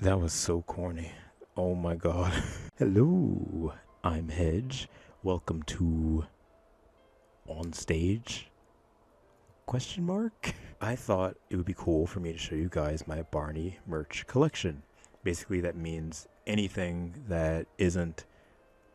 That was so corny. Oh my god. Hello, I'm Hedge. Welcome to On Stage? Question mark? I thought it would be cool for me to show you guys my Barney merch collection. Basically, that means anything that isn't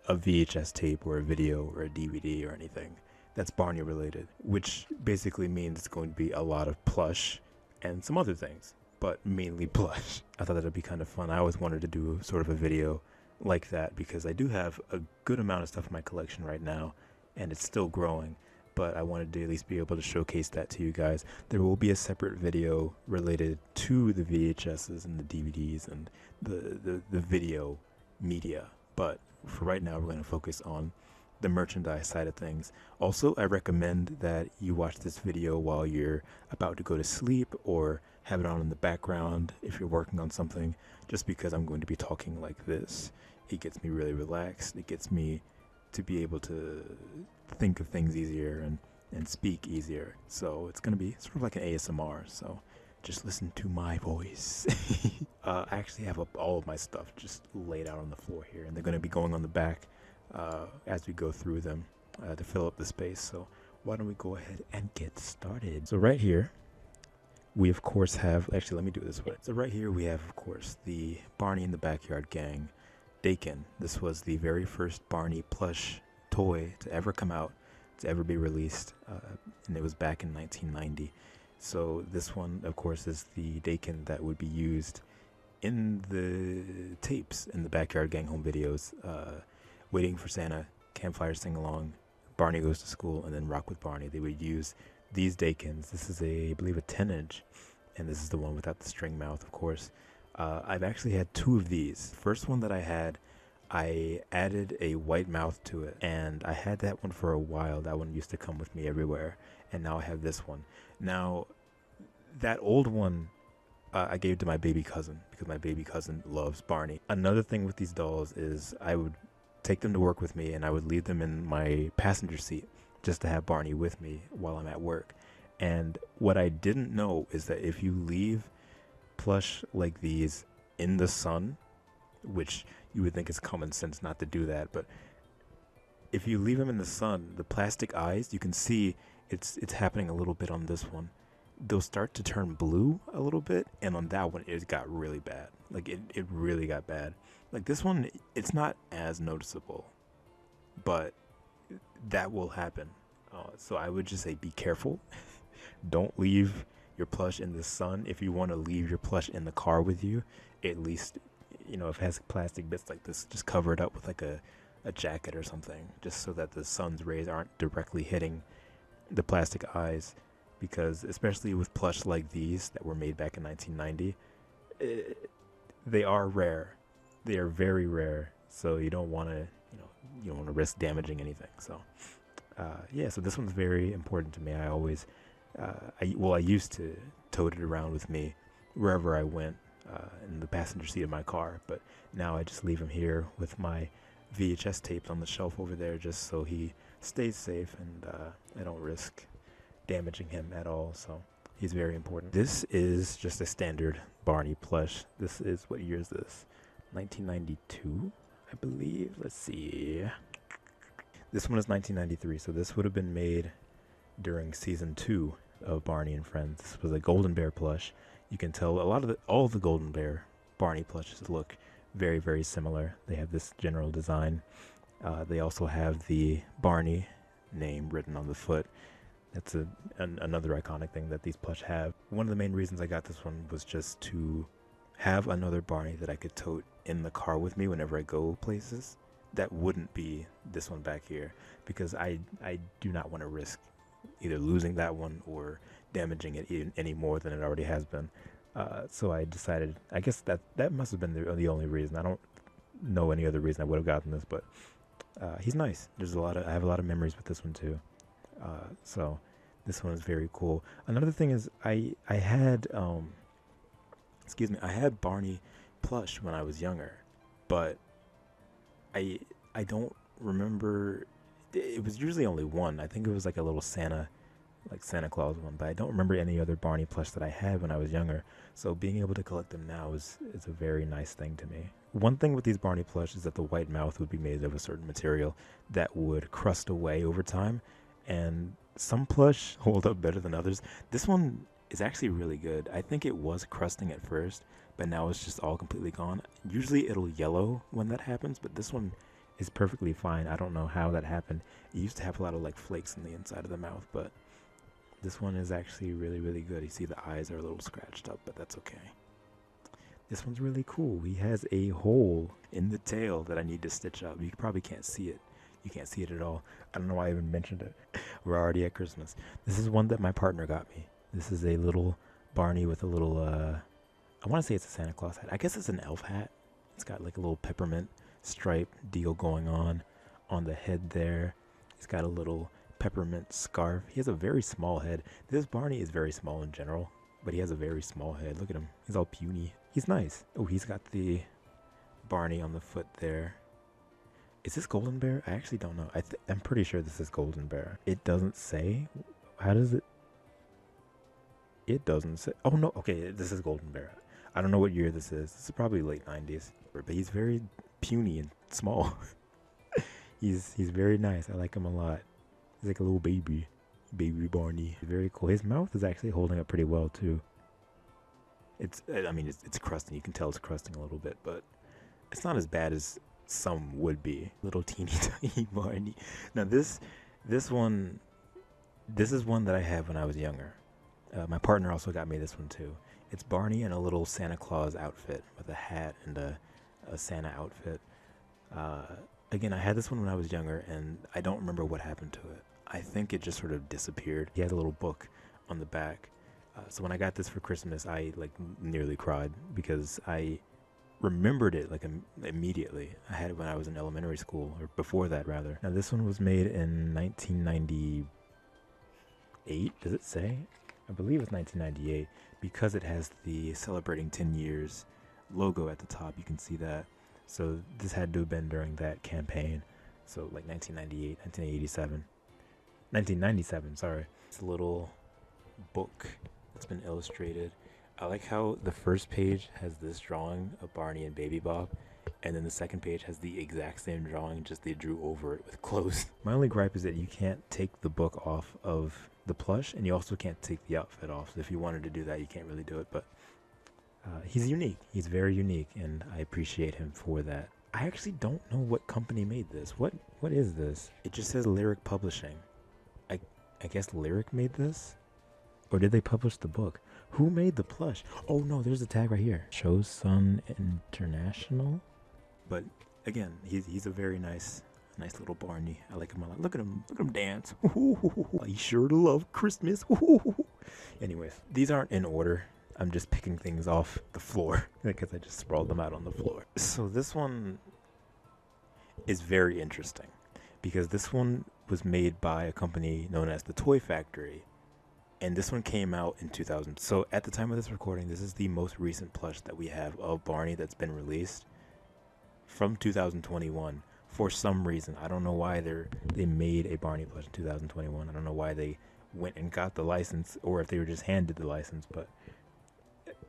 a VHS tape or a video or a DVD or anything that's Barney related, which basically means it's going to be a lot of plush and some other things, but mainly plush. I thought that'd be kind of fun. I always wanted to do sort of a video like that because I do have a good amount of stuff in my collection right now and it's still growing, but I wanted to at least be able to showcase that to you guys. There will be a separate video related to the VHSs and the DVDs and the video media, but for right now we're going to focus on the merchandise side of things. Also, I recommend that you watch this video while you're about to go to sleep or have it on in the background if you're working on something, just because I'm going to be talking like this. It gets me really relaxed. It gets me to be able to think of things easier and speak easier. So it's going to be sort of like an ASMR. So just listen to my voice. I actually have all of my stuff just laid out on the floor here, and they're going to be going on the back as we go through them to fill up the space. So why don't we go ahead and get started? So right here, we of course have, actually let me do it this way. So right here we have of course the Barney in the Backyard Gang Dakin. This was the very first Barney plush toy to ever come out, to ever be released, and it was back in 1990. So this one of course is the Dakin that would be used in the tapes in the Backyard Gang home videos. Waiting for Santa, Campfire Sing Along, Barney Goes to School, and then Rock with Barney. They would use these Dakins. This is I believe a 10-inch, and this is the one without the string mouth, of course. I've actually had two of these. First one that I had, I added a white mouth to it, and I had that one for a while. That one used to come with me everywhere, and now I have this one. Now, that old one, I gave to my baby cousin because my baby cousin loves Barney. Another thing with these dolls is I would take them to work with me and I would leave them in my passenger seat just to have Barney with me while I'm at work. And what I didn't know is that if you leave plush like these in the sun, which you would think is common sense not to do that, but if you leave them in the sun, the plastic eyes, you can see it's happening a little bit on this one. They'll start to turn blue a little bit, and on that one it got really bad. Like it really got bad. Like this one, it's not as noticeable, but that will happen. So I would just say be careful. Don't leave your plush in the sun. If you want to leave your plush in the car with you, at least, if it has plastic bits like this, just cover it up with like a jacket or something, just so that the sun's rays aren't directly hitting the plastic eyes. Because especially with plush like these that were made back in 1990, they are rare. They are very rare, so you don't want to, you don't want to risk damaging anything. So, yeah. So this one's very important to me. I always, I used to tote it around with me wherever I went in the passenger seat of my car, but now I just leave him here with my VHS tapes on the shelf over there, just so he stays safe and I don't risk damaging him at all. So he's very important. This is just a standard Barney plush. This is, what year is this? 1992, I believe. Let's see. This one is 1993, so this would have been made during season 2 of Barney and Friends. This was a Golden Bear plush. You can tell all of the Golden Bear Barney plushes look very, very similar. They have this general design. They also have the Barney name written on the foot. That's another iconic thing that these plush have. One of the main reasons I got this one was just to have another Barney that I could tote in the car with me whenever I go places. That wouldn't be this one back here, because I do not want to risk either losing that one or damaging it any more than it already has been. So I decided, I guess that must have been the only reason. I don't know any other reason I would have gotten this, but he's nice. I have a lot of memories with this one too. So this one is very cool. Another thing is I had I had Barney plush when I was younger, but I don't remember. It was usually only one. I think it was like a little Santa like Santa Claus one, but I don't remember any other Barney plush that I had when I was younger. So being able to collect them now is a very nice thing to me. One thing with these Barney plush is that the white mouth would be made of a certain material that would crust away over time, and some plush hold up better than others. This one is actually really good. I think it was crusting at first, but now it's just all completely gone. Usually it'll yellow when that happens, but this one is perfectly fine. I don't know how that happened. It used to have a lot of like flakes in the inside of the mouth, but this one is actually really, really good. You see the eyes are a little scratched up, but that's okay. This one's really cool. He has a hole in the tail that I need to stitch up. You probably can't see it. You can't see it at all. I don't know why I even mentioned it. We're already at Christmas. This is one that my partner got me. This is a little Barney with a little, I want to say it's a Santa Claus hat. I guess it's an elf hat. It's got like a little peppermint stripe deal going on the head there. He's got a little peppermint scarf. He has a very small head. This Barney is very small in general, but he has a very small head. Look at him. He's all puny. He's nice. Oh, he's got the Barney on the foot there. Is this Golden Bear? I actually don't know. I'm pretty sure this is Golden Bear. It doesn't say. How does it? It doesn't say. Oh no. Okay, this is Golden Bear. I don't know what year this is. This is probably late 90s. But he's very puny and small. He's very nice. I like him a lot. He's like a little baby Barney. Very cool. His mouth is actually holding up pretty well too. It's crusting. You can tell it's crusting a little bit, but it's not as bad as some would be. Little teeny tiny Barney. Now this is one that I have when I was younger. My partner also got me this one too. It's Barney in a little Santa Claus outfit with a hat and a Santa outfit. Again, I had this one when I was younger, and I don't remember what happened to it. I think it just sort of disappeared. He has a little book on the back. So when I got this for Christmas, I like nearly cried because I remembered it like immediately. I had it when I was in elementary school, or before that rather. Now this one was made in 1998. Does it say? I believe it's 1998 because it has the celebrating 10 years logo at the top. You can see that. So this had to have been during that campaign. So like 1998, 1987, 1997, sorry. It's a little book that's been illustrated. I like how the first page has this drawing of Barney and Baby Bob, and then the second page has the exact same drawing, just they drew over it with clothes. My only gripe is that you can't take the book off of the plush, and you also can't take the outfit off. So if you wanted to do that, you can't really do it, but he's unique. He's very unique, and I appreciate him for that. I actually don't know what company made this. What is this? It just says Lyric Publishing. I guess Lyric made this? Or did they publish the book? Who made the plush? Oh no, there's a tag right here. Show Sun International. But again, he's a very nice little Barney. I like him a lot. Look at him dance. He's sure to love Christmas. Anyways, these aren't in order. I'm just picking things off the floor because I just sprawled them out on the floor. So this one is very interesting because this one was made by a company known as the Toy Factory, and this one came out in 2000. So at the time of this recording, this is the most recent plush that we have of Barney that's been released from 2021. For some reason, I don't know why they made a Barney plush in 2021. I don't know why they went and got the license, or if they were just handed the license, but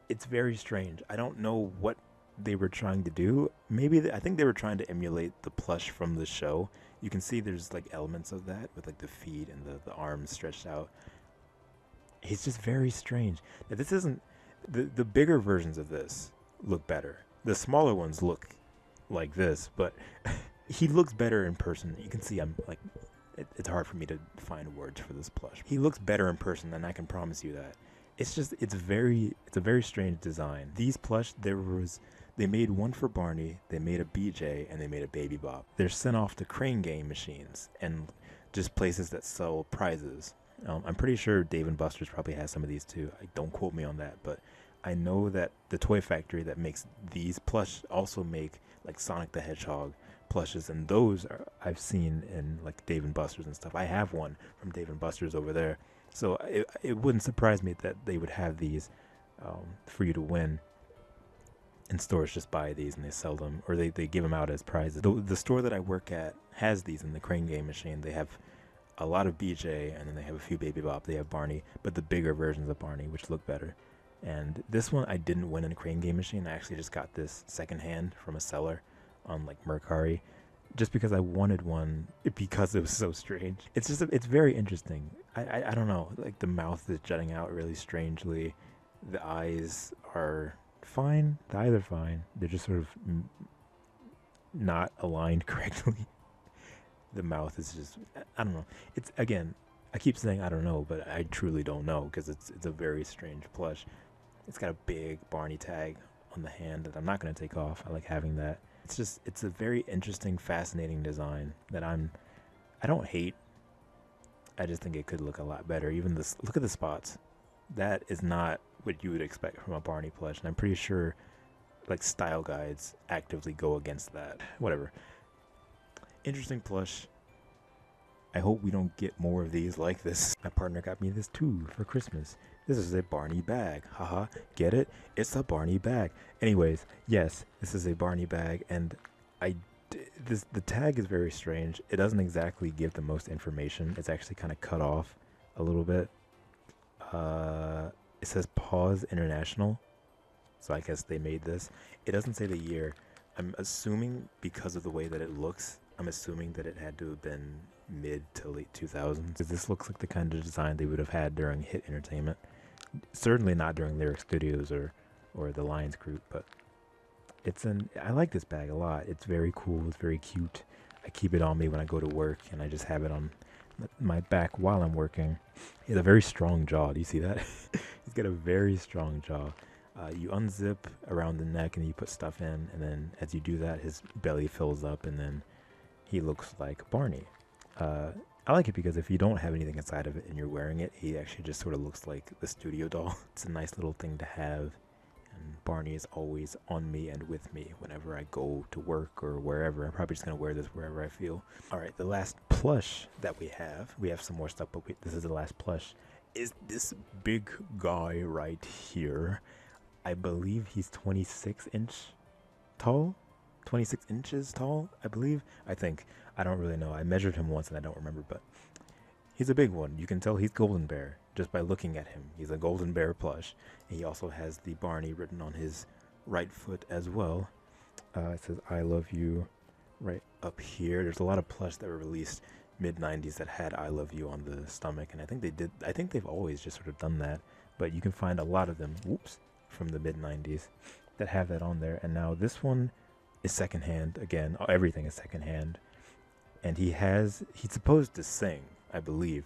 it's very strange. I don't know what they were trying to do. I think they were trying to emulate the plush from the show. You can see there's like elements of that with like the feet and the arms stretched out. It's just very strange. Now, this isn't the bigger versions of this look better. The smaller ones look like this, but he looks better in person. You can see it's hard for me to find words for this plush. He looks better in person, and I can promise you that. It's a very strange design. These plush, they made one for Barney, they made a BJ, and they made a Baby Bob. They're sent off to crane game machines and just places that sell prizes. I'm pretty sure Dave & Buster's probably has some of these too. Don't quote me on that, but I know that the Toy Factory that makes these plush also make like Sonic the Hedgehog plushes, and those I've seen in like Dave & Buster's and stuff. I have one from Dave & Buster's over there. So it wouldn't surprise me that they would have these for you to win. And stores just buy these and they sell them, or they give them out as prizes. The store that I work at has these in the crane game machine. They have a lot of BJ, and then they have a few Baby Bop. They have Barney, but the bigger versions of Barney, which look better. And this one I didn't win in a Crane Game Machine. I actually just got this secondhand from a seller on like Mercari, just because I wanted one because it was so strange. It's just it's very interesting. I don't know. Like the mouth is jutting out really strangely. The eyes are fine. The eyes are fine. They're just sort of not aligned correctly. The mouth is just, I don't know. It's, again, I keep saying I don't know, but I truly don't know because it's a very strange plush. It's got a big Barney tag on the hand that I'm not going to take off. I like having that. It's a very interesting, fascinating design that I don't hate. I just think it could look a lot better. Even this, look at the spots. That is not what you would expect from a Barney plush, and I'm pretty sure like style guides actively go against that. Whatever. Interesting plush. I hope we don't get more of these like this. My partner got me this too for Christmas. This is a Barney bag. Haha, get it? It's a Barney bag. Anyways, yes, this is a Barney bag, and the tag is very strange. It doesn't exactly give the most information. It's actually kind of cut off a little bit. It says Pause International, so I guess they made this. It doesn't say the year. I'm assuming because of the way that it looks, I'm assuming that it had to have been mid to late 2000s. This looks like the kind of design they would have had during Hit Entertainment. Certainly not during Lyric Studios or the Lions Group, but I like this bag a lot. It's very cool. It's very cute. I keep it on me when I go to work, and I just have it on my back while I'm working. He has a very strong jaw. Do you see that? He's got a very strong jaw. You unzip around the neck and you put stuff in, and then as you do that, his belly fills up, and then he looks like Barney. I like it because if you don't have anything inside of it and you're wearing it, he actually just sort of looks like the studio doll. It's a nice little thing to have, and Barney is always on me and with me whenever I go to work or wherever. I'm probably just going to wear this wherever I feel. Alright, the last plush that we have some more stuff, but this is the last plush, is this big guy right here. I believe he's 26 inches tall, I believe. I think. I don't really know. I measured him once and I don't remember, but he's a big one. You can tell he's Golden Bear just by looking at him. He's a Golden Bear plush. And he also has the Barney written on his right foot as well. It says, I love you right up here. There's a lot of plush that were released mid-90s that had I love you on the stomach, and I think they've always just sort of done that, but you can find a lot of them, from the mid-90s that have that on there. And now this one is secondhand. Again, everything is secondhand. And he's supposed to sing, I believe,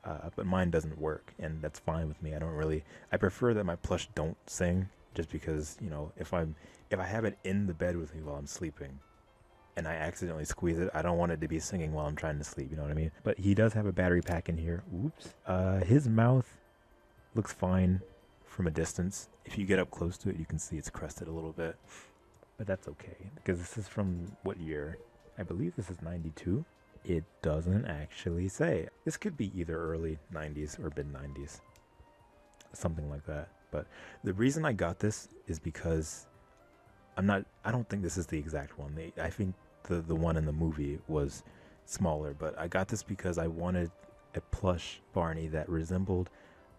but mine doesn't work, and that's fine with me. I prefer that my plush don't sing, just because, if I have it in the bed with me while I'm sleeping, and I accidentally squeeze it, I don't want it to be singing while I'm trying to sleep, you know what I mean? But he does have a battery pack in here. His mouth looks fine from a distance. If you get up close to it, you can see it's crusted a little bit, but that's okay, because this is from what year? I believe this is 92. It doesn't actually say. This could be either early 90s or mid 90s, something like that. But the reason I got this is because I don't think this is the exact one. I think the one in the movie was smaller, but I got this because I wanted a plush Barney that resembled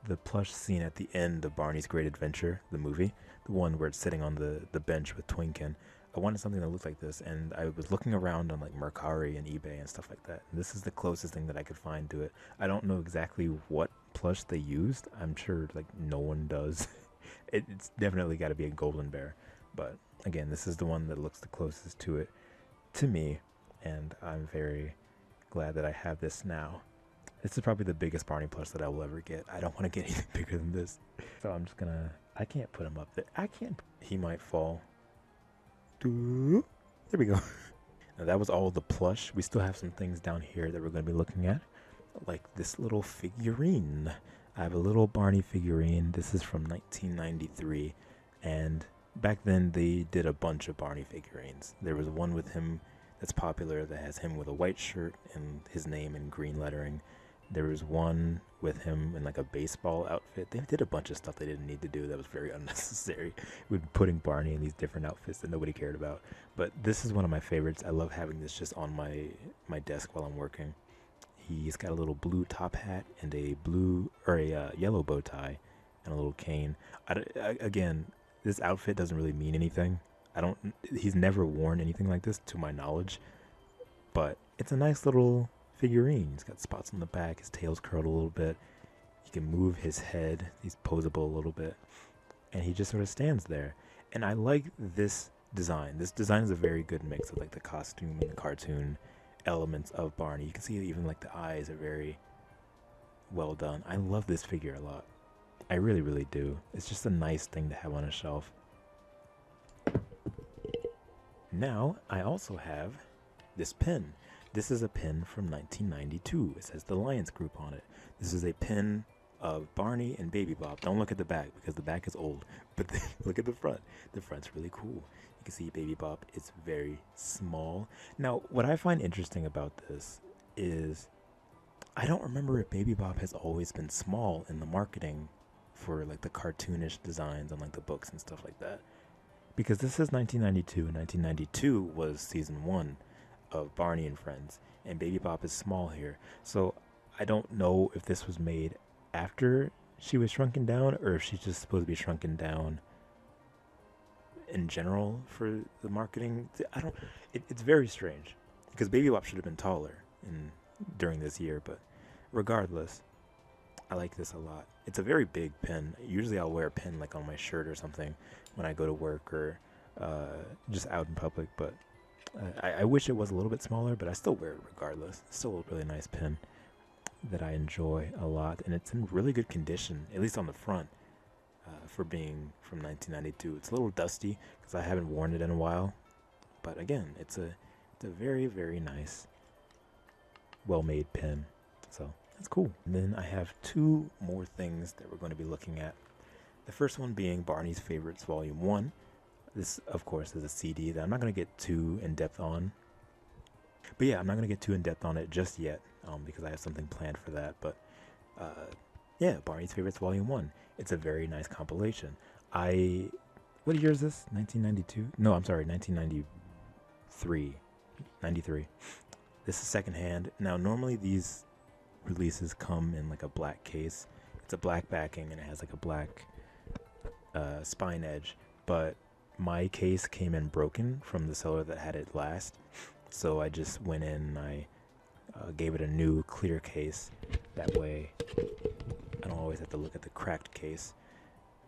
the plush scene at the end of Barney's Great Adventure, the movie, the one where it's sitting on the bench with Twinkin. I wanted something that looked like this, and I was looking around on like Mercari and eBay and stuff like that. And this is the closest thing that I could find to it. I don't know exactly what plush they used. I'm sure like no one does. It's definitely got to be a Golden Bear. But again, this is the one that looks the closest to it to me, and I'm very glad that I have this now. This is probably the biggest Barney plush that I will ever get. I don't want to get anything bigger than this. So I'm just gonna, I can't put him up there. He might fall. There we go. Now that was all the plush. We still have some things down here that we're going to be looking at, like this little figurine. I have a little Barney figurine. This is from 1993, and back then they did a bunch of Barney figurines. There was one with him that's popular that has him with a white shirt and his name in green lettering. There was one with him in like a baseball outfit. They did a bunch of stuff they didn't need to do that was very unnecessary, with putting Barney in these different outfits that nobody cared about. But this is one of my favorites. I love having this just on my desk while I'm working. He's got a little blue top hat and a blue or a yellow bow tie and a little cane. Again, this outfit doesn't really mean anything. He's never worn anything like this to my knowledge, but it's a nice little figurine. He's got spots on the back, his tail's curled a little bit. He can move his head, he's posable a little bit, and he just sort of stands there. And I like this design. This design is a very good mix of like the costume and the cartoon elements of Barney. You can see even like the eyes are very well done. I love this figure a lot. I really, really do. It's just a nice thing to have on a shelf. Now, I also have this pin. This is a pin from 1992. It says the Lions Group on it. This is a pin of Barney and Baby Bop. Don't look at the back because the back is old, but look at the front. The front's really cool. You can see Baby Bop is very small. Now, what I find interesting about this is I don't remember if Baby Bop has always been small in the marketing for like the cartoonish designs on like the books and stuff like that. Because this is 1992, and 1992 was season 1 of Barney and Friends, and Baby Bop is small here. So I don't know if this was made after she was shrunken down, or if she's just supposed to be shrunken down in general for the marketing. It's very strange, because Baby Bop should have been taller during this year, but regardless, I like this a lot. It's a very big pin. Usually I'll wear a pin like on my shirt or something when I go to work or just out in public, but I wish it was a little bit smaller, but I still wear it regardless. It's still a really nice pin that I enjoy a lot, and it's in really good condition, at least on the front, for being from 1992. It's a little dusty because I haven't worn it in a while, but again, it's a very, very nice, well-made pin, so that's cool. And then I have 2 more things that we're going to be looking at. The first one being Barney's Favorites Volume 1. This, of course, is a CD that I'm not going to get too in-depth on. But yeah, I'm not going to get too in-depth on it just yet, because I have something planned for that. But yeah, Barney's Favorites Volume 1. It's a very nice compilation. What year is this? 1992? No, I'm sorry, 1993. 93. This is secondhand. Now, normally these releases come in like a black case. It's a black backing and it has like a black spine edge, but my case came in broken from the seller that had it last, so I just went in and I gave it a new clear case. That way I don't always have to look at the cracked case.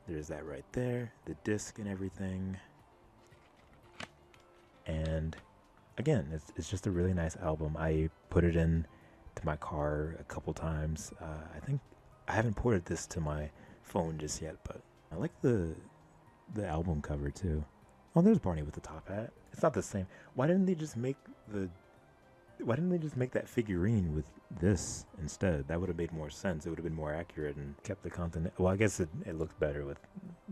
There's that right there, the disc and everything. And again, it's just a really nice album. I put it in to my car a couple times. I think I haven't ported this to my phone just yet, but I like the album cover too. Oh, there's Barney with the top hat. It's not the same. Why didn't they just make that figurine with this instead? That would have made more sense. It would have been more accurate and kept the content. Well, I guess it looks better with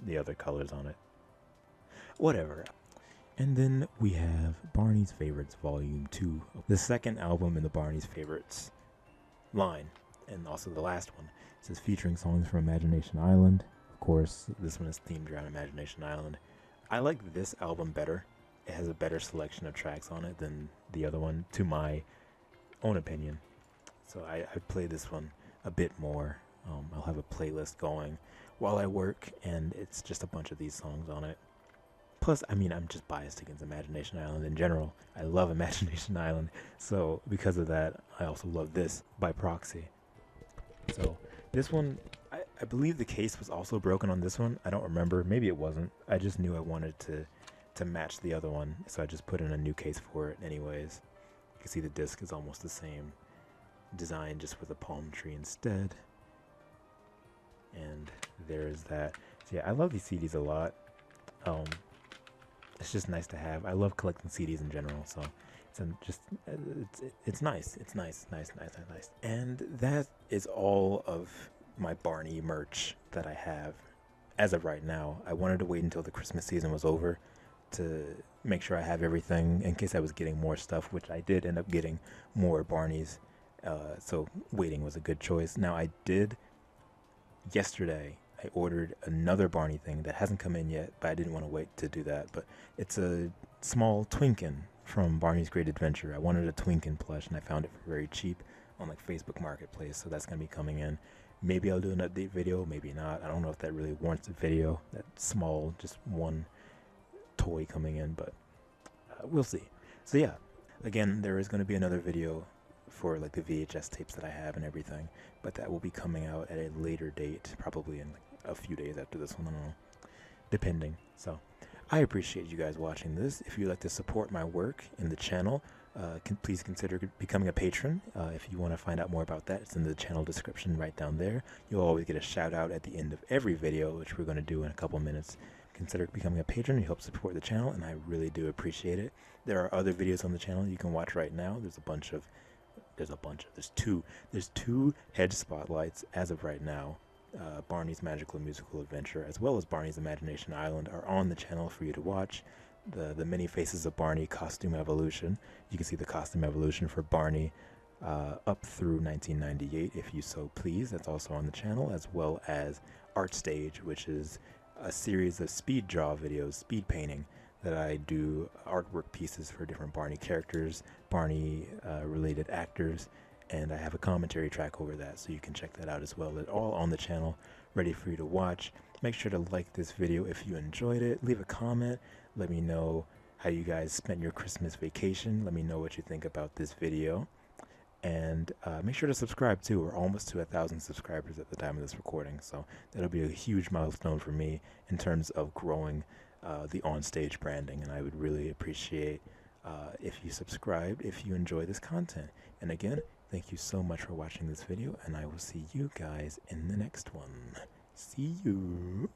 the other colors on it. Whatever. And then we have Barney's Favorites Volume 2, the second album in the Barney's Favorites line, and also the last one. It says featuring songs from Imagination Island. Of course, this one is themed around Imagination Island. I like this album better. It has a better selection of tracks on it than the other one, to my own opinion. So I play this one a bit more. I'll have a playlist going while I work, and it's just a bunch of these songs on it. Plus, I mean, I'm just biased against Imagination Island in general. I love Imagination Island, so because of that, I also love this by proxy. So this one, I believe the case was also broken on this one. I don't remember. Maybe it wasn't. I just knew I wanted to match the other one, so I just put in a new case for it anyways. You can see the disc is almost the same design, just with a palm tree instead. And there's that. So yeah, I love these CDs a lot. It's just nice to have. I love collecting CDs in general, so it's nice. It's nice. And that is all of my Barney merch that I have as of right now. I wanted to wait until the Christmas season was over to make sure I have everything in case I was getting more stuff, which I did end up getting more Barneys. So waiting was a good choice. Now yesterday I ordered another Barney thing that hasn't come in yet, but I didn't want to wait to do that. But it's a small Twinkin from Barney's Great Adventure. I wanted a Twinkin plush, and I found it for very cheap on like Facebook Marketplace, so that's gonna be coming in. Maybe I'll do an update video, maybe not. I don't know if that really warrants a video, that small, just one toy coming in, but we'll see. So yeah, again, there is going to be another video for like the VHS tapes that I have and everything, but that will be coming out at a later date, probably in like a few days after this one, I don't know, depending. So I appreciate you guys watching this. If you'd like to support my work in the channel, please consider becoming a patron. If you want to find out more about that, it's in the channel description right down there. You'll always get a shout out at the end of every video, which we're going to do in a couple minutes. Consider becoming a patron. You help support the channel, and I really do appreciate it. There are other videos on the channel you can watch right now. There's two Hedge spotlights as of right now. Barney's Magical Musical Adventure, as well as Barney's Imagination Island, are on the channel for you to watch. The Many Faces of Barney costume evolution. You can see the costume evolution for Barney up through 1998, if you so please. That's also on the channel, as well as Art Stage, which is a series of speed draw videos, speed painting, that I do artwork pieces for different Barney characters, Barney related actors, and I have a commentary track over that, so you can check that out as well. It's all on the channel, ready for you to watch. Make sure to like this video if you enjoyed it. Leave a comment. Let me know how you guys spent your Christmas vacation. Let me know what you think about this video. And make sure to subscribe too. We're almost to 1,000 subscribers at the time of this recording, so that'll be a huge milestone for me in terms of growing the on-stage branding, and I would really appreciate if you subscribed, if you enjoy this content. And again, thank you so much for watching this video, and I will see you guys in the next one. See you.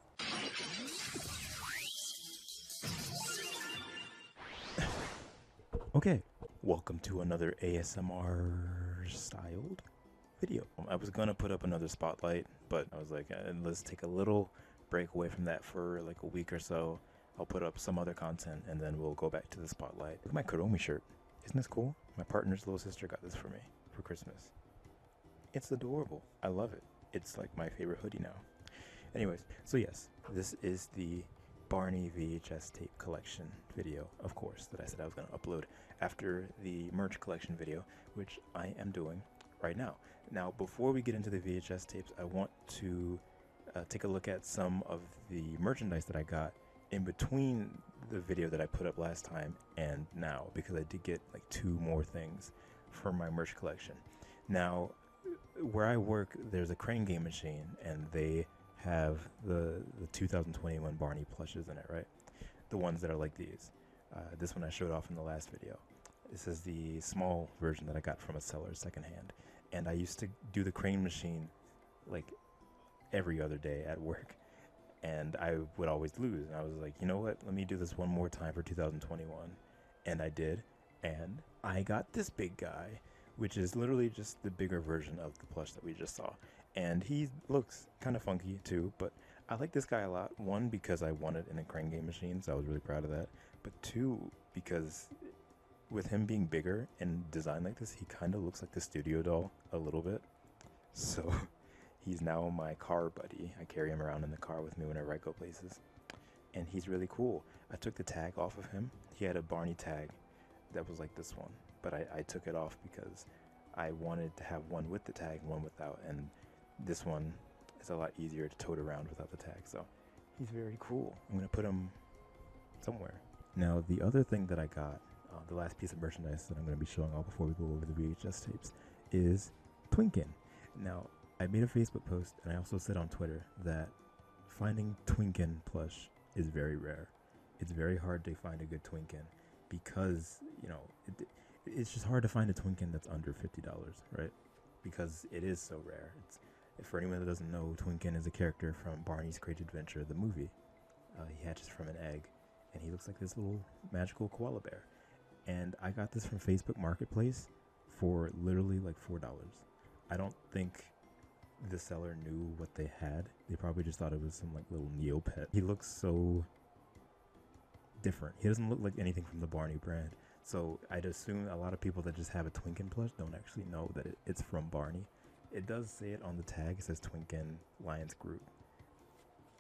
Okay, welcome to another ASMR styled video. I was gonna put up another spotlight, but I was like, let's take a little break away from that for like a week or so. I'll put up some other content and then we'll go back to the spotlight. Look at my Kuromi shirt. Isn't this cool? My partner's little sister got this for me for Christmas. It's adorable. I love it. It's like my favorite hoodie now. Anyways, so yes, this is the Barney VHS tape collection video, of course, that I said I was going to upload after the merch collection video, which I am doing right now. Now, before we get into the VHS tapes, I want to take a look at some of the merchandise that I got in between the video that I put up last time and now, because I did get like 2 more things for my merch collection. Now, where I work, there's a crane game machine, and they have the 2021 Barney plushes in it, right? The ones that are like these. This one I showed off in the last video. This is the small version that I got from a seller secondhand. And I used to do the crane machine like every other day at work, and I would always lose. And I was like, you know what? Let me do this one more time for 2021. And I did, and I got this big guy, which is literally just the bigger version of the plush that we just saw. And he looks kind of funky too, but I like this guy a lot. 1, because I won it in a crane game machine, so I was really proud of that. But 2, because with him being bigger and designed like this, he kind of looks like the studio doll a little bit. So he's now my car buddy. I carry him around in the car with me whenever I go places. And he's really cool. I took the tag off of him. He had a Barney tag that was like this one, but I took it off because I wanted to have one with the tag and one without, and this one is a lot easier to tote around without the tag, so he's very cool. I'm going to put him somewhere. Now, the other thing that I got, the last piece of merchandise that I'm going to be showing off before we go over the VHS tapes, is Twinkin. Now, I made a Facebook post, and I also said on Twitter that finding Twinkin plush is very rare. It's very hard to find a good Twinkin because, you know, it's just hard to find a Twinkin that's under $50, right? Because it is so rare. For anyone that doesn't know, Twinkin is a character from Barney's Great Adventure, the movie. He hatches from an egg, and he looks like this little magical koala bear. And I got this from Facebook Marketplace for literally like $4. I don't think the seller knew what they had. They probably just thought it was some like little Neopet. He looks so different. He doesn't look like anything from the Barney brand. So I'd assume a lot of people that just have a Twinkin plush don't actually know that it's from Barney. It does say it on the tag. It says Twinkin Lions Group.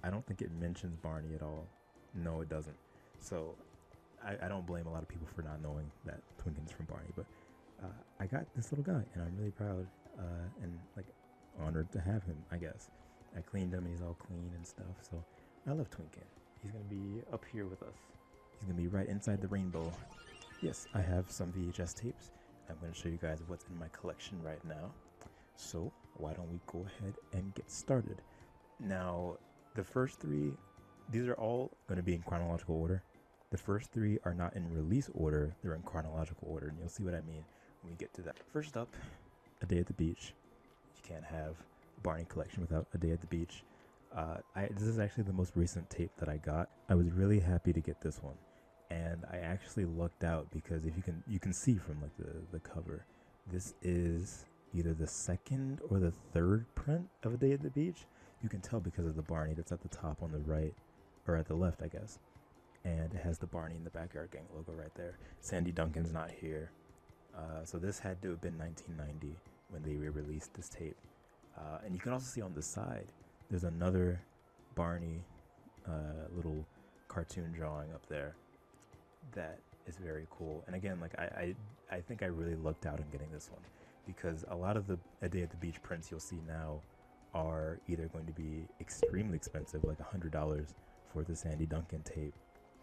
I don't think it mentions Barney at all. No, it doesn't. So I don't blame a lot of people for not knowing that Twinkin's from Barney, but I got this little guy, and I'm really proud and like honored to have him, I guess. I cleaned him, and he's all clean and stuff, so I love Twinkin. He's gonna be up here with us. He's gonna be right inside the rainbow. Yes, I have some VHS tapes. I'm gonna show you guys what's in my collection right now. So why don't we go ahead and get started? Now, the first three, these are all gonna be in chronological order. The first three are not in release order, they're in chronological order, and you'll see what I mean when we get to that. First up, A Day at the Beach. You can't have a Barney collection without A Day at the Beach. This is actually the most recent tape that I got. I was really happy to get this one, and I actually lucked out because if you can see from like the cover, this is either the second or the third print of A Day at the Beach. You can tell because of the Barney that's at the top on the right, or at the left, I guess. And it has the Barney in the Backyard Gang logo right there. Sandy Duncan's not here. So this had to have been 1990 when they re-released this tape. And you can also see on the side, there's another Barney little cartoon drawing up there that is very cool. And again, like I think I really lucked out in getting this one, because a lot of the A Day at the Beach prints you'll see now are either going to be extremely expensive, like $100 for the Sandy Duncan tape,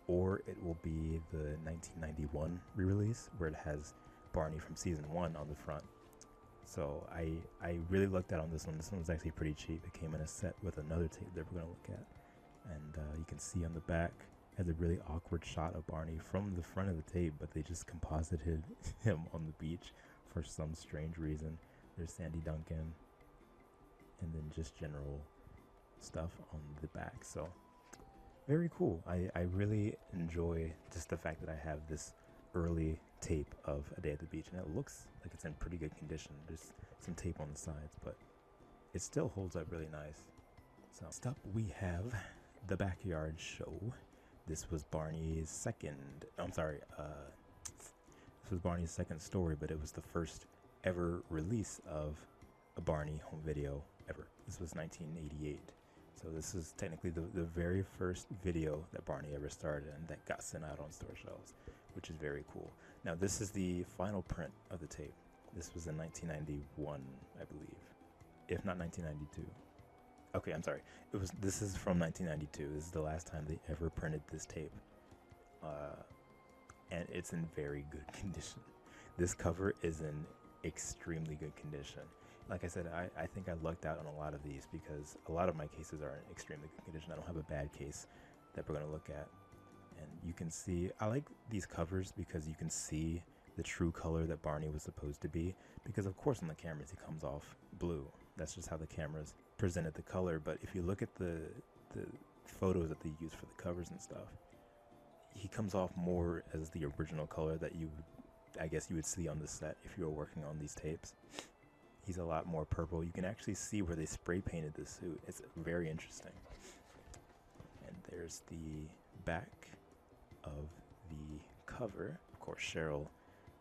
or it will be the 1991 re-release where it has Barney from season 1 on the front. So I really lucked out on this one. This one was actually pretty cheap. It came in a set with another tape that we're going to look at. And you can see on the back has a really awkward shot of Barney from the front of the tape, but they just composited him on the beach for some strange reason. There's Sandy Duncan, and then just general stuff on the back. So very cool. I really enjoy just the fact that I have this early tape of A Day at the Beach, and it looks like it's in pretty good condition. There's some tape on the sides, but it still holds up really nice. So next up we have The Backyard Show. This was Barney's second, this was Barney's second story, but it was the first ever release of a Barney home video ever. This was 1988. So this is technically the very first video that Barney ever started and that got sent out on store shelves, which is very cool. Now this is the final print of the tape. This was in 1991, I believe, if not 1992. Okay, I'm sorry. This is from 1992. This is the last time they ever printed this tape, and it's in very good condition. This cover is in extremely good condition. Like I said, I think I lucked out on a lot of these because a lot of my cases are in extremely good condition. I don't have a bad case that we're going to look at. And you can see, I like these covers because you can see the true color that Barney was supposed to be. Because of course on the cameras he comes off blue. That's just how the cameras presented the color. But if you look at the photos that they use for the covers and stuff, he comes off more as the original color that I guess you would see on the set if you were working on these tapes. He's a lot more purple. You can actually see where they spray painted the suit. It's very interesting. And there's the back of the cover. Of course, Cheryl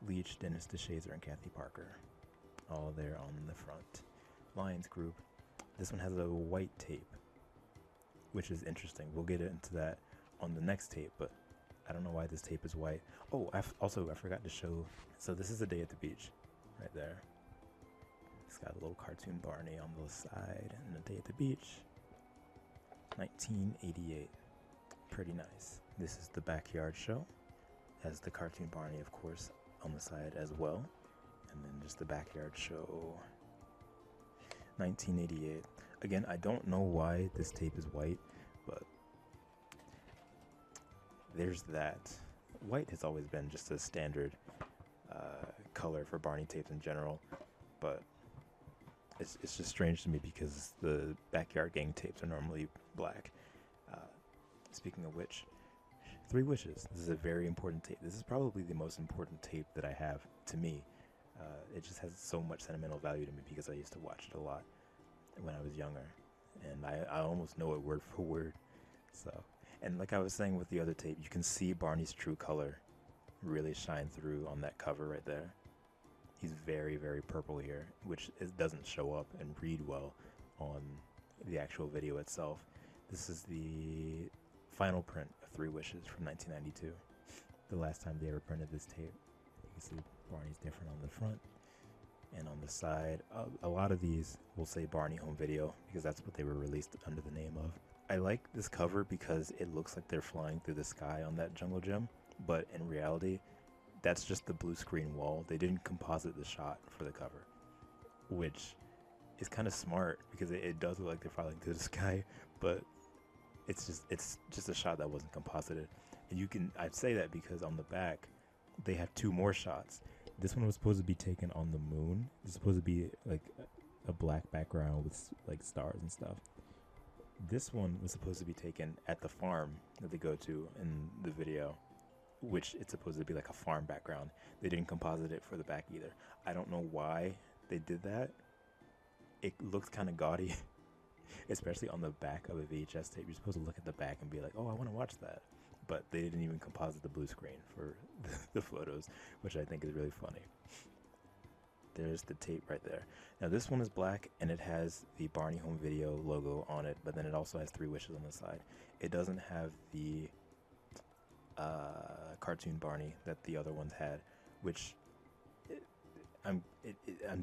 Leach, Dennis DeShazer, and Kathy Parker, all there on the front. Lions Group. This one has a white tape, which is interesting. We'll get into that on the next tape, but I don't know why this tape is white. Oh, I forgot to show. So this is A Day at the Beach, right there. It's got a little cartoon Barney on the side, and A Day at the Beach, 1988. Pretty nice. This is The Backyard Show. Has the cartoon Barney, of course, on the side as well. And then just The Backyard Show, 1988. Again, I don't know why this tape is white, but there's that. White has always been just a standard color for Barney tapes in general, but it's just strange to me because the Backyard Gang tapes are normally black. Speaking of which, 3 Wishes. This is a very important tape. This is probably the most important tape that I have to me. It just has so much sentimental value to me because I used to watch it a lot when I was younger, and I almost know it word for word. So, and like I was saying with the other tape, you can see Barney's true color really shine through on that cover right there. He's very, very purple here, which doesn't show up and read well on the actual video itself. This is the final print of 3 Wishes from 1992, the last time they ever printed this tape. You can see Barney's different on the front and on the side. A lot of these will say Barney Home Video because that's what they were released under the name of. I like this cover because it looks like they're flying through the sky on that jungle gym, but in reality, that's just the blue screen wall. They didn't composite the shot for the cover, which is kind of smart because it does look like they're flying through the sky, but it's just a shot that wasn't composited. And I'd say that because on the back, they have two more shots. This one was supposed to be taken on the moon. It's supposed to be like a black background with like stars and stuff. This one was supposed to be taken at the farm that they go to in the video, which it's supposed to be like a farm background. They didn't composite it for the back either. I don't know why they did that. It looks kind of gaudy, especially on the back of a VHS tape. You're supposed to look at the back and be like, oh, I want to watch that. But they didn't even composite the blue screen for the photos, which I think is really funny. There's the tape right there. Now this one is black and it has the Barney Home Video logo on it, but then it also has 3 wishes on the side. It doesn't have the cartoon Barney that the other ones had, which I'm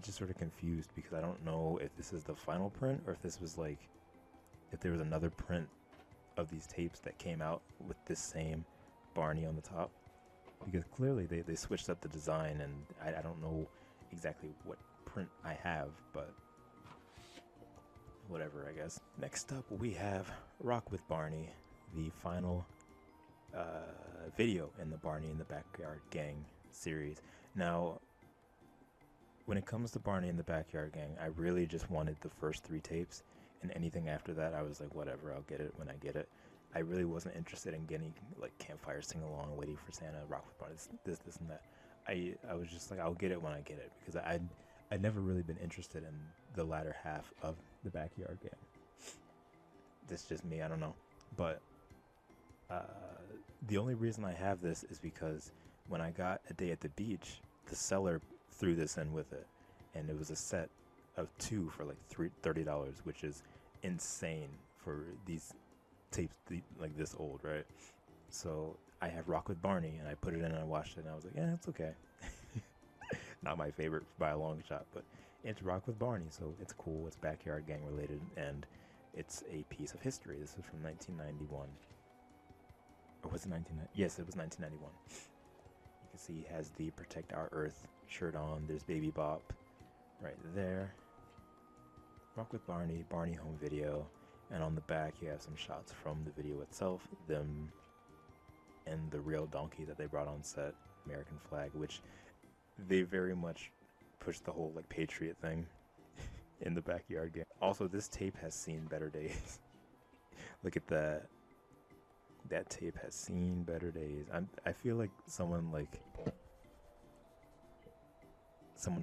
just sort of confused because I don't know if this is the final print or if this was like, if there was another print of these tapes that came out with this same Barney on the top, because clearly they switched up the design, and I don't know exactly what print I have, but whatever, I guess. Next up we have Rock with Barney, the final video in the Barney in the Backyard Gang series. Now when it comes to Barney in the Backyard Gang, I really just wanted the first 3 tapes, and anything after that I was like, whatever, I'll get it when I get it. I really wasn't interested in getting like Campfire Sing Along, Waiting for Santa, Rock with Barney, this and that. I was just like, I'll get it when I get it, because I'd never really been interested in the latter half of the Backyard Gang. That's just me, I don't know. But the only reason I have this is because when I got A Day at the Beach, the seller threw this in with it, and it was a set of 2 for like $30, which is insane for these tapes like this old, right? So I have Rock with Barney, and I put it in and I watched it, and I was like, yeah, it's okay. Not my favorite by a long shot, but it's Rock with Barney, so it's cool. It's Backyard Gang related, and it's a piece of history. This is from 1991. Or was it 1990? Yes, it was 1991. You can see he has the Protect Our Earth shirt on. There's Baby Bop right there. Rock with Barney, Barney Home Video, and on the back you have some shots from the video itself, them and the real donkey that they brought on set, American flag, which they very much pushed the whole like patriot thing in the Backyard Gang. Also, this tape has seen better days. Look at that. That tape has seen better days. I feel like someone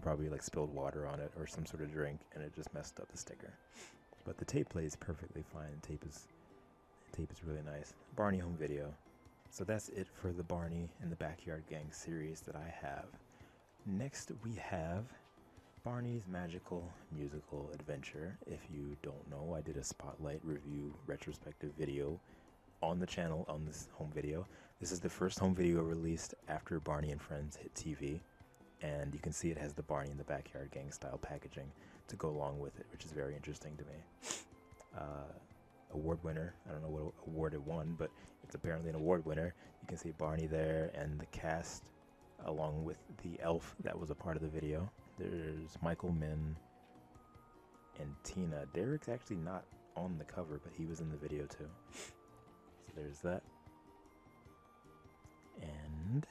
probably like spilled water on it or some sort of drink, and it just messed up the sticker. But the tape plays perfectly fine. The tape is really nice. Barney Home Video. So that's it for the Barney and the Backyard Gang series that I have. Next we have Barney's Magical Musical Adventure. If you don't know, I did a spotlight review retrospective video on the channel on this home video. This is the first home video released after Barney and Friends hit TV, and you can see it has the Barney and the Backyard Gang style packaging to go along with it, which is very interesting to me. Award winner, I don't know what award it won, but it's apparently an award winner. You can see Barney there and the cast along with the elf that was a part of the video. There's Michael, Min, and Tina. Derek's actually not on the cover, but he was in the video too. So there's that. And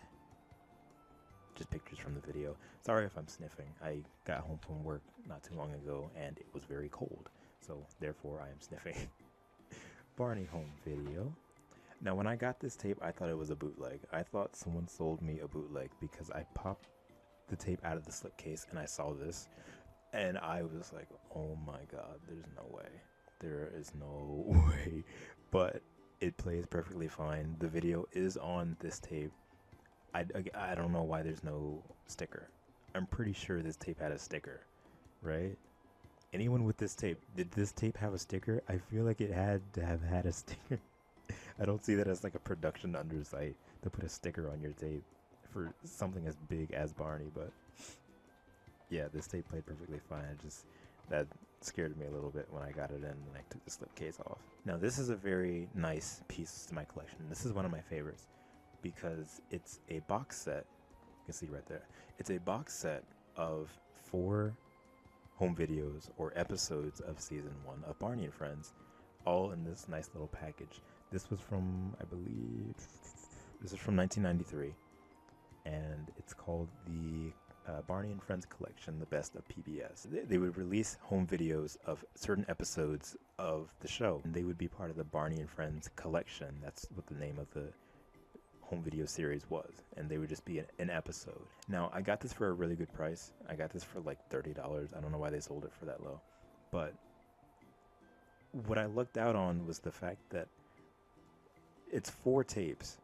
just pictures from the video. Sorry if I'm sniffing. I got home from work not too long ago and it was very cold, so therefore I am sniffing. Barney Home Video. Now when I got this tape, I thought it was a bootleg. I thought someone sold me a bootleg because I popped the tape out of the slipcase and I saw this, and I was like, oh my god, there's no way. There is no way. But it plays perfectly fine. The video is on this tape. I don't know why there's no sticker. I'm pretty sure this tape had a sticker, right? Anyone with this tape, did this tape have a sticker? I feel like it had to have had a sticker. I don't see that as like a production undersight to put a sticker on your tape for something as big as Barney, but yeah, this tape played perfectly fine. That scared me a little bit when I got it in and I took the slipcase off. Now this is a very nice piece to my collection. This is one of my favorites because it's a box set. You can see right there. It's a box set of 4 home videos or episodes of season 1 of Barney and Friends, all in this nice little package. This was from, I believe, this is from 1993, and it's called the Barney and Friends Collection, the best of PBS. They would release home videos of certain episodes of the show, and they would be part of the Barney and Friends Collection. That's what the name of the home video series was, and they would just be an episode. Now, I got this for a really good price. I got this for like $30. I don't know why they sold it for that low, but what I looked out on was the fact that it's 4 tapes,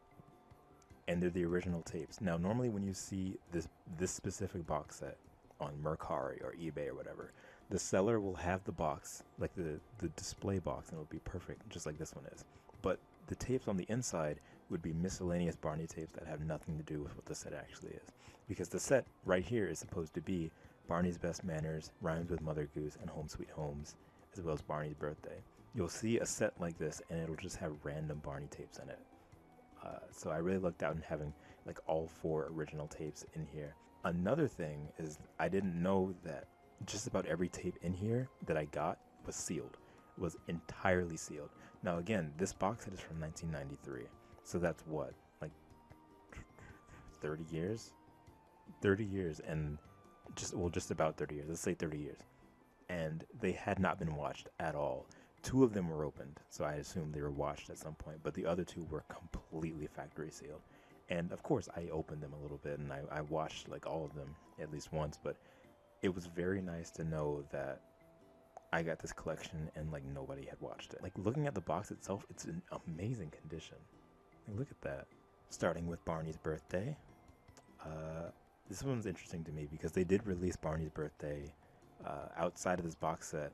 and they're the original tapes. Now, normally when you see this specific box set on Mercari or eBay or whatever, the seller will have the box, like the display box, and it'll be perfect, just like this one is. But the tapes on the inside would be miscellaneous Barney tapes that have nothing to do with what the set actually is. Because the set right here is supposed to be Barney's Best Manners, Rhymes with Mother Goose, and Home Sweet Homes, as well as Barney's Birthday. You'll see a set like this, and it'll just have random Barney tapes in it. So I really lucked out in having like all 4 original tapes in here. Another thing is I didn't know that just about every tape in here that I got was sealed, was entirely sealed. Now again, this box set is from 1993, so that's what, like 30 years? 30 years, and just about 30 years, let's say 30 years. And they had not been watched at all. 2 of them were opened, so I assumed they were washed at some point, but the other 2 were completely factory sealed. And of course, I opened them a little bit, and I watched like all of them at least once, but it was very nice to know that I got this collection and like nobody had watched it. Like looking at the box itself, it's in amazing condition. Like, look at that. Starting with Barney's Birthday. This one's interesting to me because they did release Barney's Birthday outside of this box set,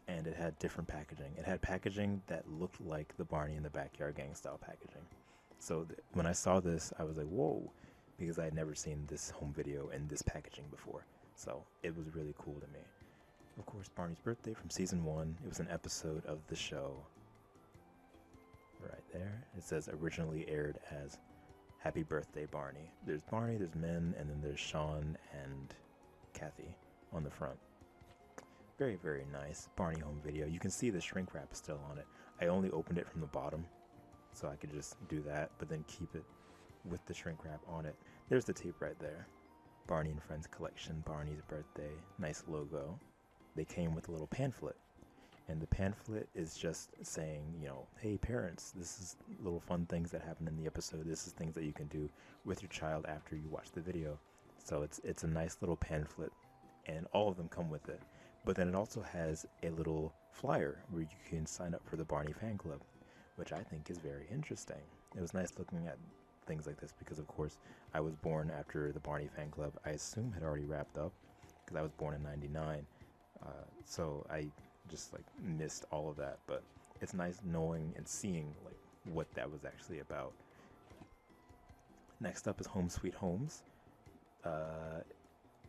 and it had different packaging. It had packaging that looked like the Barney in the Backyard Gang style packaging. So when I saw this, I was like, whoa, because I had never seen this home video in this packaging before. So it was really cool to me. Of course, Barney's Birthday from season 1. It was an episode of the show. Right there. It says originally aired as Happy Birthday, Barney. There's Barney, there's Min, and then there's Sean and Kathy on the front. Very, very nice Barney home video. You can see the shrink wrap is still on it. I only opened it from the bottom, so I could just do that, but then keep it with the shrink wrap on it. There's the tape right there. Barney and Friends Collection, Barney's Birthday. Nice logo. They came with a little pamphlet, and the pamphlet is just saying, you know, hey parents, this is little fun things that happen in the episode. This is things that you can do with your child after you watch the video. So it's a nice little pamphlet, and all of them come with it. But then it also has a little flyer where you can sign up for the Barney fan club, which I think is very interesting. It was nice looking at things like this because, of course, I was born after the Barney fan club, I assume, had already wrapped up because I was born in 99. So I just like missed all of that. But it's nice knowing and seeing like what that was actually about. Next up is Home Sweet Homes.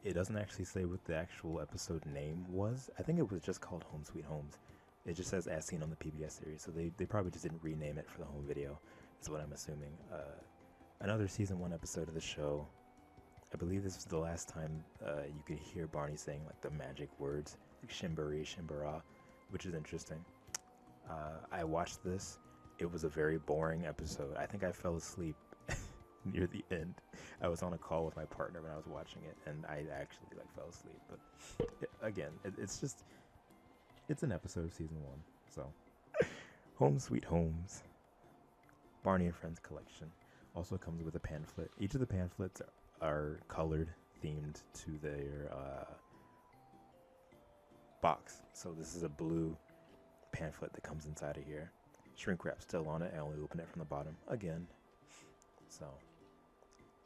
It doesn't actually say what the actual episode name was. I think it was just called Home Sweet Homes. It just says as seen on the PBS series, so they probably just didn't rename it for the home video, is what I'm assuming. Another season 1 episode of the show. I believe this was the last time you could hear Barney saying like the magic words, like Shimbari, Shimbara, which is interesting. I watched this. It was a very boring episode. I think I fell asleep near the end. I was on a call with my partner when I was watching it, and I actually like fell asleep. But again, it's an episode of season 1. So Home Sweet Homes, Barney and Friends Collection, also comes with a pamphlet. Each of the pamphlets are colored, themed to their box. So this is a blue pamphlet that comes inside of here. Shrink wrap still on it. I only opened it from the bottom again. So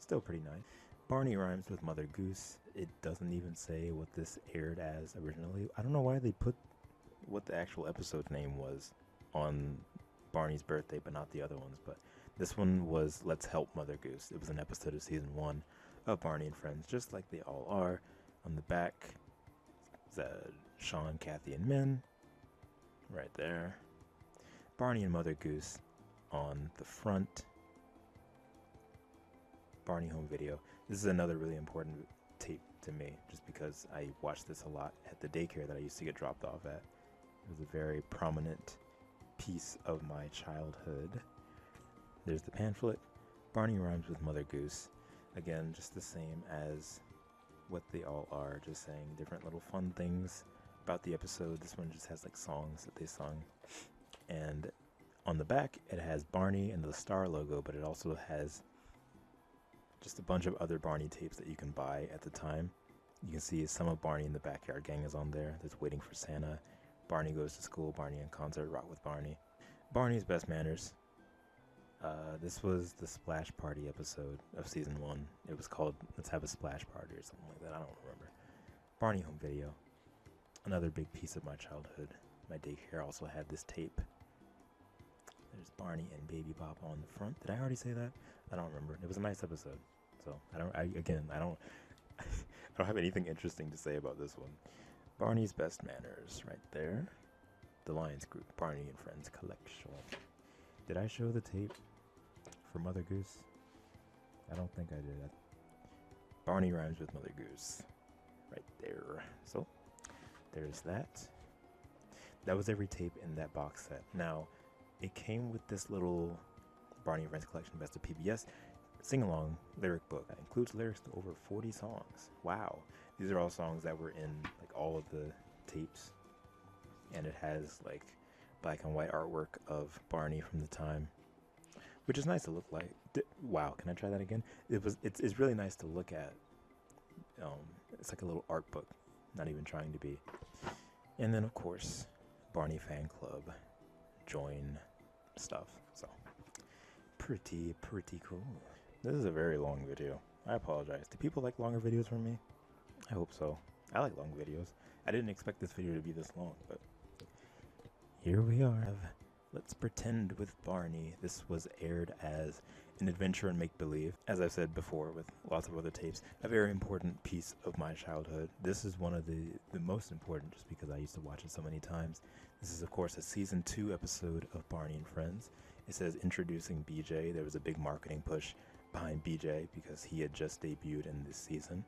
still pretty nice. Barney Rhymes with Mother Goose. It doesn't even say what this aired as originally. I don't know why they put what the actual episode name was on Barney's Birthday, but not the other ones. But This one was Let's Help Mother Goose. It was an episode of season 1 of Barney and Friends, just like they all are. On the back, Sean, Kathy, and Min, right there. Barney and Mother Goose on the front. Barney home video. This is another really important tape to me, just because I watched this a lot at the daycare that I used to get dropped off at. It was a very prominent piece of my childhood. There's the pamphlet. Barney rhymes with Mother Goose. Again, just the same as what they all are, just saying different little fun things about the episode. This one just has like songs that they sung. And on the back, it has Barney and the star logo, but it also has just a bunch of other Barney tapes that you can buy at the time. You can see some of Barney in the Backyard Gang is on there. There's Waiting for Santa, Barney Goes to School, Barney in Concert, Rock with Barney, Barney's Best Manners. This was the Splash Party episode of season 1. It was called Let's Have a Splash Party or something like that. I don't remember. Barney home video. Another big piece of my childhood. My daycare also had this tape. There's Barney and Baby Bop on the front. Did I already say that? I don't remember. It was a nice episode. So I don't I don't have anything interesting to say about this one. Barney's Best Manners right there. The Lions Group, Barney and Friends Collection. Did I show the tape for Mother Goose? I don't think I did. Barney rhymes with Mother Goose. Right there. So, there's that. That was every tape in that box set. Now, it came with this little Barney and Friends Collection Best of PBS sing-along lyric book. That includes lyrics to over 40 songs. Wow. These are all songs that were in like all of the tapes. And it has like black and white artwork of Barney from the time, which is nice to look like. Wow, can I try that again? It's really nice to look at. It's like a little art book, not even trying to be. And then of course, Barney fan club, join stuff. So pretty cool. This is a very long video. I apologize. Do people like longer videos from me? I hope so. I like long videos. I didn't expect this video to be this long, but here we are. Let's Pretend with Barney. This was aired as an adventure in make-believe. As I've said before with lots of other tapes, a very important piece of my childhood. This is one of the most important just because I used to watch it so many times. This is of course a season 2 episode of Barney and Friends. It says introducing BJ. There was a big marketing push behind BJ because he had just debuted in this season.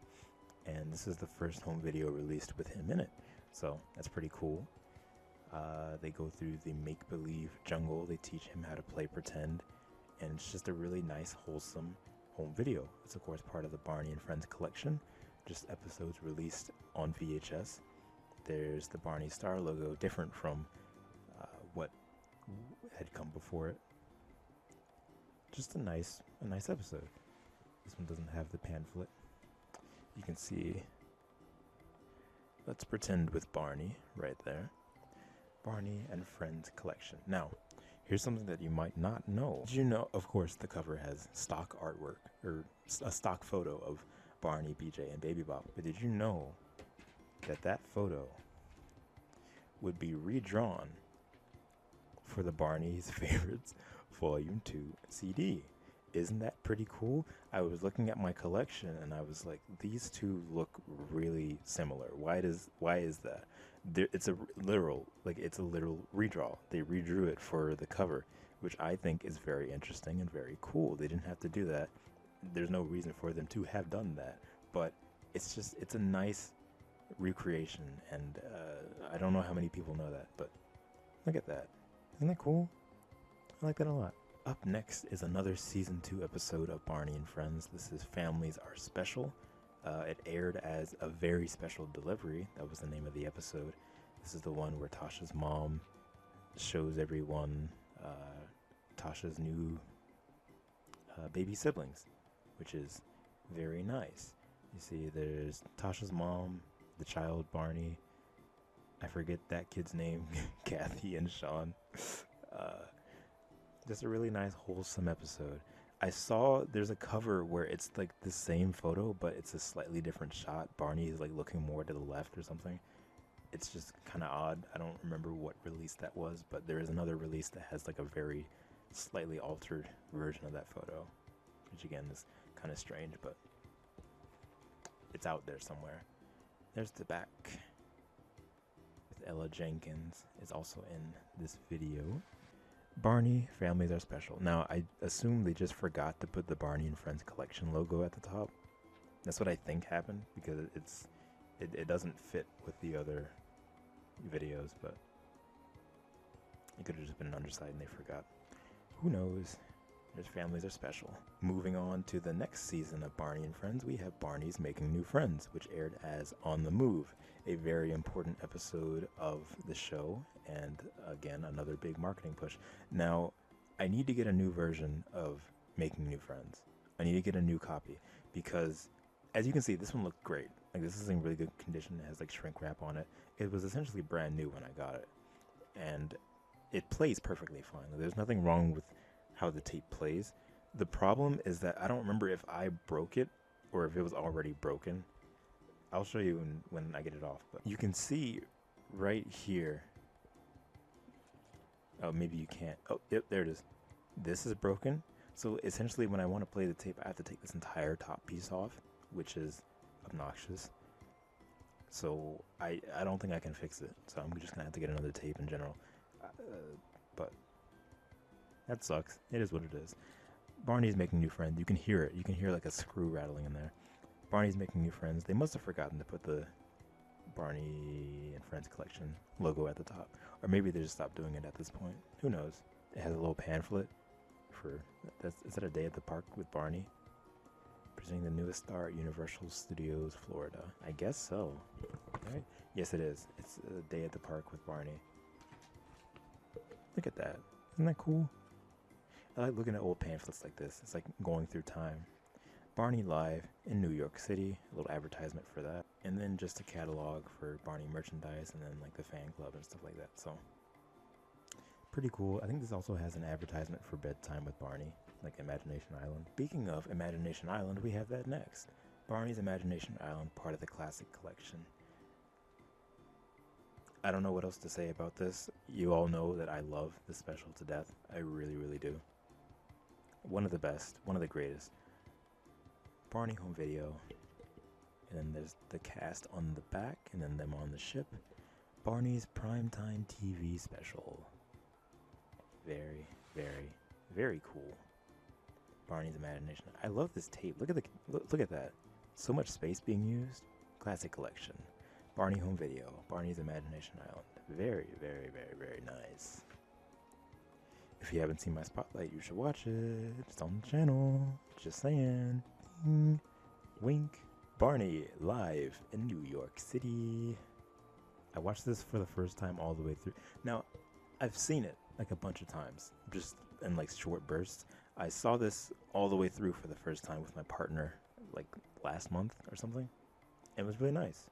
And this is the first home video released with him in it. So that's pretty cool. They go through the make-believe jungle. They teach him how to play pretend. And it's just a really nice, wholesome home video. It's of course part of the Barney and Friends collection. Just episodes released on VHS. There's the Barney Star logo, different from what had come before it. Just a nice episode. This one doesn't have the pamphlet. You can see Let's Pretend with Barney right there. Barney and Friends collection. Now, here's something that you might not know. Did you know, of course, the cover has stock artwork, or a stock photo of Barney, BJ, and Baby Bop. But did you know that that photo would be redrawn for the Barney's Favorites Volume 2 CD? Isn't that pretty cool? I was looking at my collection and I was like, these two look really similar. Why is that? It's a literal redraw. They redrew it for the cover, which I think is very interesting and very cool. They didn't have to do that. There's no reason for them to have done that, but it's a nice recreation, and I don't know how many people know that, but look at that. Isn't that cool? I like that a lot. Up next is another season 2 episode of Barney and Friends. This is Families Are Special. It aired as A Very Special Delivery. That was the name of the episode. This is the one where Tasha's mom shows everyone Tasha's new baby siblings, which is very nice. You see there's Tasha's mom, the child Barney, I forget that kid's name, Kathy and Sean. Just a really nice, wholesome episode. I saw there's a cover where it's like the same photo, but it's a slightly different shot. Barney is like looking more to the left or something. It's just kind of odd. I don't remember what release that was, but there is another release that has like a very slightly altered version of that photo, which again is kind of strange, but it's out there somewhere. There's the back with Ella Jenkins is also in this video. Barney, families are special. Now, I assume they just forgot to put the Barney and Friends Collection logo at the top. That's what I think happened, because it doesn't fit with the other videos, but it could have just been an underside and they forgot. Who knows? Their families are special. Moving on to the next season of Barney and Friends, we have Barney's Making New Friends, which aired as On the Move, a very important episode of the show, and again, another big marketing push. Now, I need to get a new version of Making New Friends. I need to get a new copy, because as you can see, this one looked great. Like, this is in really good condition. It has like shrink wrap on it. It was essentially brand new when I got it, and it plays perfectly fine. Like, there's nothing wrong with how the tape plays. The problem is that I don't remember if I broke it or if it was already broken. I'll show you when I get it off, but you can see right here. Oh, maybe you can't. Oh, yep, there it is. This is broken. So essentially when I want to play the tape, I have to take this entire top piece off, which is obnoxious. So I don't think I can fix it. So I'm just gonna have to get another tape in general. But that sucks. It is what it is. Barney's Making New Friends. You can hear it. You can hear like a screw rattling in there. Barney's Making New Friends. They must have forgotten to put the Barney and Friends Collection logo at the top. Or maybe they just stopped doing it at this point. Who knows? It has a little pamphlet for... Is that A Day at the Park with Barney? Presenting the newest star at Universal Studios, Florida. I guess so. Right? Yes, it is. It's A Day at the Park with Barney. Look at that. Isn't that cool? I like looking at old pamphlets like this. It's like going through time. Barney Live in New York City. A little advertisement for that. And then just a catalog for Barney merchandise and then like the fan club and stuff like that. So, pretty cool. I think this also has an advertisement for Bedtime with Barney, like Imagination Island. Speaking of Imagination Island, we have that next. Barney's Imagination Island, part of the Classic Collection. I don't know what else to say about this. You all know that I love this special to death. I really, really do. One of the best. One of the greatest. Barney home video. And then there's the cast on the back, and then them on the ship. Barney's primetime TV special. Very, very, very cool. Barney's Imagination. I love this tape. Look at that. So much space being used. Classic Collection. Barney home video. Barney's Imagination Island. Very, very, very, very nice. If you haven't seen my spotlight, you should watch it. It's on the channel. Just saying. Ding. Wink. Barney live in New York City. I watched this for the first time all the way through. Now, I've seen it like a bunch of times, just in like short bursts. I saw this all the way through for the first time with my partner like last month or something. It was really nice.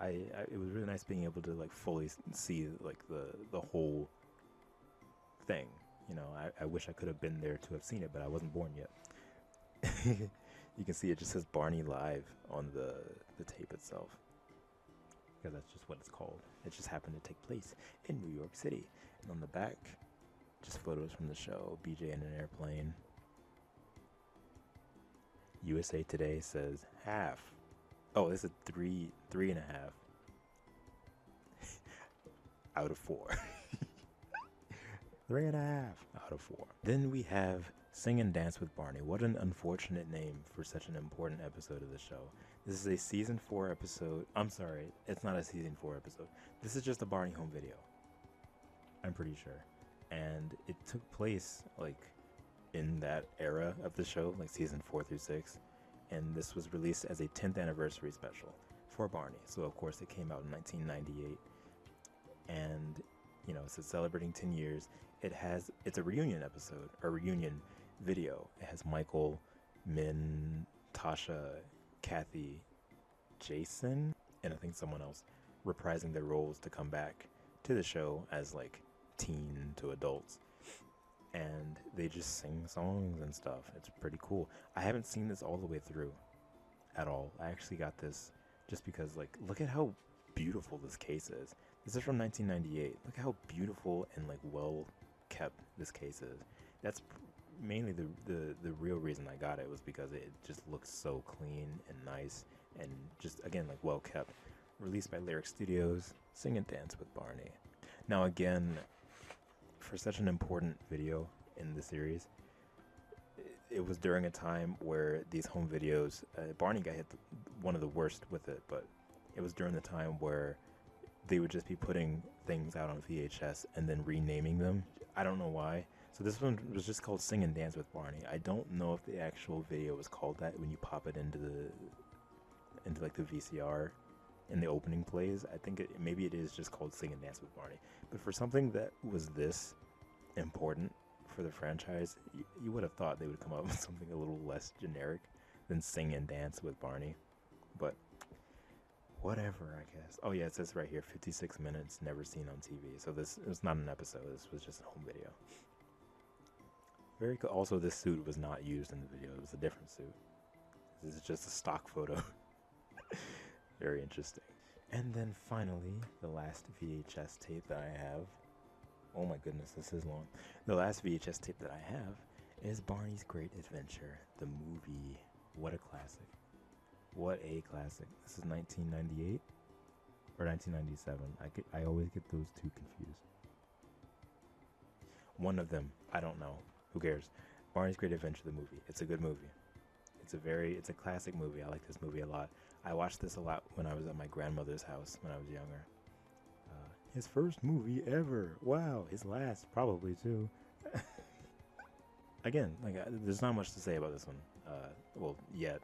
It was really nice being able to like fully see like the whole thing. You know, I wish I could have been there to have seen it, but I wasn't born yet. You can see it just says Barney Live on the tape itself, because that's just what it's called. It just happened to take place in New York City. And on the back, just photos from the show. BJ in an airplane. USA Today says half. Oh, this is 3.5 out of 4. 3.5 out of 4. Then we have Sing and Dance with Barney. What an unfortunate name for such an important episode of the show. This is a season 4 episode. I'm sorry, it's not a season 4 episode. This is just a Barney home video. I'm pretty sure. And it took place like in that era of the show, like season 4 through 6. And this was released as a 10th anniversary special for Barney. So of course it came out in 1998. And you know, so celebrating 10 years. It's a reunion episode, a reunion video. It has Michael, Min, Tasha, Kathy, Jason, and I think someone else reprising their roles to come back to the show as like teen to adults. And they just sing songs and stuff. It's pretty cool. I haven't seen this all the way through at all. I actually got this just because, like, look at how beautiful this case is. This is from 1998. Look how beautiful and like well kept this case is. That's mainly the real reason I got it, was because it just looks so clean and nice, and just, again, like, well kept. Released by Lyric Studios, Sing and Dance with Barney. Now again, for such an important video in the series, it was during a time where these home videos, Barney got hit one of the worst with it, but it was during the time where they would just be putting things out on VHS and then renaming them. I don't know why. So this one was just called Sing and Dance with Barney. I don't know if the actual video was called that when you pop it into like the VCR in the opening plays. I think maybe it is just called Sing and Dance with Barney. But for something that was this important for the franchise, you would have thought they would come up with something a little less generic than Sing and Dance with Barney. But whatever, I guess. Oh yeah, it says right here, 56 minutes, never seen on TV. So this was not an episode, this was just a home video. Very cool. Also, this suit was not used in the video, it was a different suit. This is just a stock photo. Very interesting. And then finally, the last VHS tape that I have. Oh my goodness, this is long. The last VHS tape that I have is Barney's Great Adventure, the movie. What a classic. What a classic. This is 1998 or 1997. I always get those two confused. One of them, I don't know. Who cares? Barney's Great Adventure, the movie. It's a good movie. It's a classic movie. I like this movie a lot. I watched this a lot when I was at my grandmother's house when I was younger. His first movie ever. Wow. His last, probably, too. Again, like, there's not much to say about this one. Well, yet.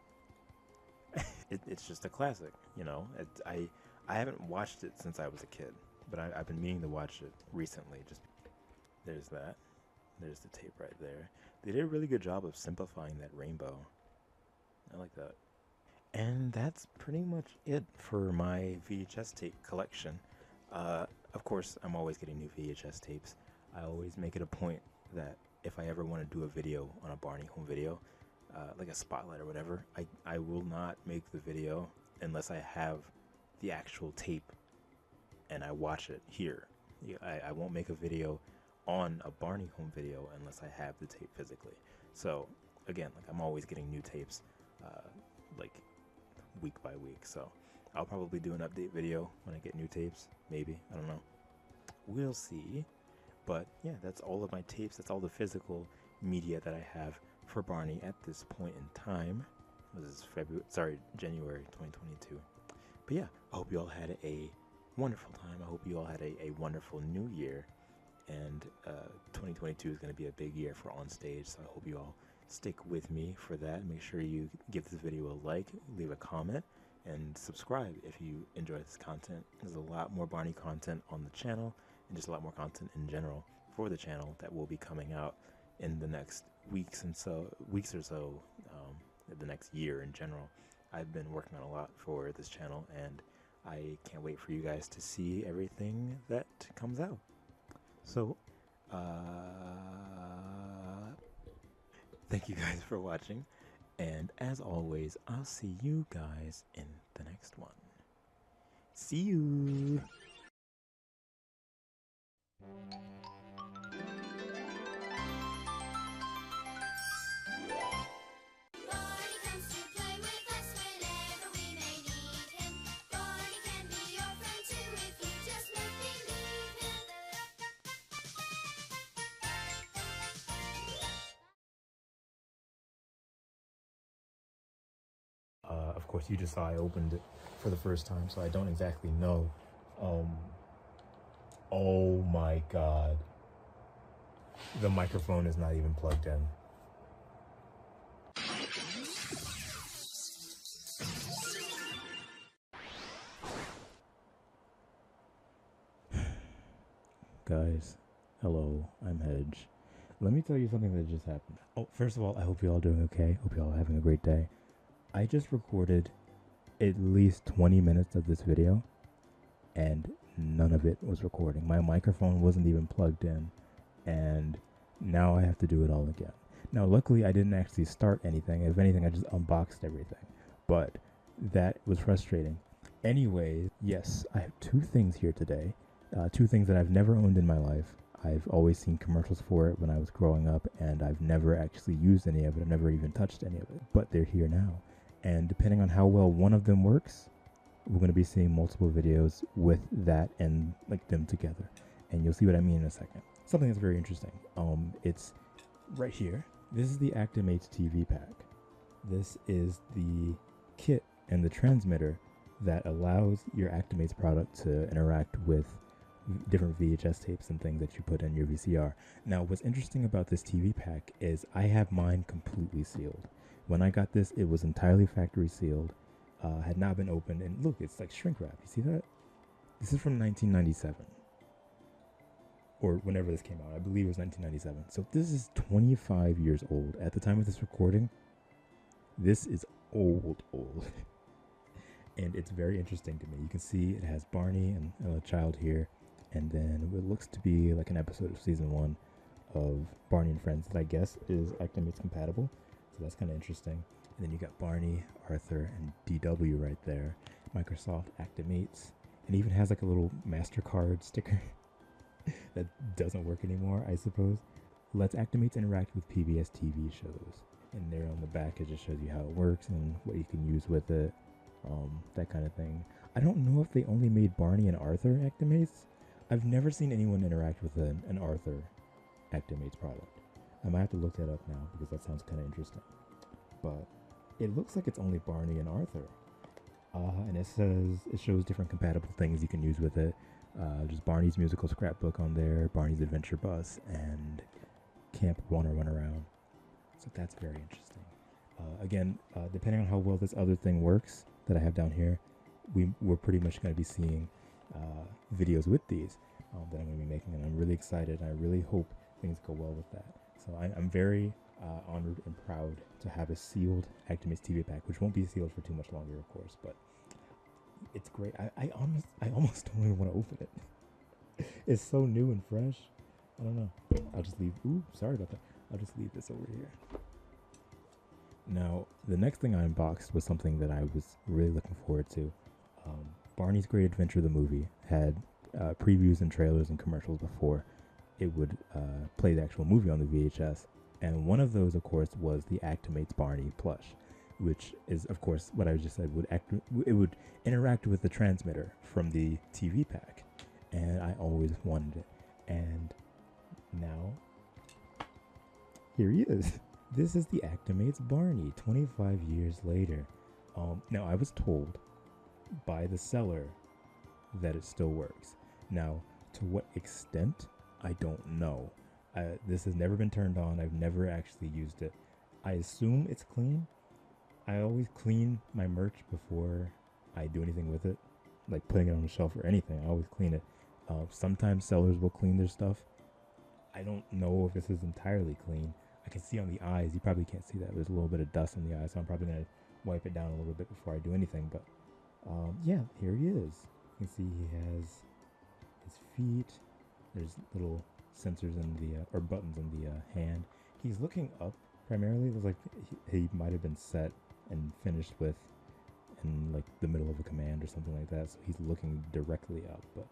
It's just a classic, you know. I haven't watched it since I was a kid, but I've been meaning to watch it recently. Just there's that. There's the tape right there. They did a really good job of simplifying that rainbow. I like that. And that's pretty much it for my VHS tape collection. Of course, I'm always getting new VHS tapes. I always make it a point that if I ever want to do a video on a Barney home video, like a spotlight or whatever, I will not make the video unless I have the actual tape and I watch it here. I won't make a video on a Barney home video unless I have the tape physically. So again, like, I'm always getting new tapes, like week by week. So I'll probably do an update video when I get new tapes. Maybe, I don't know. We'll see. But yeah, that's all of my tapes. That's all the physical media that I have for Barney at this point in time. This is January 2022. But yeah, I hope you all had a wonderful time. I hope you all had a wonderful new year. And 2022 is going to be a big year for On Stage, so I hope you all stick with me for that. Make sure you give this video a like, leave a comment, and subscribe if you enjoy this content. There's a lot more Barney content on the channel, and just a lot more content in general for the channel that will be coming out in the next weeks or so, the next year in general. I've been working on a lot for this channel, and I can't wait for you guys to see everything that comes out. So, thank you guys for watching, and as always, I'll see you guys in the next one. See you! Of course, you just saw I opened it for the first time, so I don't exactly know. Oh my God. The microphone is not even plugged in. Guys, hello, I'm Hedge. Let me tell you something that just happened. Oh, first of all, I hope you're all doing okay. Hope you're all having a great day. I just recorded at least 20 minutes of this video, and none of it was recording. My microphone wasn't even plugged in, and now I have to do it all again. Now, luckily, I didn't actually start anything. If anything, I just unboxed everything, but that was frustrating. Anyways, yes, I have two things here today. Two things that I've never owned in my life. I've always seen commercials for it when I was growing up, and I've never actually used any of it. I've never even touched any of it, but they're here now. And depending on how well one of them works, we're going to be seeing multiple videos with that and like them together. And you'll see what I mean in a second. Something that's very interesting. It's right here. This is the Actimates TV pack. This is the kit and the transmitter that allows your Actimates product to interact with different VHS tapes and things that you put in your VCR. Now, what's interesting about this TV pack is I have mine completely sealed. When I got this, it was entirely factory sealed, had not been opened, and look, it's like shrink wrap. You see that? This is from 1997, or whenever this came out. I believe it was 1997. So this is 25 years old. At the time of this recording, this is old. And it's very interesting to me. You can see it has Barney and a child here, and then what looks to be like an episode of season 1 of Barney and Friends that I guess is Actimates compatible. So that's kind of interesting. And then you got Barney, Arthur, and DW right there. Microsoft Actimates. And even has like a little MasterCard sticker that doesn't work anymore, I suppose. Lets Actimates interact with PBS TV shows. And there on the back, it just shows you how it works and what you can use with it. That kind of thing. I don't know if they only made Barney and Arthur Actimates. I've never seen anyone interact with an Arthur Actimates product. I might have to look that up now because that sounds kind of interesting. But it looks like it's only Barney and Arthur. And it shows different compatible things you can use with it. Just Barney's musical scrapbook on there, Barney's adventure bus, and Camp Wanna Run Around. So that's very interesting. Again, depending on how well this other thing works that I have down here, we're pretty much going to be seeing videos with these that I'm going to be making, and I'm really excited. And I really hope things go well with that. So I'm very honored and proud to have a sealed Actimates TV pack, which won't be sealed for too much longer, of course, but it's great. I almost don't even want to open it. It's so new and fresh. I don't know. I'll just leave. Ooh, sorry about that. I'll just leave this over here. Now, the next thing I unboxed was something that I was really looking forward to. Barney's Great Adventure, the movie, had previews and trailers and commercials before it would play the actual movie on the VHS. And one of those, of course, was the Actimates Barney plush, which is, of course, what I just said, it would interact with the transmitter from the TV pack. And I always wanted it. And now, here he is. This is the Actimates Barney, 25 years later. Now, I was told by the seller that it still works. Now, to what extent, I don't know. This has never been turned on. I've never actually used it. I assume it's clean. I always clean my merch before I do anything with it, like putting it on the shelf or anything. I always clean it. Sometimes sellers will clean their stuff. I don't know if this is entirely clean. I can see on the eyes, you probably can't see that. There's a little bit of dust on the eyes, so I'm probably going to wipe it down a little bit before I do anything. But yeah, here he is. You can see he has his feet. There's little sensors in the, or buttons in the hand. He's looking up primarily. It was like he might have been set and finished with in like the middle of a command or something like that. So he's looking directly up, but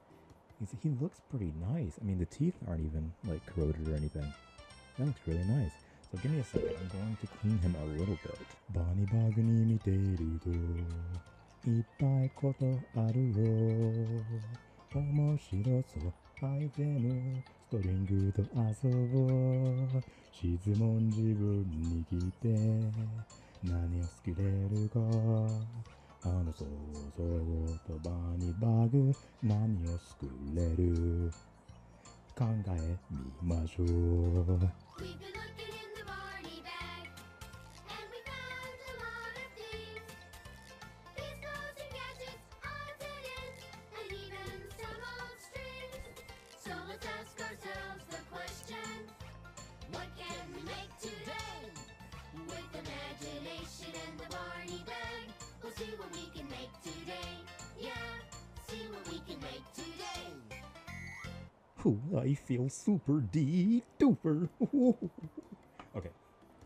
he looks pretty nice. I mean, the teeth aren't even like corroded or anything. That looks really nice. So give me a second. I'm going to clean him a little bit. Bonnie bug ni miteru to ippai koto aru yo. Omoshiro so aitemu stringu to asobo. Shizumon jibun ni kite nani o tsukureru ka. Ano souzou to Bonnie bug nani o tsukureru. Kangae mimashou. We've been looking in the Barney bag, and we found a lot of things. Pistols and gadgets, odds and ends, and even some old strings. So let's ask ourselves the question, what can we make today? With imagination and the Barney bag, we'll see what we can make today. Yeah, see what we can make today. Ooh, I feel super duper. Okay.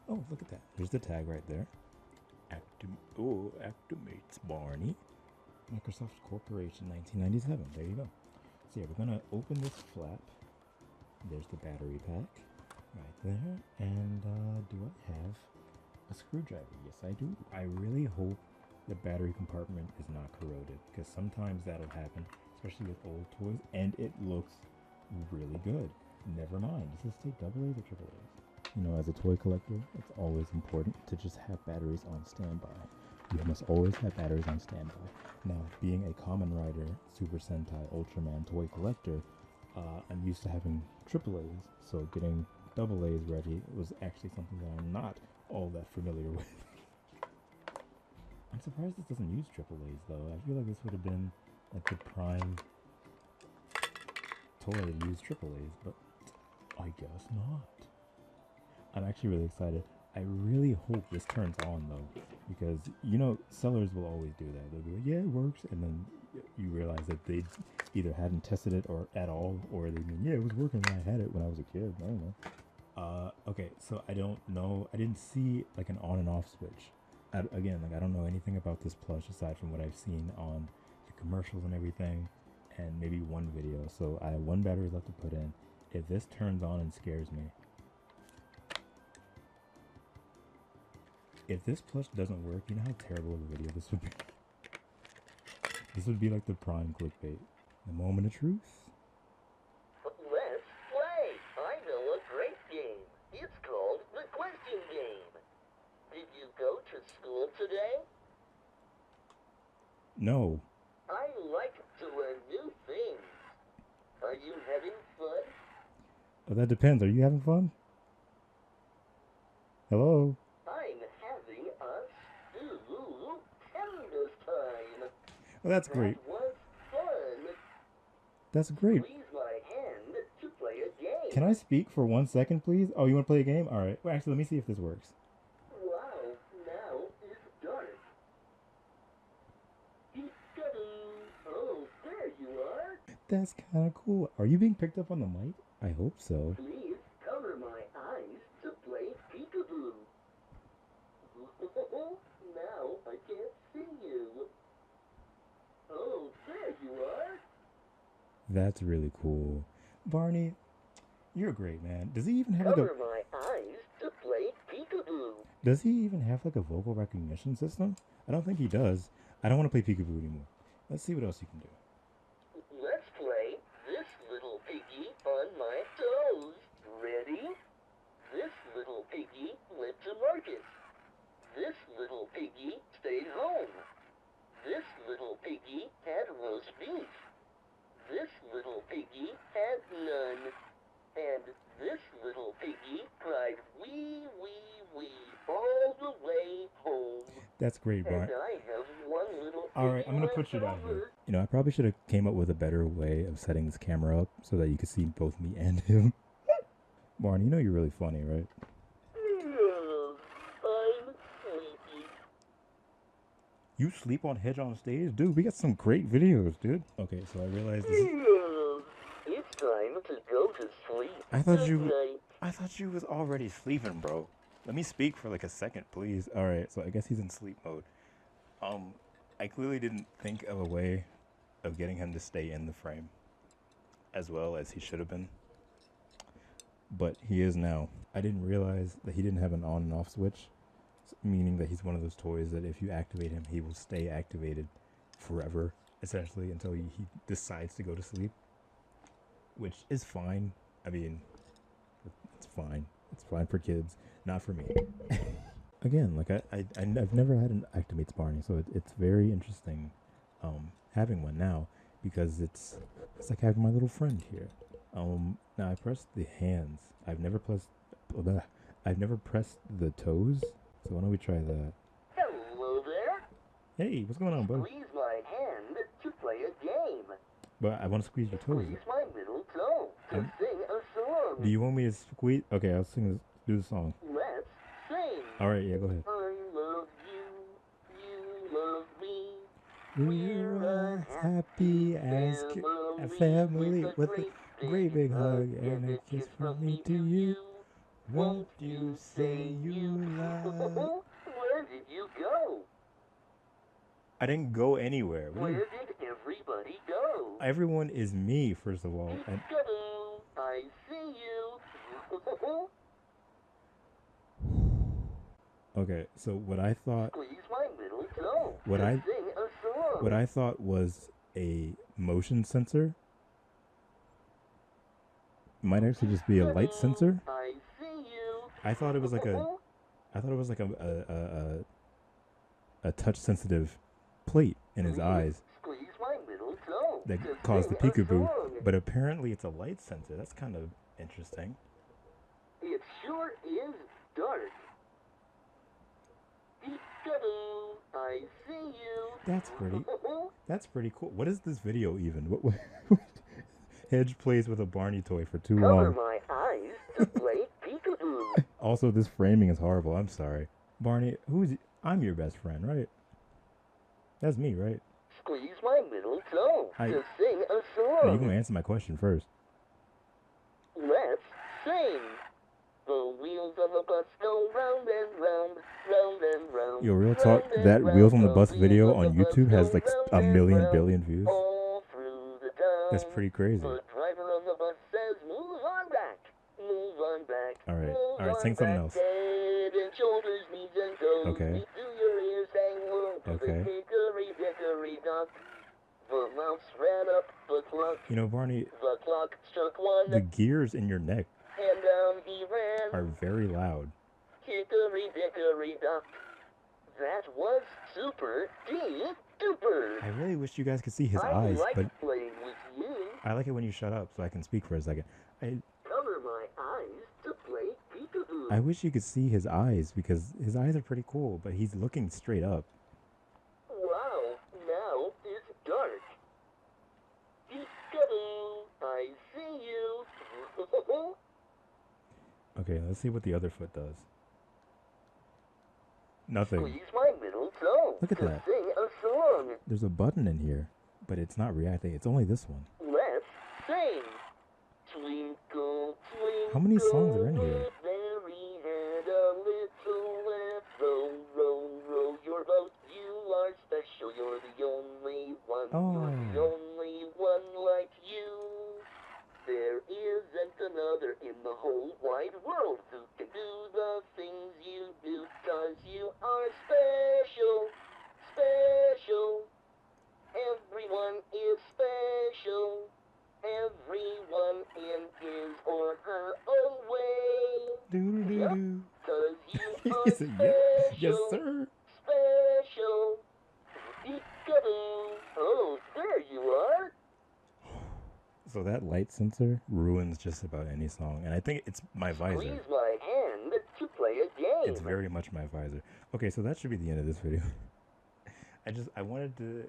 Oh, look at that. There's the tag right there. Actimates Barney. Microsoft Corporation, 1997. There you go. So yeah, we're gonna open this flap There's the battery pack right there. And do I have a screwdriver? Yes, I do. I really hope the battery compartment is not corroded, because sometimes that'll happen, especially with old toys, and it looks really good. Never mind. Does this take AA or AAAs? You know, as a toy collector, it's always important to just have batteries on standby. You must always have batteries on standby. Now, being a Kamen Rider, Super Sentai, Ultraman toy collector, I'm used to having AAAs, so getting AA's ready was actually something that I'm not all that familiar with. I'm surprised this doesn't use AAAs though. I feel like this would have been like the prime toy to use AAAs, but I guess not. I'm actually really excited. I really hope this turns on though, because you know sellers will always do that. They'll be like, yeah, it works, and then you realize that they either hadn't tested it or at all, or they mean, yeah, it was working when I had it when I was a kid. I don't know. Okay, so I don't know. I didn't see like an on and off switch. Again, like I don't know anything about this plush aside from what I've seen on the commercials and everything, and maybe one video. So I have one battery left to put in. If this turns on and scares me, if this plush doesn't work, you know how terrible of a video this would be. This would be like the prime clickbait. The moment of truth. Let's play! I know a great game. It's called the question game. Did you go to school today? No. I like to learn new things. Are you having fun? Oh, that depends. Are you having fun? Hello? I'm having a stew this time. Oh, that's great. That was fun. That's great. Please my hand to play a game. Can I speak for 1 second, please? Oh, you want to play a game? All right. Well, actually, let me see if this works. Wow, now it's dark. Peekaboo. Oh, there you are. That's kind of cool. Are you being picked up on the mic? I hope so. Please cover my eyes to play peekaboo. Now I can't see you. Oh, there you are. That's really cool. Barney, you're great, man. Does he even have like Cover my eyes to play peekaboo. Does he even have like a vocal recognition system? I don't think he does. I don't want to play peekaboo anymore. Let's see what else you can do. Let's play this little piggy on my toes. Ready? This little piggy went to market. This little piggy stayed home. This little piggy had roast beef. This little piggy had none. And this little piggy cried wee, wee, wee all the way home. That's great, Barney. And I have one little All right, piggy I'm gonna put left you down over. here. You know, I probably should have came up with a better way of setting this camera up so that you could see both me and him. Barney, you know you're really funny, right? Yes, I'm sleepy. You sleep on Hedge on stage? Dude, we got some great videos, dude. Okay, so I realized this is... Yes, it's time to go to sleep. I thought Good you... night. I thought you was already sleeping, bro. Let me speak for like a second, please. All right, so I guess he's in sleep mode. I clearly didn't think of a way of getting him to stay in the frame as well as he should have been. But he is now. I didn't realize that he didn't have an on and off switch, meaning that he's one of those toys that if you activate him, he will stay activated forever, essentially, until he decides to go to sleep, which is fine. I mean, it's fine. It's fine for kids, not for me. Again, like I've never had an Actimates Barney, so it's very interesting having one now, because it's like having my little friend here. Now I pressed the hands. I've never pressed the toes. So why don't we try that? Hello there. Hey, what's going on, bud? Squeeze my hand to play a game. But I want to squeeze your toes. Squeeze my middle toe to sing a song. Do you want me to squeeze? Okay, I'll sing this. Do the song. Let's sing. All right, yeah, go ahead. I love you, you love me. We're as happy as a family with a great big hug and a kiss from me to you. Won't you say you love? Where did you go? I didn't go anywhere. Where did everybody go? Everyone is me, first of all. And Peekaboo, I see Okay, so what I thought Squeeze my middle toe. What to I- sing a song. what I thought was a motion sensor might actually just be a light sensor. I see you. I thought it was like a touch sensitive plate in his eyes Squeeze my middle toe. that to caused the sing a peekaboo, song. but apparently it's a light sensor. That's kind of interesting. It sure is dark. Peekaboo, I see you. That's pretty cool. What is this video even? What Hedge plays with a Barney toy for too Cover long. my eyes to play peekaboo. Also, this framing is horrible. I'm sorry. Barney, I'm your best friend, right? That's me, right? Squeeze my middle toe I- to sing a No, song. you're gonna answer my question first. Let's sing. The wheels of the bus go round and round, round and round. Yo, real talk, round and that round. Wheels on the The Bus wheels video of on the bus YouTube has go like round a and million round, billion views. all through the town. That's pretty crazy. The driver of the bus says, move on back, move on back. All right, move all right, on sing something back. else. Head and shoulders, knees and toes. Okay. Deep through your ears, hang low. Okay. The hickory dickory dock. The mouse ran up the clock. You know, Barney, The clock struck one, the gears in your neck and down he ran. are very loud. Hickory dickory dock. That was super duper. I really wish you guys could see his I eyes, like but playing with you. I like it when you shut up so I can speak for a second. Cover my eyes to play peekaboo. I wish you could see his eyes because his eyes are pretty cool, but he's looking straight up. Wow, now it's dark. Peekaboo, I see you. Okay, let's see what the other foot does. Nothing. Squeeze my middle toe Look at to that. sing a song. There's a button in here, but it's not reacting. It's only this one. Let's sing. Twinkle, twinkle. How many songs are in here? Mary had a little lamp. Row, row, row your boat. You are special. You're the only one. Oh. You're the only one like you. There isn't another in the whole wide world who can do the things you do. 'Cause you are special, special. Everyone is special. Everyone in his or her own way. Doo-doo-doo-doo. 'Cause you are He said, yes, yes, special, sir. special. Peekaboo. Oh, there you are. So that light sensor ruins just about any song, and I think it's my visor. Squeeze my hand to play a game. It's very much my visor. Okay, so that should be the end of this video. I wanted to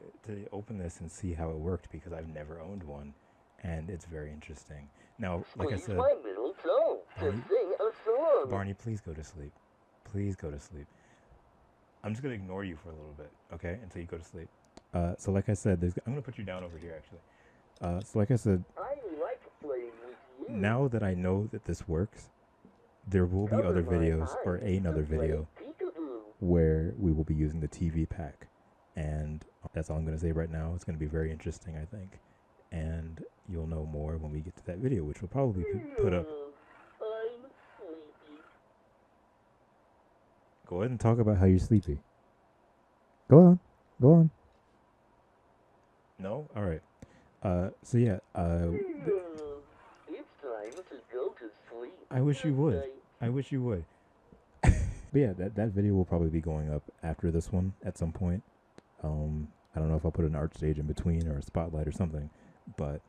open this and see how it worked because I've never owned one, and it's very interesting. Now, like I Squeeze said, my middle toe to Barney- sing a song. Barney, please go to sleep. Please go to sleep. I'm just gonna ignore you for a little bit, okay, until you go to sleep. So like I said, I'm gonna put you down over here actually. So like I said, I like playing with you. now that I know that this works, there will be Cover other my videos or eyes another to play video peekaboo. where we will be using the TV pack. And that's all I'm going to say right now. It's going to be very interesting, I think. And you'll know more when we get to that video, which will probably be put up. I'm sleepy. Go ahead and talk about how you're sleepy. Go on. Go on. No? All right. So yeah, It's time to go to sleep. I wish you would. Night. I wish you would. But yeah, that video will probably be going up after this one at some point. I don't know if I'll put an art stage in between or a spotlight or something, but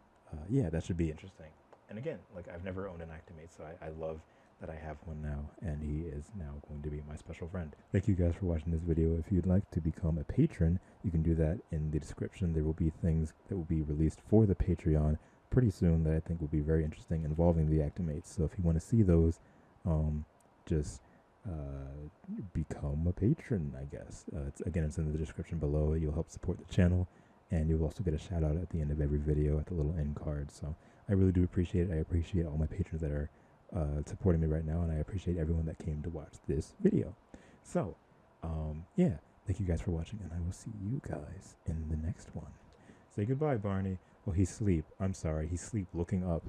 yeah, that should be interesting. And again, like I've never owned an Actimate, so I love that I have one now, and he is now going to be my special friend. Thank you guys for watching this video. If you'd like to become a patron, you can do that in the description. There will be things that will be released for the Patreon pretty soon that I think will be very interesting involving the Actimates. So if you want to see those, just become a patron, I guess. It's in the description below. You'll help support the channel, and you'll also get a shout out at the end of every video at the little end card. So I really do appreciate it. I appreciate all my patrons that are supporting me right now, and I appreciate everyone that came to watch this video. So yeah, thank you guys for watching, and I will see you guys in the next one. Say goodbye, Barney. Well, he's asleep. I'm sorry, he's asleep looking up,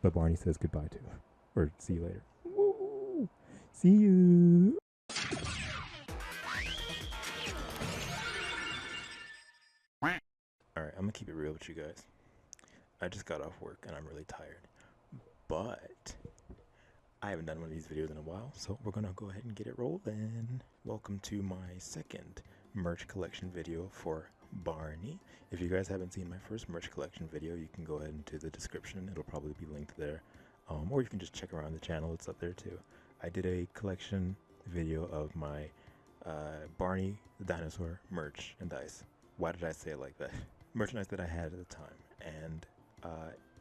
but Barney says goodbye too, or see you later. Woo! See you. gonna keep it real with you guys. I just got off work and I'm really tired, but I haven't done one of these videos in a while, so we're gonna go ahead and get it rolling. Welcome to my second merch collection video for Barney. If you guys haven't seen my first merch collection video, you can go ahead into the description. It'll probably be linked there, or you can just check around the channel. It's up there too. I did a collection video of my Barney the dinosaur merchandise. Why did I say it like that? Merchandise that I had at the time, and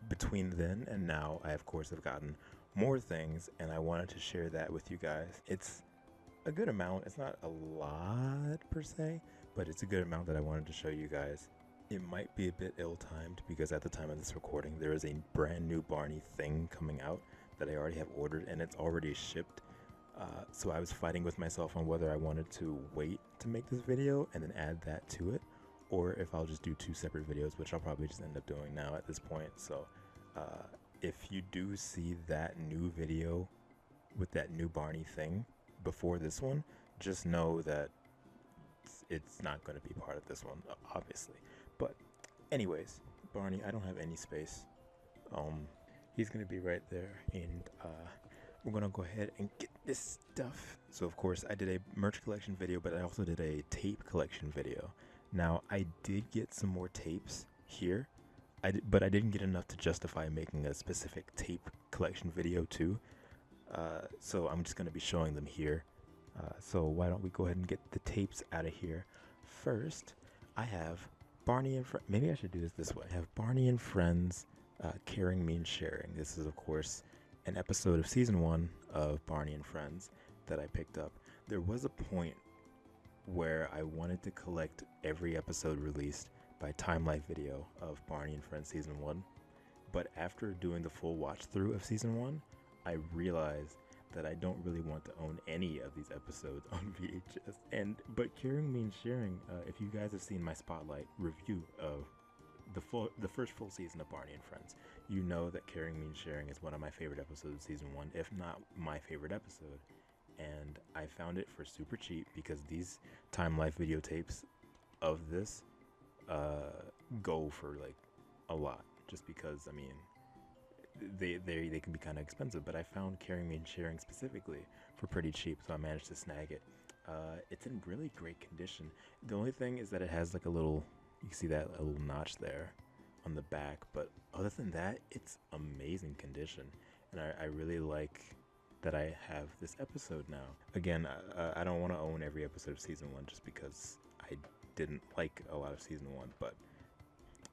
between then and now, I of course have gotten more things, and I wanted to share that with you guys. It's a good amount. It's not a lot per se, but it's a good amount that I wanted to show you guys. It might be a bit ill-timed because at the time of this recording, there is a brand new Barney thing coming out that I already have ordered, and it's already shipped. So I was fighting with myself on whether I wanted to wait to make this video and then add that to it, or if I'll just do two separate videos, which I'll probably just end up doing now at this point. So if you do see that new video with that new Barney thing before this one, just know that it's not going to be part of this one, obviously. But anyways, Barney, I don't have any space. He's going to be right there, and we're going to go ahead and get this stuff. So of course I did a merch collection video, but I also did a tape collection video. Now I did get some more tapes here, but I didn't get enough to justify making a specific tape collection video too. So I'm just going to be showing them here. So why don't we go ahead and get the tapes out of here. First, I have Barney and maybe I should do this way. I have Barney and Friends, Caring Means Sharing. This is of course an episode of season 1 of Barney and Friends that I picked up. There was a point where I wanted to collect every episode released by Time Life Video of Barney and Friends season 1, but after doing the full watch through of season 1, I realized that I don't really want to own any of these episodes on VHS. But Caring Means Sharing, if you guys have seen my Spotlight review of the first full season of Barney and Friends, you know that Caring Means Sharing is one of my favorite episodes of season 1, if not my favorite episode. And I found it for super cheap because these Time Life videotapes of this go for like a lot, just because I mean they can be kind of expensive, but I found Caring Means Sharing specifically for pretty cheap, so I managed to snag it. It's in really great condition. The only thing is that it has like a little, you can see that a little notch there on the back, but other than that, it's amazing condition, and I really like that I have this episode now. Again, I don't want to own every episode of season 1 just because I didn't like a lot of season 1, but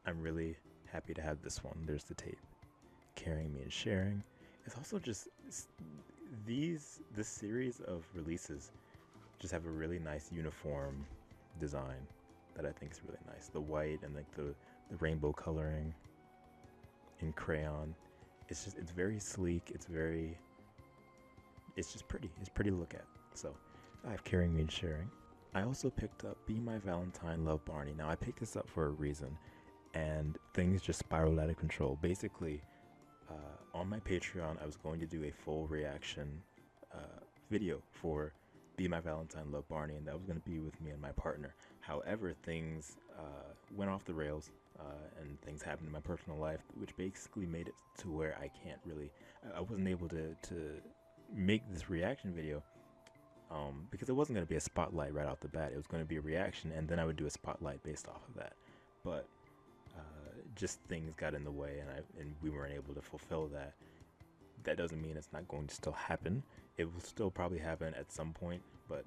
I'm really happy to have this one. There's the tape. Caring Means Sharing. It's also just this series of releases just have a really nice uniform design that I think is really nice. The white and like the rainbow coloring in crayon. It's very sleek. It's just pretty. It's pretty to look at. So I have Caring Means Sharing. I also picked up Be My Valentine, Love Barney. Now I picked this up for a reason, and things just spiraled out of control. Basically, on my Patreon, I was going to do a full reaction video for Be My Valentine, Love Barney, and that was going to be with me and my partner. However, things went off the rails, and things happened in my personal life, which basically made it to where I wasn't able to make this reaction video, because it wasn't going to be a spotlight right off the bat. It was going to be a reaction, and then I would do a spotlight based off of that. But just things got in the way, and we weren't able to fulfill that. That doesn't mean it's not going to still happen. It will still probably happen at some point, but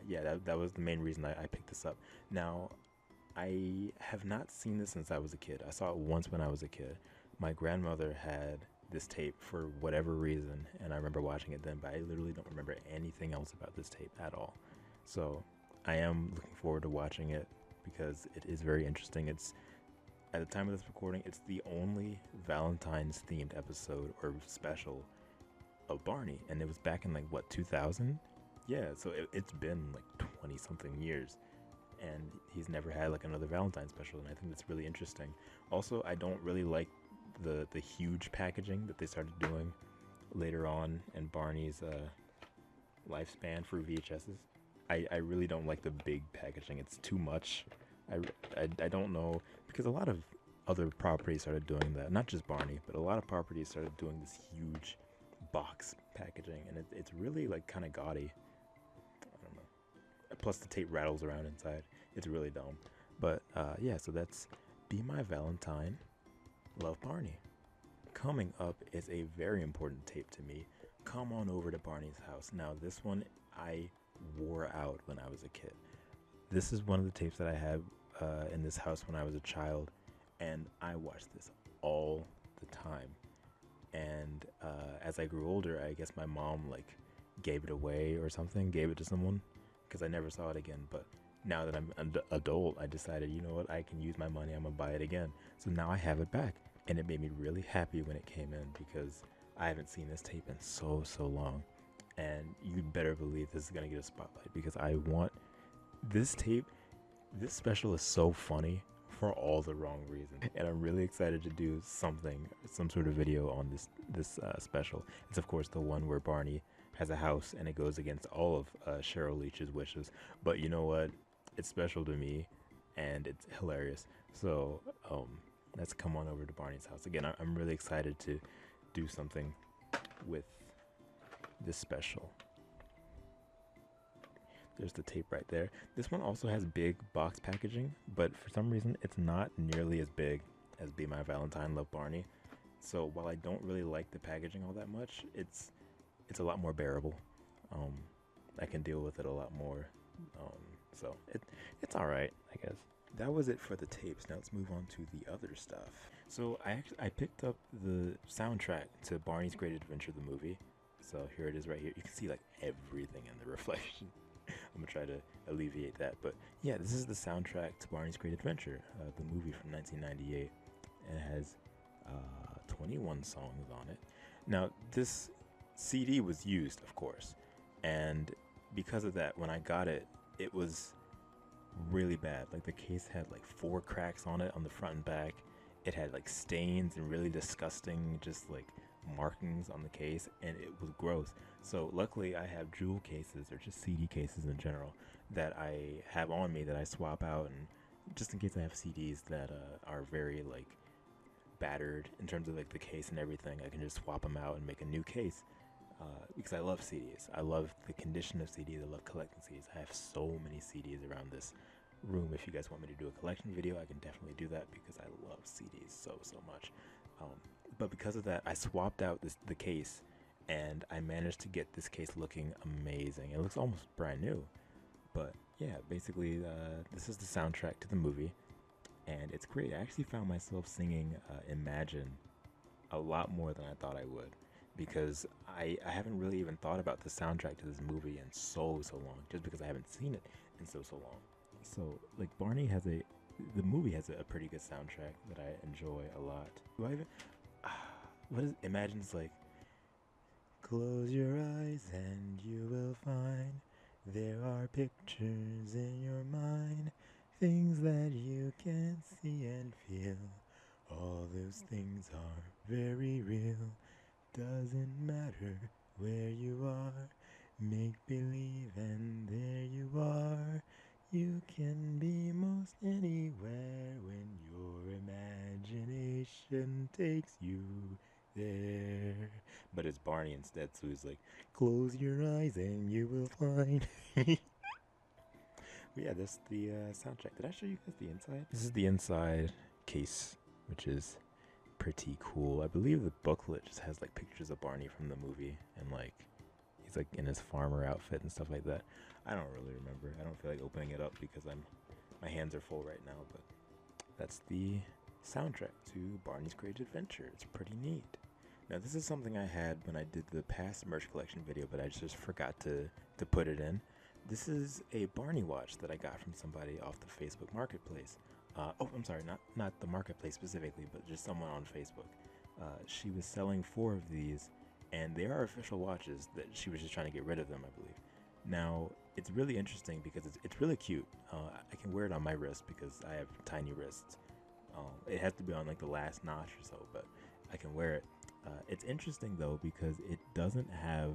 yeah, that was the main reason I picked this up. Now, I have not seen this since I was a kid. I saw it once when I was a kid. My grandmother had this tape for whatever reason, and I remember watching it then, but I literally don't remember anything else about this tape at all. So I am looking forward to watching it because it is very interesting. It's, at the time of this recording, it's the only Valentine's themed episode or special of Barney, and it was back in like what, 2000? Yeah, so it's been like 20 something years, and he's never had like another Valentine special, and I think that's really interesting. Also, I don't really like the huge packaging that they started doing later on in Barney's lifespan for VHSs. I really don't like the big packaging. It's too much I don't know, because a lot of other properties started doing that. Not just Barney, but a lot of properties started doing this huge box packaging, and it's really like kind of gaudy. I don't know. Plus the tape rattles around inside. It's really dumb. But yeah, so that's Be My Valentine, Love Barney. Coming up is a very important tape to me. Come On Over to Barney's House. Now this one I wore out when I was a kid. This is one of the tapes that I had in this house when I was a child, and I watched this all the time. And as I grew older, I guess my mom like gave it away or something, gave it to someone, because I never saw it again. But now that I'm an adult, I decided, you know what, I can use my money, I'm gonna buy it again. So now I have it back, and it made me really happy when it came in, because I haven't seen this tape in so long. And you better believe this is gonna get a spotlight, because I want this tape. This special is so funny for all the wrong reasons, and I'm really excited to do some sort of video on this special. It's of course the one where Barney has a house and it goes against all of Cheryl Leach's wishes. But you know what? It's special to me, and it's hilarious. So let's come on over to Barney's house again. I'm really excited to do something with this special. There's the tape right there. This one also has big box packaging, but for some reason it's not nearly as big as Be My Valentine, Love Barney. So while I don't really like the packaging all that much, it's a lot more bearable. I can deal with it a lot more. So it's all right, I guess. That was it for the tapes. Now let's move on to the other stuff. So I picked up the soundtrack to Barney's Great Adventure, the movie. So here it is right here. You can see like everything in the reflection. I'm gonna try to alleviate that, but yeah, this is the soundtrack to Barney's Great Adventure, the movie from 1998, and it has 21 songs on it. Now this CD was used, of course, and because of that, when I got it, it was really bad. Like the case had like 4 cracks on it on the front and back. It had like stains and really disgusting, just like markings on the case, and it was gross. So luckily I have jewel cases, or just CD cases in general, that I have on me that I swap out, and just in case I have CDs that are very like battered in terms of like the case and everything, I can just swap them out and make a new case, because I love CDs. I love the condition of CDs. I love collecting CDs. I have so many CDs around this room. If you guys want me to do a collection video, I can definitely do that, because I love CDs so much. But because of that, I swapped out the case, and I managed to get this case looking amazing. It looks almost brand new. But yeah, basically this is the soundtrack to the movie, and it's great. I actually found myself singing Imagine a lot more than I thought I would, because I haven't really even thought about the soundtrack to this movie in so long, just because I haven't seen it in so long. So like Barney has the movie has a pretty good soundtrack that I enjoy a lot. Do I even what is Imagine's like? Close your eyes and you will find there are pictures in your mind, things that you can see and feel. All those things are very real. Doesn't matter where you are, make believe and there you are. You can be most anywhere when your imagination takes you there. But it's Barney instead, so he's like, close your eyes and you will find. But yeah, that's the soundtrack. Did I show you guys the inside? This is the inside case, which is pretty cool. I believe the booklet just has like pictures of Barney from the movie, and like he's like in his farmer outfit and stuff like that. I don't really remember. I don't feel like opening it up because my hands are full right now, but that's the soundtrack to Barney's Great Adventure. It's pretty neat. Now this is something I had when I did the past merch collection video, but I just forgot to put it in. This is a Barney watch that I got from somebody off the Facebook Marketplace. Oh, I'm sorry, not the Marketplace specifically, but just someone on Facebook. She was selling 4 of these, and they are official watches that she was just trying to get rid of them, I believe. Now, it's really interesting because it's really cute. I can wear it on my wrist because I have tiny wrists. It has to be on like the last notch or so, but I can wear it. It's interesting though because it doesn't have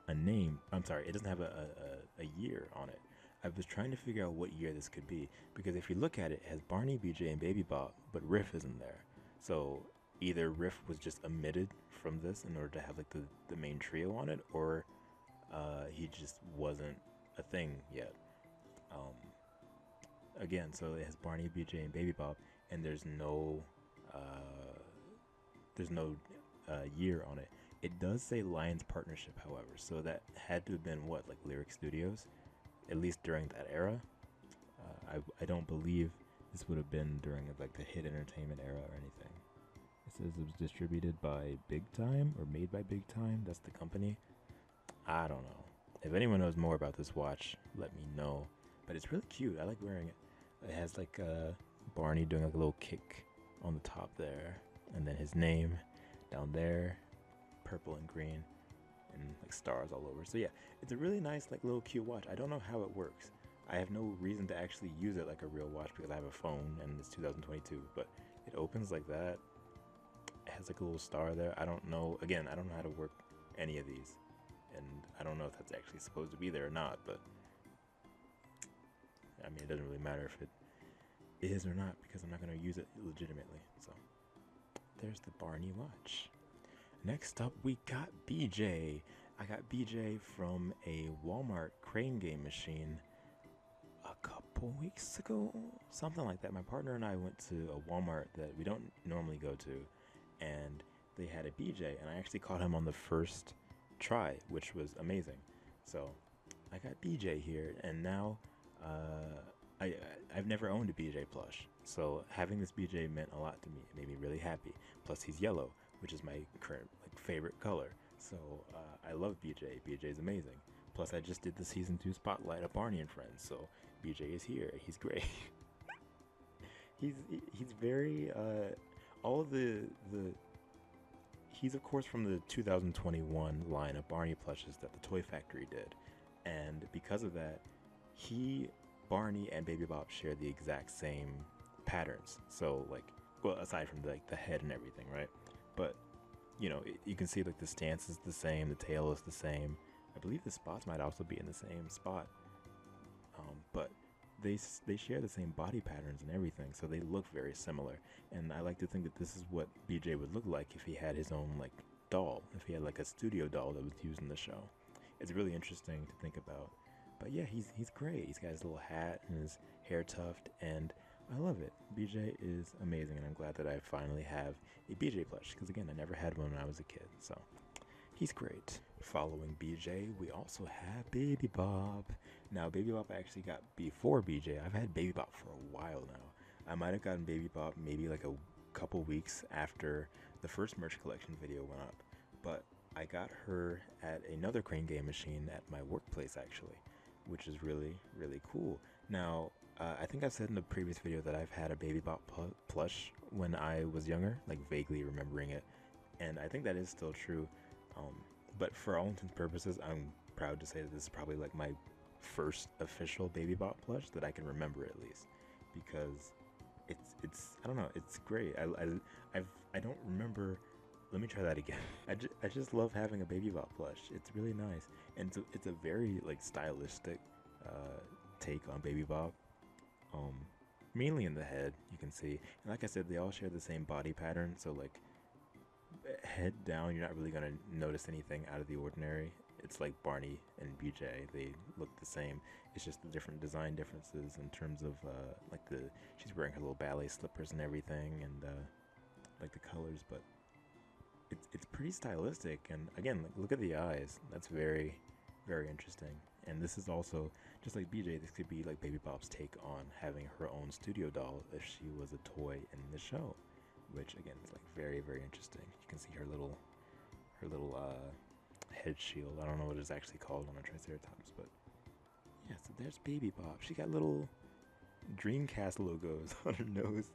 a name. I'm sorry, it doesn't have a year on it. I was trying to figure out what year this could be, because if you look at it, it has Barney, BJ, and Baby Bop, but Riff isn't there. So either Riff was just omitted from this in order to have like the main trio on it, or he just wasn't a thing yet. Again, so it has Barney, BJ, and Baby Bop, and there's no year on it. It does say Lions Partnership, however, so that had to have been what, like Lyric Studios, at least during that era. I don't believe this would have been during like the Hit Entertainment era or anything. It says it was distributed by Big Time or made by Big Time. That's the company. I don't know. If anyone knows more about this watch, let me know. But it's really cute. I like wearing it. It has like Barney doing like a little kick on the top there, and then his name down there, purple and green, and like stars all over. So yeah, it's a really nice like little cute watch. I don't know how it works. I have no reason to actually use it like a real watch because I have a phone and it's 2022, but it opens like that. It has like a little star there. I don't know. Again, I don't know how to work any of these, and I don't know if that's actually supposed to be there or not, but I mean, it doesn't really matter if it is or not because I'm not going to use it legitimately. So there's the Barney watch. Next up, we got BJ. I got BJ from a Walmart crane game machine a couple weeks ago, something like that. My partner and I went to a Walmart that we don't normally go to, and they had a BJ, and I actually caught him on the first try, which was amazing. So I got BJ here, and now I've never owned a BJ plush, so having this BJ meant a lot to me. It made me really happy. Plus he's yellow, which is my current like favorite color. So I love BJ. BJ is amazing. Plus I just did the season 2 spotlight of Barney and Friends, so BJ is here. He's great. he's very all of the he's of course from the 2021 line of Barney plushes that the Toy Factory did, and because of that, Barney and Baby Bop share the exact same patterns. So like, well, aside from like the head and everything, right? But you know, you can see like the stance is the same, the tail is the same. I believe the spots might also be in the same spot, but they share the same body patterns and everything, so they look very similar. And I like to think that this is what BJ would look like if he had his own like doll, if he had like a studio doll that was used in the show. It's really interesting to think about. But yeah, he's great. He's got his little hat and his hair tuft, and I love it. BJ is amazing, and I'm glad that I finally have a BJ plush, because again, I never had one when I was a kid, so he's great. Following BJ, we also have Baby Bop. Now, Baby Bop I actually got before BJ. I've had Baby Bop for a while now. I might have gotten Baby Bop maybe like a couple weeks after the first merch collection video went up, but I got her at another crane game machine at my workplace actually, which is really, really cool. Now, I think I said in the previous video that I've had a Baby Bop plush when I was younger, like vaguely remembering it, and I think that is still true. But for all intents and purposes, I'm proud to say that this is probably like my first official Baby Bop plush that I can remember at least, because it's I don't know, it's great. I don't remember. Let me try that again. I just love having a Baby Bop plush. It's really nice, and it's a very like stylistic take on Baby Bop. Mainly in the head, you can see, and like I said, they all share the same body pattern. So like head down, you're not really gonna notice anything out of the ordinary. It's like Barney and BJ, they look the same. It's just the different design differences in terms of like she's wearing her little ballet slippers and everything, and like the colors, but it's pretty stylistic. And again, like, look at the eyes. That's very, very interesting. And this is also, just like BJ, this could be like Baby Bop's take on having her own studio doll if she was a toy in the show, which again is like very, very interesting. You can see her little head shield. I don't know what it's actually called on a Triceratops, but yeah, so there's Baby Bop. She got little Dreamcast logos on her nose.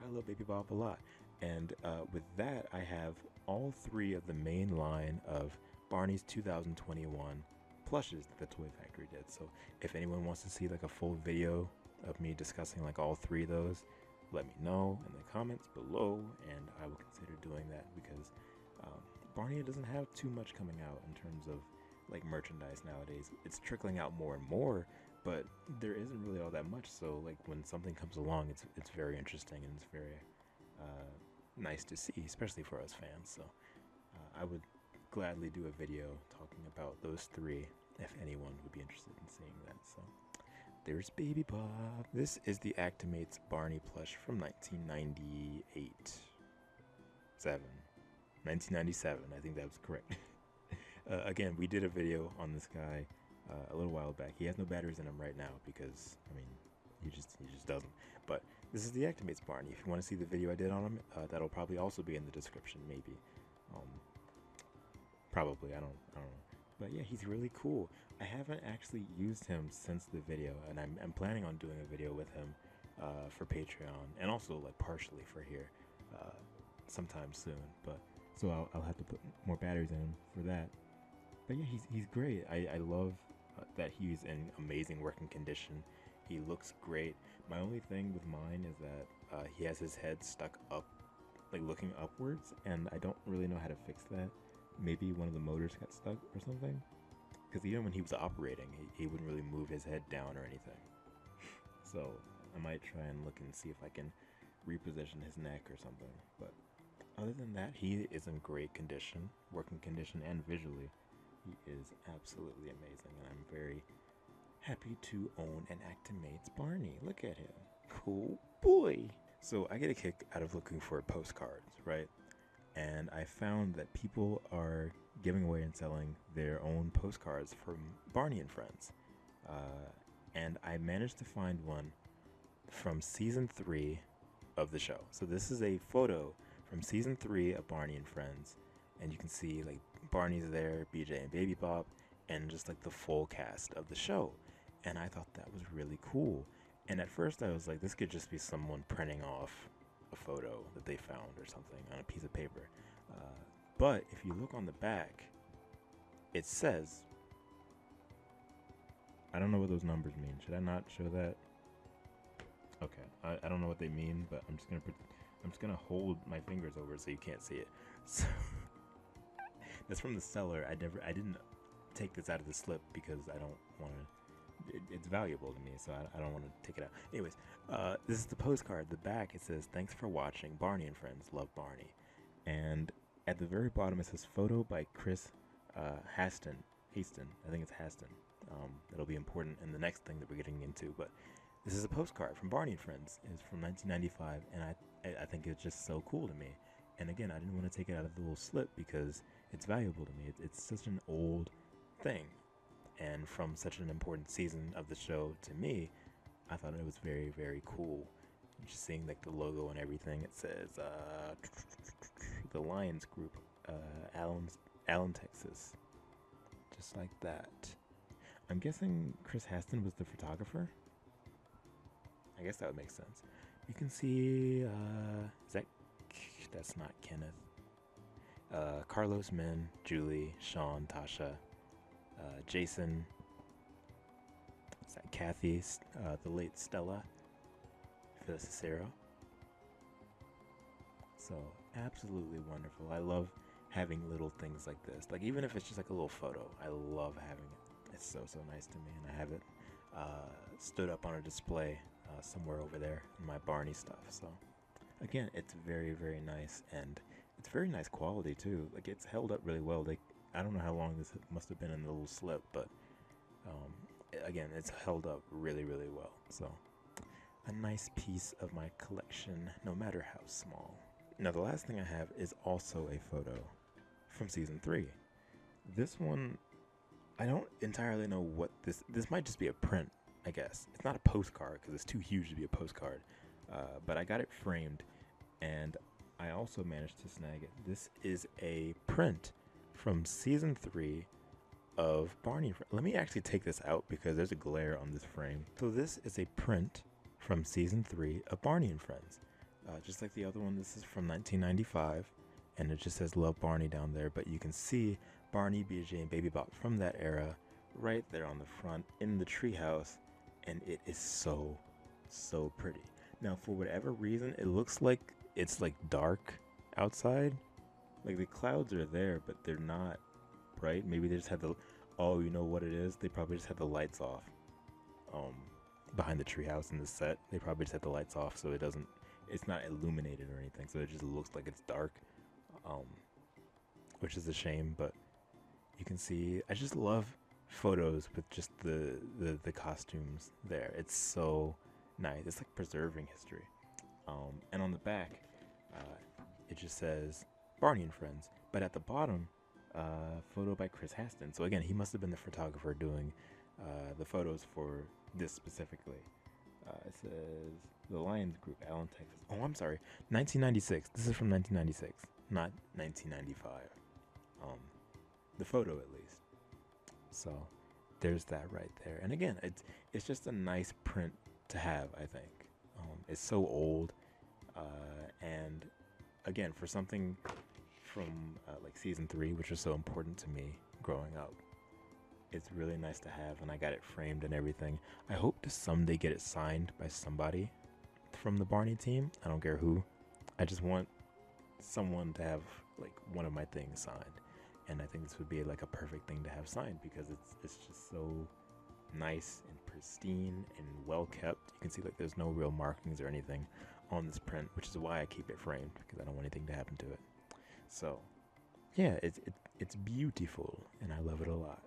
I love Baby Bop a lot. And with that, I have all 3 of the main line of Barney's 2021 plushes that the Toy Factory did. So if anyone wants to see like a full video of me discussing like all 3 of those, let me know in the comments below, and I will consider doing that, because Barney doesn't have too much coming out in terms of like merchandise nowadays. It's trickling out more and more, but there isn't really all that much. So like when something comes along, it's very interesting and it's very nice to see, especially for us fans. So I would gladly do a video talking about those three if anyone would be interested in seeing that. So there's Baby Bob. This is the Actimates Barney plush from 1998. 1997, I think that was correct. Again, we did a video on this guy a little while back. He has no batteries in him right now because, I mean, he just doesn't. But this is the Actimates Barney. If you want to see the video I did on him, that'll probably also be in the description, maybe. Probably, I don't know. But yeah, he's really cool. I haven't actually used him since the video, and I'm planning on doing a video with him for Patreon, and also like partially for here sometime soon. But so I'll have to put more batteries in him for that. But yeah, he's great. I love that he's in amazing working condition. He looks great. My only thing with mine is that he has his head stuck up, like looking upwards, and I don't really know how to fix that. Maybe one of the motors got stuck or something. Because even when he was operating, he wouldn't really move his head down or anything. So I might try and look and see if I can reposition his neck or something. But other than that, he is in great condition, working condition, and visually. He is absolutely amazing, and I'm very happy to own an Actimates Barney. Look at him. Cool boy. So I get a kick out of looking for postcards, right? And I found that people are giving away and selling their own postcards from Barney and Friends. And I managed to find one from season 3 of the show. So this is a photo from season 3 of Barney and Friends. And you can see like Barney's there, BJ and Baby Bob, and just like the full cast of the show. And I thought that was really cool. And at first I was like, this could just be someone printing off a photo that they found or something on a piece of paper. But if you look on the back, it says, I don't know what those numbers mean. Should I not show that? Okay, I don't know what they mean, but I'm just gonna hold my fingers over it so you can't see it. So that's from the seller. I didn't take this out of the slip because I don't want to. It's valuable to me, so I don't want to take it out. Anyways, this is the postcard. The back, it says, "Thanks for watching. Barney and Friends. Love, Barney." And at the very bottom, it says, "Photo by Chris Haston. I think it's Haston. It'll be important in the next thing that we're getting into. But this is a postcard from Barney and Friends. It's from 1995, and I think it's just so cool to me. And again, I didn't want to take it out of the little slip because it's valuable to me. It's such an old thing. And from such an important season of the show to me, I thought it was very, very cool. Just seeing like the logo and everything. It says the Lions Group, Allen, Texas. Just like that. I'm guessing Chris Haston was the photographer. I guess that would make sense. You can see, that's not Kenneth. Carlos, Min, Julie, Sean, Tasha, Jason, is that Kathy, the late Stella Cicero. So absolutely wonderful. I love having little things like this. Like even if it's just like a little photo, I love having it. It's so nice to me, and I have it stood up on a display somewhere over there in my Barney stuff. So again, it's very, very nice, and it's very nice quality too. Like it's held up really well. Like I don't know how long this must have been in the little slip, but again, it's held up really, really well. So a nice piece of my collection, no matter how small. Now the last thing I have is also a photo from season 3. This one, I don't entirely know what this might just be a print, I guess. It's not a postcard because it's too huge to be a postcard, but I got it framed, and I also managed to snag it. This is a print from season 3 of Barney. Let me actually take this out because there's a glare on this frame. So this is a print from season 3 of Barney and Friends. Just like the other one, this is from 1995, and it just says "Love, Barney" down there, but you can see Barney, BJ, and Baby Bop from that era right there on the front in the treehouse, and it is so pretty. Now, for whatever reason, it looks like it's like dark outside. Like the clouds are there, but they're not bright. Maybe they just had the, oh, you know what it is? They probably just had the lights off. behind the treehouse in the set. They probably just had the lights off, so it's not illuminated or anything, so it just looks like it's dark, which is a shame. But you can see, I just love photos with just the costumes there. It's so nice. It's like preserving history. And on the back, it just says Barney and Friends, but at the bottom, photo by Chris Haston. So again, he must have been the photographer doing the photos for this specifically. It says the Lions Group, Allen, Texas. Oh, I'm sorry, 1996. This is from 1996, not 1995. The photo at least. So there's that right there. And again, it's just a nice print to have, I think. It's so old, and again, for something from like season 3, which was so important to me growing up, it's really nice to have, and I got it framed and everything. I hope to someday get it signed by somebody from the Barney team. I don't care who. I just want someone to have like one of my things signed, and I think this would be like a perfect thing to have signed because it's just so nice and pristine and well kept. You can see like there's no real markings or anything on this print, which is why I keep it framed, because I don't want anything to happen to it. So yeah, it's beautiful and I love it a lot.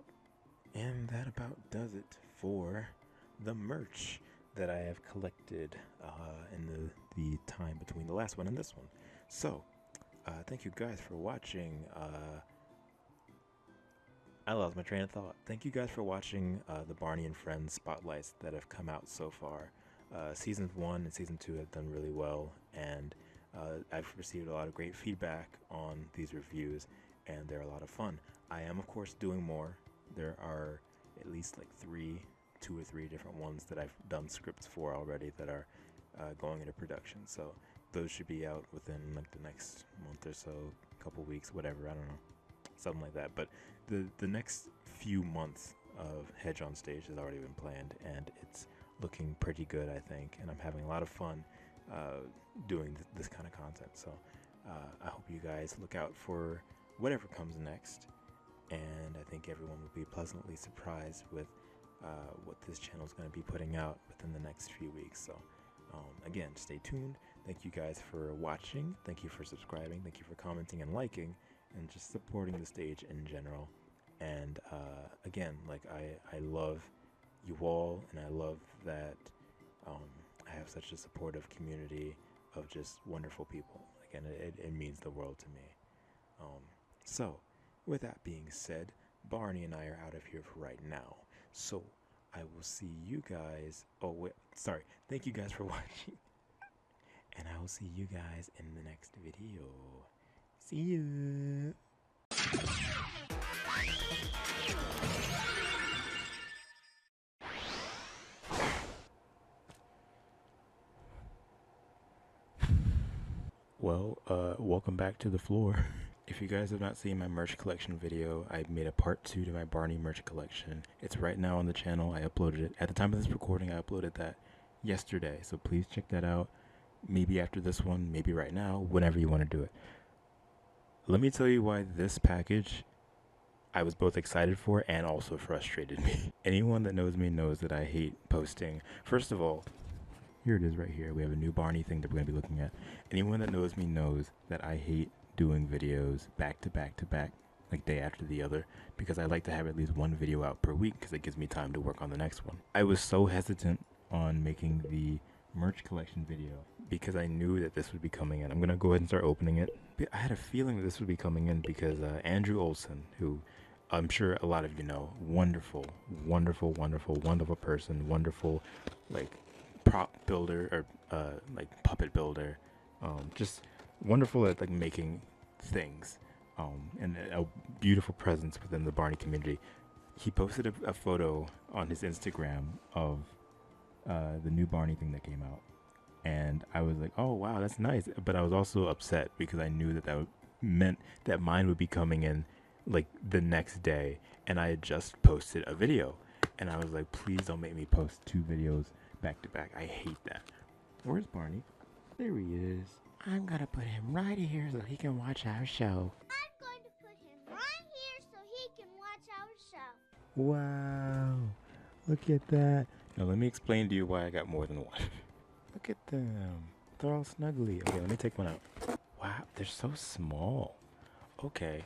And that about does it for the merch that I have collected in the time between the last one and this one. So thank you guys for watching. I lost my train of thought. Thank you guys for watching the Barney and Friends spotlights that have come out so far. Season 1 and Season 2 have done really well, and I've received a lot of great feedback on these reviews, and they're a lot of fun. I am, of course, doing more. There are at least like 2 or 3 different ones that I've done scripts for already that are going into production. So those should be out within like the next month or so, couple weeks, whatever, I don't know. Something like that. But the next few months of Hedge on Stage has already been planned, and it's looking pretty good, I think, and I'm having a lot of fun doing this kind of content. So I hope you guys look out for whatever comes next, and I think everyone will be pleasantly surprised with what this channel is going to be putting out within the next few weeks. So again, stay tuned. Thank you guys for watching. Thank you for subscribing. Thank you for commenting and liking, and just supporting the stage in general. And again, like I love you all, and I love that I have such a supportive community of just wonderful people. Again, it means the world to me. So with that being said, Barney and I are out of here for right now. So I will see you guys. Oh wait, sorry. Thank you guys for watching, and I will see you guys in the next video. See you. Well, welcome back to the floor. If you guys have not seen my merch collection video, I made a part 2 to my Barney merch collection. It's right now on the channel. I uploaded it. At the time of this recording, I uploaded that yesterday, so please check that out. Maybe after this one, maybe right now, whenever you want to do it. Let me tell you why this package I was both excited for and also frustrated me. Anyone that knows me knows that I hate posting. First of all, here it is right here. We have a new Barney thing that we're going to be looking at. Anyone that knows me knows that I hate doing videos back to back to back, like day after the other, because I like to have at least one video out per week because it gives me time to work on the next one. I was so hesitant on making the merch collection video because I knew that this would be coming in. I'm going to go ahead and start opening it. I had a feeling that this would be coming in because Andrew Olson, who I'm sure a lot of you know, wonderful, wonderful, wonderful, wonderful person, wonderful, like, prop builder or like puppet builder, just wonderful at like making things, and a beautiful presence within the Barney community. He posted a photo on his Instagram of the new Barney thing that came out, and I was like, oh wow, that's nice, but I was also upset because I knew that meant that mine would be coming in like the next day, and I had just posted a video, and I was like, please don't make me post 2 videos back to back. I hate that. Where's Barney? There he is. I'm gonna put him right here so he can watch our show. I'm going to put him right here so he can watch our show. Wow, look at that. Now let me explain to you why I got more than one. Look at them. They're all snuggly. Okay, let me take one out. Wow, they're so small. Okay.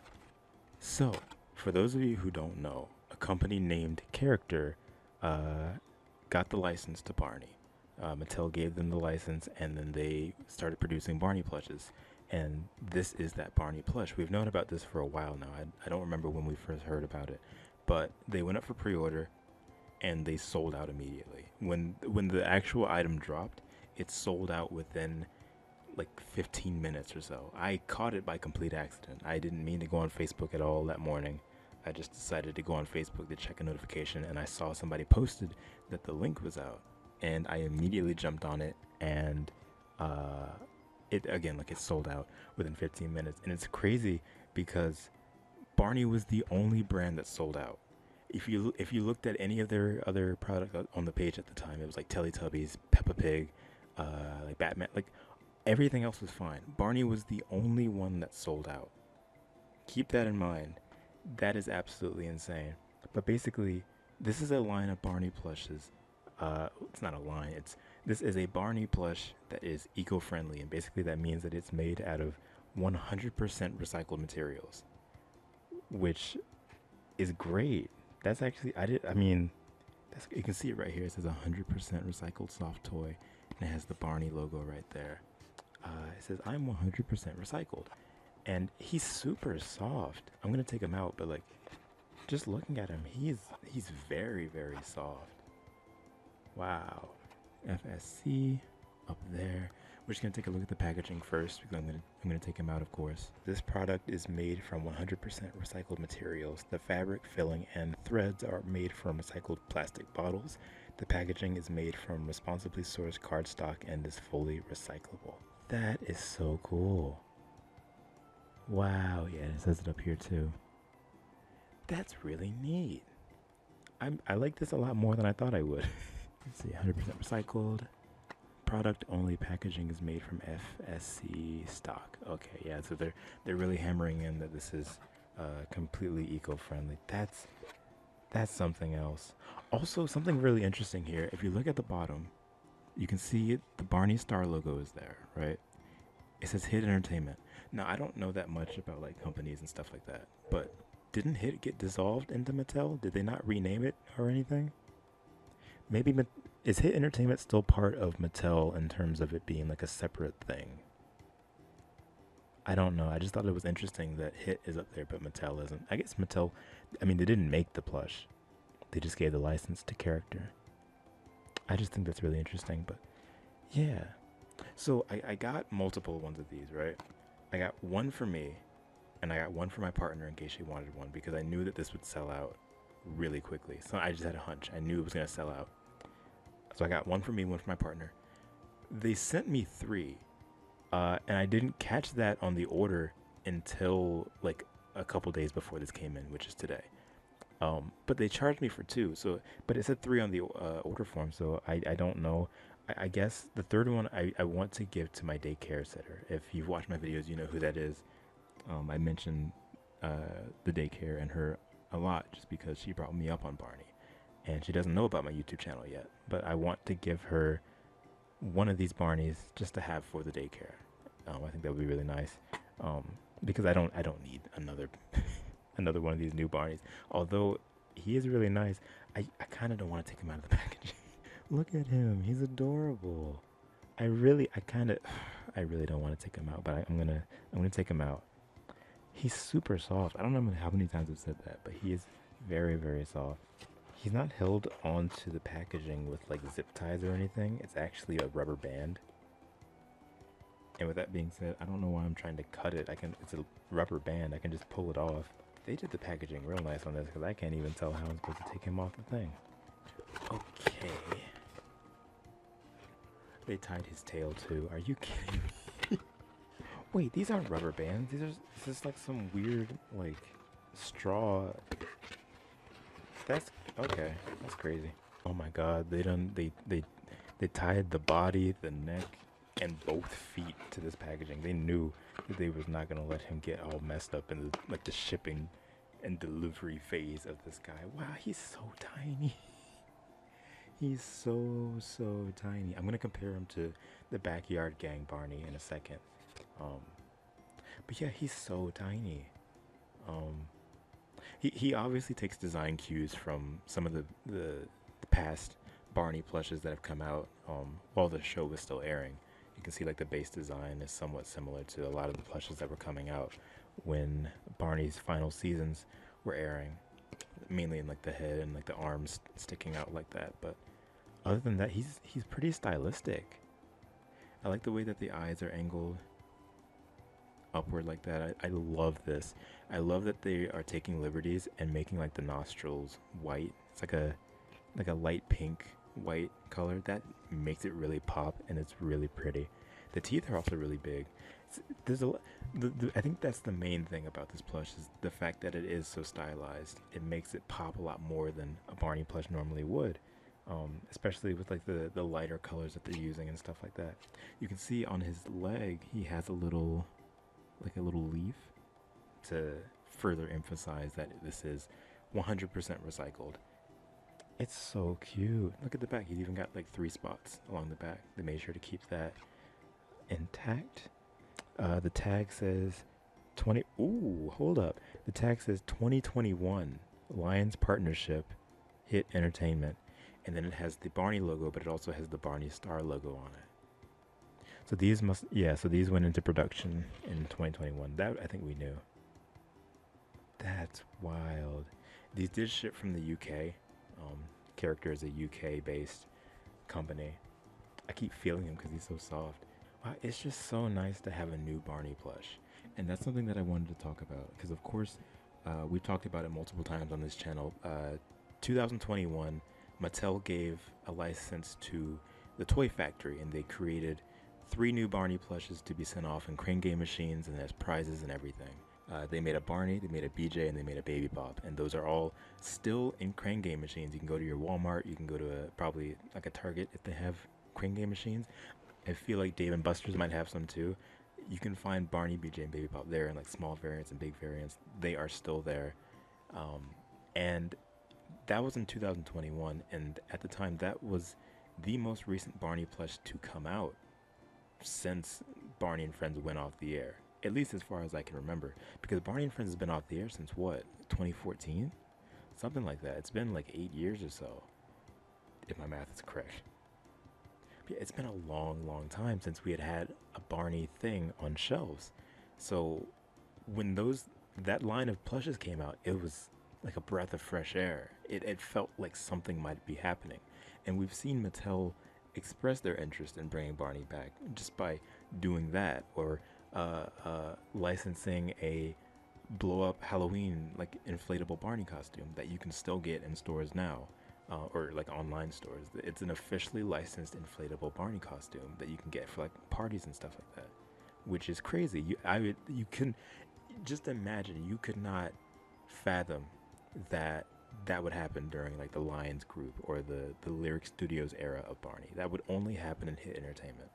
So, for those of you who don't know, a company named Character got the license to Barney. Mattel gave them the license, and then they started producing Barney plushes. And this is that Barney plush. We've known about this for a while now. I don't remember when we first heard about it, but they went up for pre-order, and they sold out immediately. When the actual item dropped, it sold out within like 15 minutes or so. I caught it by complete accident. I didn't mean to go on Facebook at all that morning. I just decided to go on Facebook to check a notification, and I saw somebody posted that the link was out, and I immediately jumped on it, and it again, like, it sold out within 15 minutes. And it's crazy because Barney was the only brand that sold out. If you looked at any of their other product on the page at the time, it was like Teletubbies, Peppa Pig, like Batman, like everything else was fine. Barney was the only one that sold out. Keep that in mind. That is absolutely insane. But basically, this is a line of Barney plushes. It's not a line. This is a Barney plush that is eco-friendly, and basically that means that it's made out of 100% recycled materials, which is great. That's actually you can see it right here. It says 100% recycled soft toy, and it has the Barney logo right there. It says I'm 100% recycled, and he's super soft. I'm gonna take him out, but like, just looking at him, he's very, very soft. Wow. FSC up there. We're just gonna take a look at the packaging first because I'm gonna take him out, of course. This product is made from 100% recycled materials. The fabric, filling, and threads are made from recycled plastic bottles. The packaging is made from responsibly sourced cardstock and is fully recyclable. That is so cool. Wow, yeah, it says it up here too. That's really neat. I like this a lot more than I thought I would. Let's see, 100% recycled. Product only packaging is made from FSC stock. Okay, yeah, so they're really hammering in that this is completely eco-friendly. That's something else. Also, something really interesting here. If you look at the bottom, you can see it, the Barney Star logo is there, right? It says Hit Entertainment. Now, I don't know that much about like companies and stuff like that, but didn't Hit get dissolved into Mattel? Did they not rename it or anything? Maybe is Hit Entertainment still part of Mattel in terms of it being like a separate thing? I don't know. I just thought it was interesting that Hit is up there, but Mattel isn't. I guess Mattel, I mean, they didn't make the plush. They just gave the license to Character. I just think that's really interesting, but yeah. So I got multiple ones of these, right? I got one for me, and I got one for my partner in case she wanted one, because I knew that this would sell out really quickly. So I just had a hunch. I knew it was going to sell out. So I got one for me, one for my partner. They sent me 3, and I didn't catch that on the order until like a couple days before this came in, which is today. But they charged me for 2, so, but it said 3 on the order form, so I don't know. I guess the third one I want to give to my daycare sitter. If you've watched my videos, you know who that is. I mentioned the daycare and her a lot just because she brought me up on Barney, and she doesn't know about my YouTube channel yet, but I want to give her one of these Barneys just to have for the daycare. I think that would be really nice, because I don't need another another one of these new Barneys. Although he is really nice, I kind of don't want to take him out of the package. Look at him, he's adorable. I really don't want to take him out, but I'm gonna take him out. He's super soft. I don't know how many times I've said that, but he is very, very soft. He's not held onto the packaging with like zip ties or anything. It's actually a rubber band. And with that being said, I don't know why I'm trying to cut it. It's a rubber band. I can just pull it off. They did the packaging real nice on this because I can't even tell how I'm supposed to take him off the thing. Okay. They tied his tail too. Are you kidding me? Wait, these aren't rubber bands. This is like some weird like straw. That's okay. That's crazy. Oh my god, they tied the body, the neck, and both feet to this packaging. They knew that they was not gonna let him get all messed up in the shipping and delivery phase of this guy. Wow, he's so tiny. He's so tiny. I'm gonna compare him to the Backyard Gang Barney in a second. Um, but yeah, he's so tiny. Um, he obviously takes design cues from some of the past Barney plushes that have come out while the show was still airing. You can see like the base design is somewhat similar to a lot of the plushes that were coming out when Barney's final seasons were airing, mainly in like the head and like the arms sticking out like that. But other than that, he's pretty stylistic. I like the way that the eyes are angled upward like that. I love this. I love that they are taking liberties and making like the nostrils white. It's like a light pink white color that makes it really pop, and it's really pretty. The teeth are also really big. There's I think that's the main thing about this plush is the fact that it is so stylized. It makes it pop a lot more than a Barney plush normally would. Especially with like the lighter colors that they're using and stuff like that. You can see on his leg he has a little leaf to further emphasize that this is 100% recycled. It's so cute. Look at the back. He's even got like 3 spots along the back. They made sure to keep that intact. The tag says 20. Ooh, hold up. The tag says 2021 Lions Partnership Hit Entertainment. And then it has the Barney logo, but it also has the Barney Star logo on it. So these went into production in 2021. That I think we knew. That's wild. These did ship from the UK. Character is a UK based company. I keep feeling him because he's so soft. Wow, it's just so nice to have a new Barney plush. And that's something that I wanted to talk about because, of course, we've talked about it multiple times on this channel. 2021, Mattel gave a license to the Toy Factory and they created 3 new Barney plushes to be sent off in crane game machines and as prizes and everything. They made a Barney, they made a BJ, and they made a Baby Bop, and those are all still in crane game machines. You can go to your Walmart, you can go to probably like a Target if they have crane game machines. I feel like Dave and Buster's might have some too. You can find Barney, BJ, and Baby Bop there in like small variants and big variants. They are still there, and that was in 2021, and at the time that was the most recent Barney plush to come out since Barney and Friends went off the air. At least as far as I can remember. Because Barney and Friends has been off the air since what? 2014? Something like that. It's been like 8 years or so, if my math is correct. But yeah, it's been a long time since we had a Barney thing on shelves. So when that line of plushes came out, it was like a breath of fresh air. It felt like something might be happening. And we've seen Mattel express their interest in bringing Barney back just by doing that, or licensing a blow up Halloween like inflatable Barney costume that you can still get in stores now, or like online stores. It's an officially licensed inflatable Barney costume that you can get for like parties and stuff like that, which is crazy. You can just imagine. You could not fathom that would happen during like the Lions group or the Lyric Studios era of Barney. That would only happen in Hit Entertainment,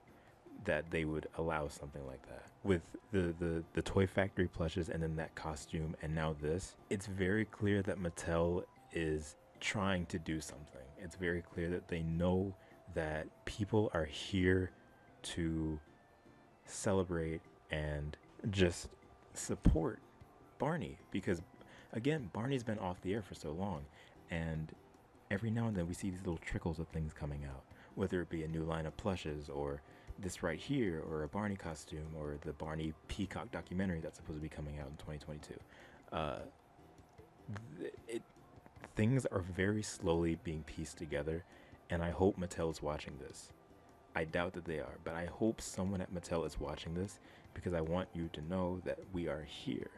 that they would allow something like that with the Toy Factory plushes and then that costume and now this. It's very clear that Mattel is trying to do something. It's very clear that they know that people are here to celebrate and just support Barney, because again, Barney's been off the air for so long, and every now and then we see these little trickles of things coming out, whether it be a new line of plushes or this right here, or a Barney costume, or the Barney Peacock documentary that's supposed to be coming out in 2022. Things are very slowly being pieced together, and I hope Mattel is watching this. I doubt that they are, but I hope someone at Mattel is watching this, because I want you to know that we are here.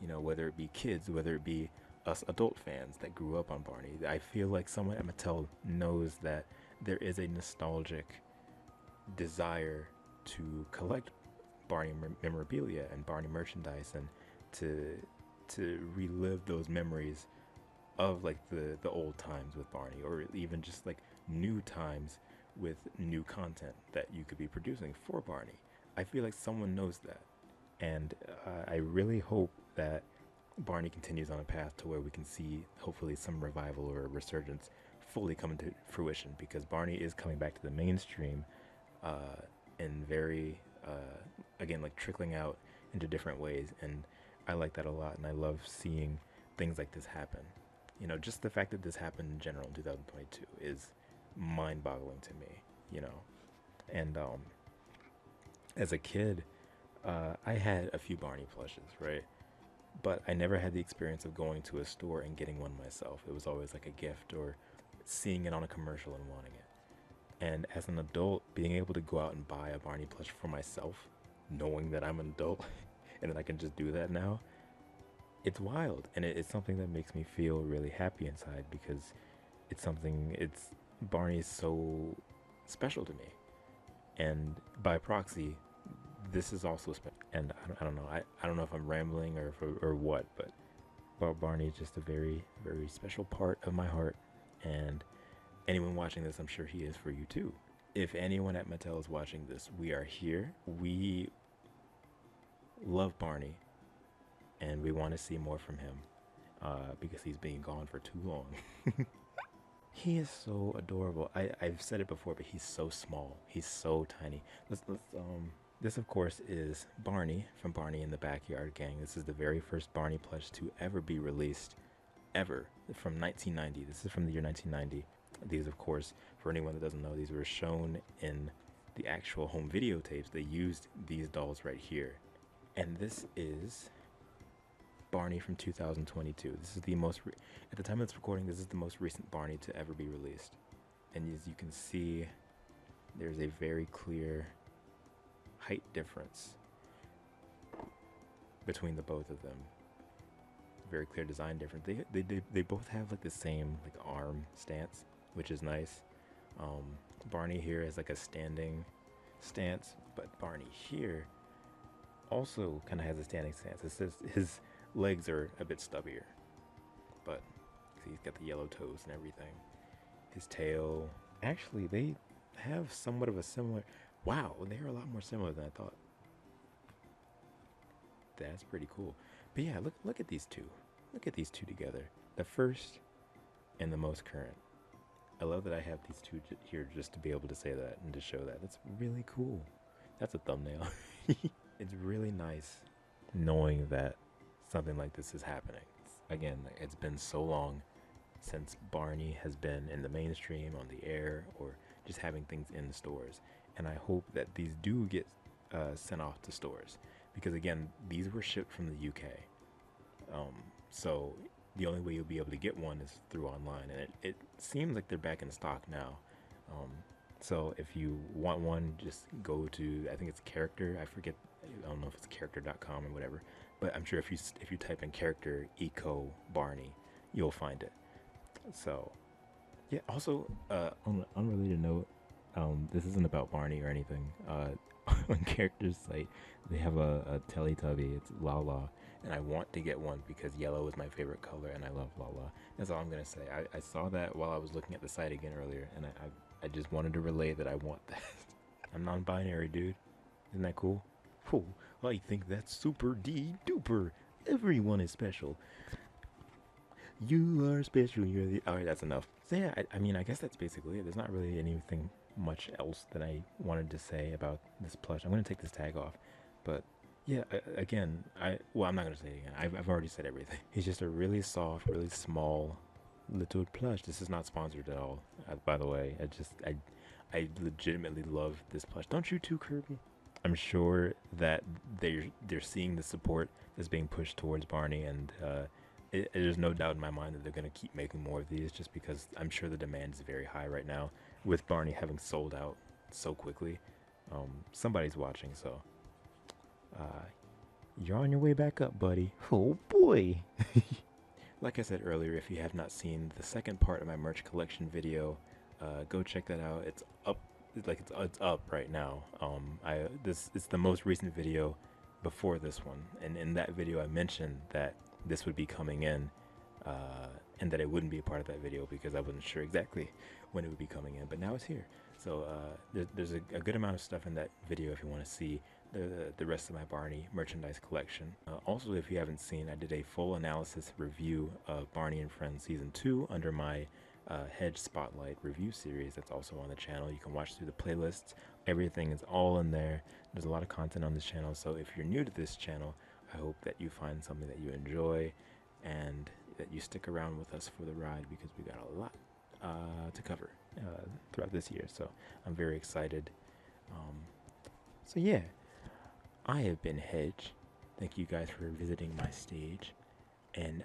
You know, whether it be kids, whether it be us adult fans that grew up on Barney. I feel like someone at Mattel knows that there is a nostalgic desire to collect Barney memorabilia and Barney merchandise, and to relive those memories of like the old times with Barney, or even just like new times with new content that you could be producing for Barney. I feel like someone knows that, and I really hope that Barney continues on a path to where we can see hopefully some revival or resurgence fully coming to fruition, because Barney is coming back to the mainstream in very, again, like trickling out into different ways. And I like that a lot. And I love seeing things like this happen. You know, just the fact that this happened in general in 2022 is mind boggling to me, you know. And as a kid, I had a few Barney plushes, right? But I never had the experience of going to a store and getting one myself. It was always like a gift or seeing it on a commercial and wanting it. And as an adult, being able to go out and buy a Barney plush for myself, knowing that I'm an adult and that I can just do that now, it's wild. And it's something that makes me feel really happy inside, because Barney is so special to me. And by proxy, this is also special. And I don't know. I don't know if I'm rambling or what, but Barney is just a very, very special part of my heart. And anyone watching this, I'm sure he is for you too. If anyone at Mattel is watching this, we are here. We love Barney, and we want to see more from him, because he's been gone for too long. He is so adorable. I've said it before, but he's so small. He's so tiny. This of course is Barney from Barney and the Backyard Gang. This is the very first Barney plush to ever be released, ever, from 1990. This is from the year 1990. These, of course, for anyone that doesn't know, these were shown in the actual home video tapes. They used these dolls right here. And this is Barney from 2022. This is the most, at the time of this recording, this is the most recent Barney to ever be released. And as you can see, there's a very clear height difference between the both of them. Very clear design difference. They both have like the same like arm stance, which is nice. Barney here has like a standing stance, but Barney here also kind of has a standing stance. It says his legs are a bit stubbier, but see, he's got the yellow toes and everything. His tail, actually, they have somewhat of a similar. Wow, they are a lot more similar than I thought. That's pretty cool. But yeah, look at these two. Look at these two together. The first and the most current. I love that I have these two here just to be able to say that and to show that. That's really cool. That's a thumbnail. It's really nice knowing that something like this is happening. Again, it's been so long since Barney has been in the mainstream, on the air, or just having things in the stores. And I hope that these do get sent off to stores, because again, these were shipped from the UK. So the only way you'll be able to get one is through online, and it seems like they're back in stock now. So if you want one, just go to, I think it's character, I don't know if it's character.com or whatever, but I'm sure if you type in character eco Barney, you'll find it. So yeah, also on an unrelated note, this isn't about Barney or anything. On Character's site, they have a Teletubby. It's Lala, and I want to get one because yellow is my favorite color, and I love Lala. That's all I'm gonna say. I saw that while I was looking at the site again earlier, and I just wanted to relay that I want that. I'm non-binary, dude. Isn't that cool? Oh, I think that's super duper. Everyone is special. You are special. You're the. All right, that's enough. So yeah, I mean, I guess that's basically it. There's not really anything much else that I wanted to say about this plush. I'm gonna take this tag off, but yeah, again, I'm not gonna say it again. I've already said everything. He's just a really soft, really small little plush. This is not sponsored at all, by the way. I legitimately love this plush. Don't you too, Kirby? I'm sure that they're seeing the support that's being pushed towards Barney, and there's no doubt in my mind that they're going to keep making more of these, just because I'm sure the demand is very high right now, with Barney having sold out so quickly. Somebody's watching, so you're on your way back up, buddy. Oh boy. Like I said earlier, if you have not seen the second part of my merch collection video, go check that out. It's up. It's up right now. It's the most recent video before this one, and in that video I mentioned that this would be coming in, and that it wouldn't be a part of that video because I wasn't sure exactly when it would be coming in, but now it's here. So there's a good amount of stuff in that video if you want to see the rest of my Barney merchandise collection. Also, if you haven't seen, I did a full analysis review of Barney and Friends Season 2 under my Hedge Spotlight review series that's also on the channel. You can watch through the playlists. Everything is all in there. There's a lot of content on this channel, so if you're new to this channel, I hope that you find something that you enjoy and that you stick around with us for the ride, because we got a lot to cover throughout this year. So I'm very excited. So yeah, I have been Hedge. Thank you guys for visiting my stage, and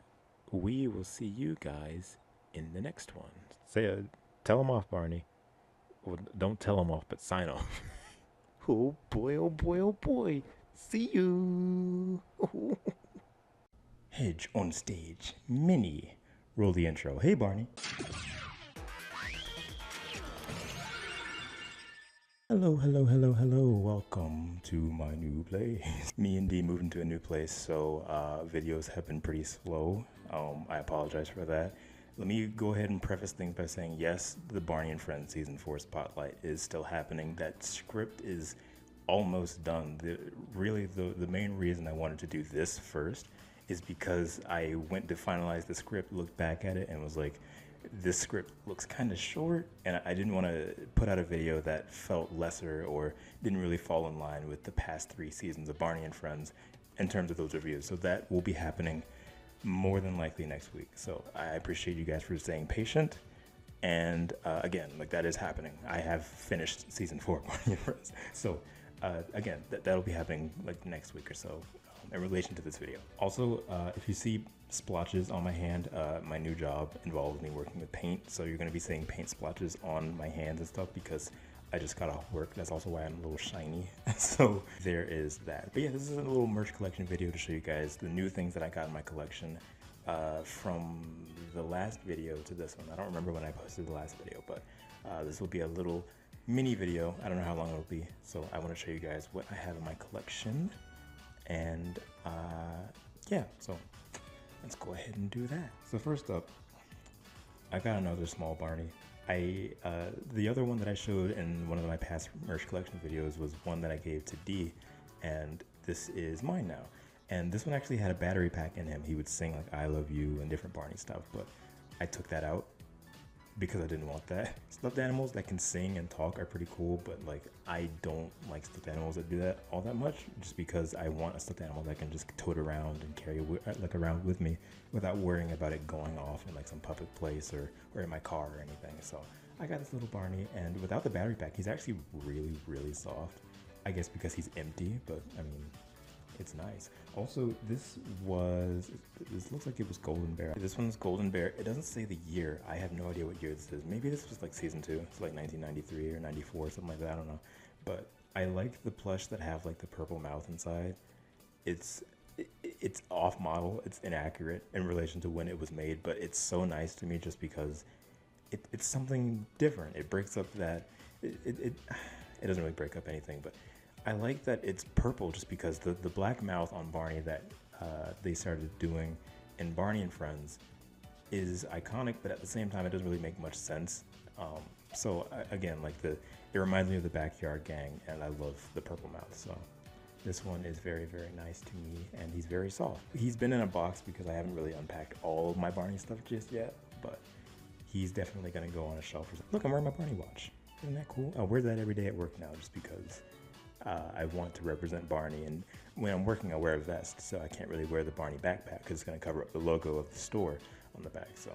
we will see you guys in the next one. Tell them off, Barney. Well, don't tell them off, but sign off. Oh boy, oh boy, oh boy. See you. Hedge on stage. Mini. Roll the intro. Hey, Barney. Hello, hello, hello, hello. Welcome to my new place. Me and D moved into a new place, so videos have been pretty slow. I apologize for that. Let me go ahead and preface things by saying, yes, the Barney and Friends Season 4 Spotlight is still happening. That script is almost done. The main reason I wanted to do this first is because I went to finalize the script, looked back at it, and was like, this script looks kind of short, and I didn't want to put out a video that felt lesser or didn't really fall in line with the past 3 seasons of Barney and Friends in terms of those reviews. So that will be happening more than likely next week. So I appreciate you guys for staying patient. And again, like, that is happening. I have finished season 4 of Barney and Friends. So again, that'll be happening like next week or so in relation to this video. Also, if you see splotches on my hand, my new job involves me working with paint, so you're going to be seeing paint splotches on my hands and stuff because I just got off work. That's also why I'm a little shiny. So there is that. But yeah, this is a little merch collection video to show you guys the new things that I got in my collection from the last video to this one. I don't remember when I posted the last video, but this will be a little mini video. I don't know how long it'll be, so I want to show you guys what I have in my collection. And yeah, so let's go ahead and do that. So first up, I got another small Barney. The other one that I showed in one of my past merch collection videos was one that I gave to D, and this is mine now. And this one actually had a battery pack in him. He would sing like I Love You and different Barney stuff, but I took that out because I didn't want that. Stuffed animals that can sing and talk are pretty cool, but like, I don't like stuffed animals that do that all that much, just because I want a stuffed animal that can just tote around and carry like around with me without worrying about it going off in like some public place or in my car or anything. So I got this little Barney, and without the battery pack, he's actually really, really soft. I guess because he's empty, but I mean, it's nice. Also, this looks like it was Golden Bear. This one's Golden Bear. It doesn't say the year. I have no idea what year this is. Maybe this was like season 2. It's like 1993 or 94, something like that. I don't know. But I like the plush that have like the purple mouth inside. It's off model. It's inaccurate in relation to when it was made, but it's so nice to me just because it's something different. It breaks up that it doesn't really break up anything, but I like that it's purple just because the black mouth on Barney that they started doing in Barney and Friends is iconic, but at the same time, it doesn't really make much sense. Again, like it reminds me of the Backyard Gang, and I love the purple mouth. So this one is very, very nice to me, and he's very soft. He's been in a box because I haven't really unpacked all of my Barney stuff just yet, but he's definitely gonna go on a shelf. Look, I'm wearing my Barney watch. Isn't that cool? I wear that every day at work now just because I want to represent Barney, and when I'm working I wear a vest, so I can't really wear the Barney backpack because it's going to cover up the logo of the store on the back. So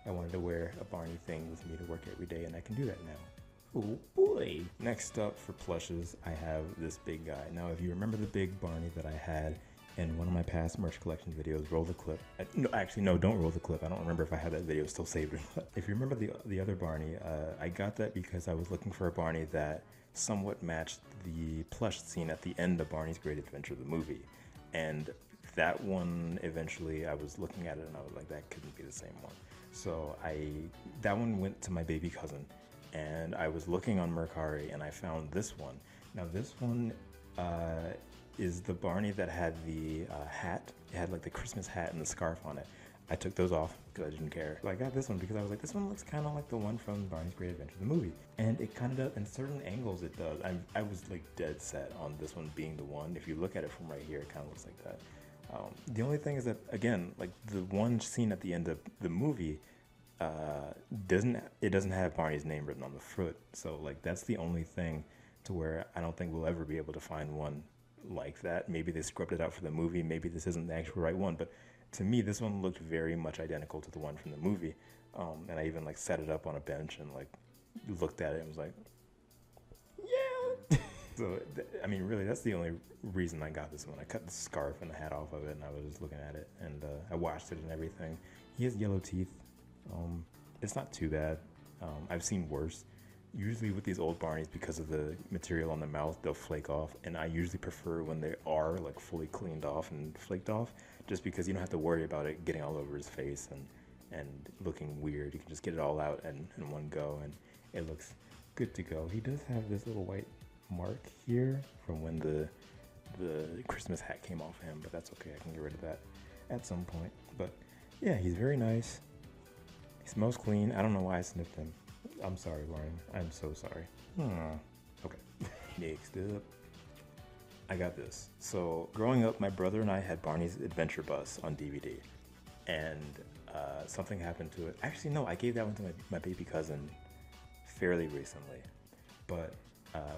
I wanted to wear a Barney thing with me to work every day, and I can do that now. Oh boy! Next up for plushes, I have this big guy. Now if you remember the big Barney that I had in one of my past merch collection videos, roll the clip. No, don't roll the clip. I don't remember if I had that video still saved or not. If you remember the other Barney, I got that because I was looking for a Barney that somewhat matched the plush scene at the end of Barney's Great Adventure, the movie. And that one, eventually, I was looking at it and I was like, that couldn't be the same one. So that one went to my baby cousin, and I was looking on Mercari and I found this one. Now this one is the Barney that had the hat. It had like the Christmas hat and the scarf on it. I took those off because I didn't care. So I got this one because I was like, this one looks kind of like the one from Barney's Great Adventure, the movie. And it kind of does, in certain angles it does. I was like dead set on this one being the one. If you look at it from right here, it kind of looks like that. The only thing is that, again, like the one scene at the end of the movie, doesn't have Barney's name written on the foot. So like that's the only thing to where I don't think we'll ever be able to find one like that. Maybe they scripted it out for the movie. Maybe this isn't the actual right one, but to me, this one looked very much identical to the one from the movie. And I even like set it up on a bench and like looked at it and was like, yeah. So I mean, really, that's the only reason I got this one. I cut the scarf and the hat off of it, and I was just looking at it, and I washed it and everything. He has yellow teeth. It's not too bad. I've seen worse. Usually with these old Barneys, because of the material on the mouth, they'll flake off, and I usually prefer when they are like fully cleaned off and flaked off, just because you don't have to worry about it getting all over his face and looking weird. You can just get it all out in one go, and it looks good to go. He does have this little white mark here from when the Christmas hat came off him, but that's okay. I can get rid of that at some point. But yeah, he's very nice. He smells clean. I don't know why I sniffed him. I'm sorry, Lauren. I'm so sorry. Okay. Next up, I got this. So growing up, my brother and I had Barney's Adventure Bus on DVD, and something happened to it. Actually, no, I gave that one to my baby cousin fairly recently, but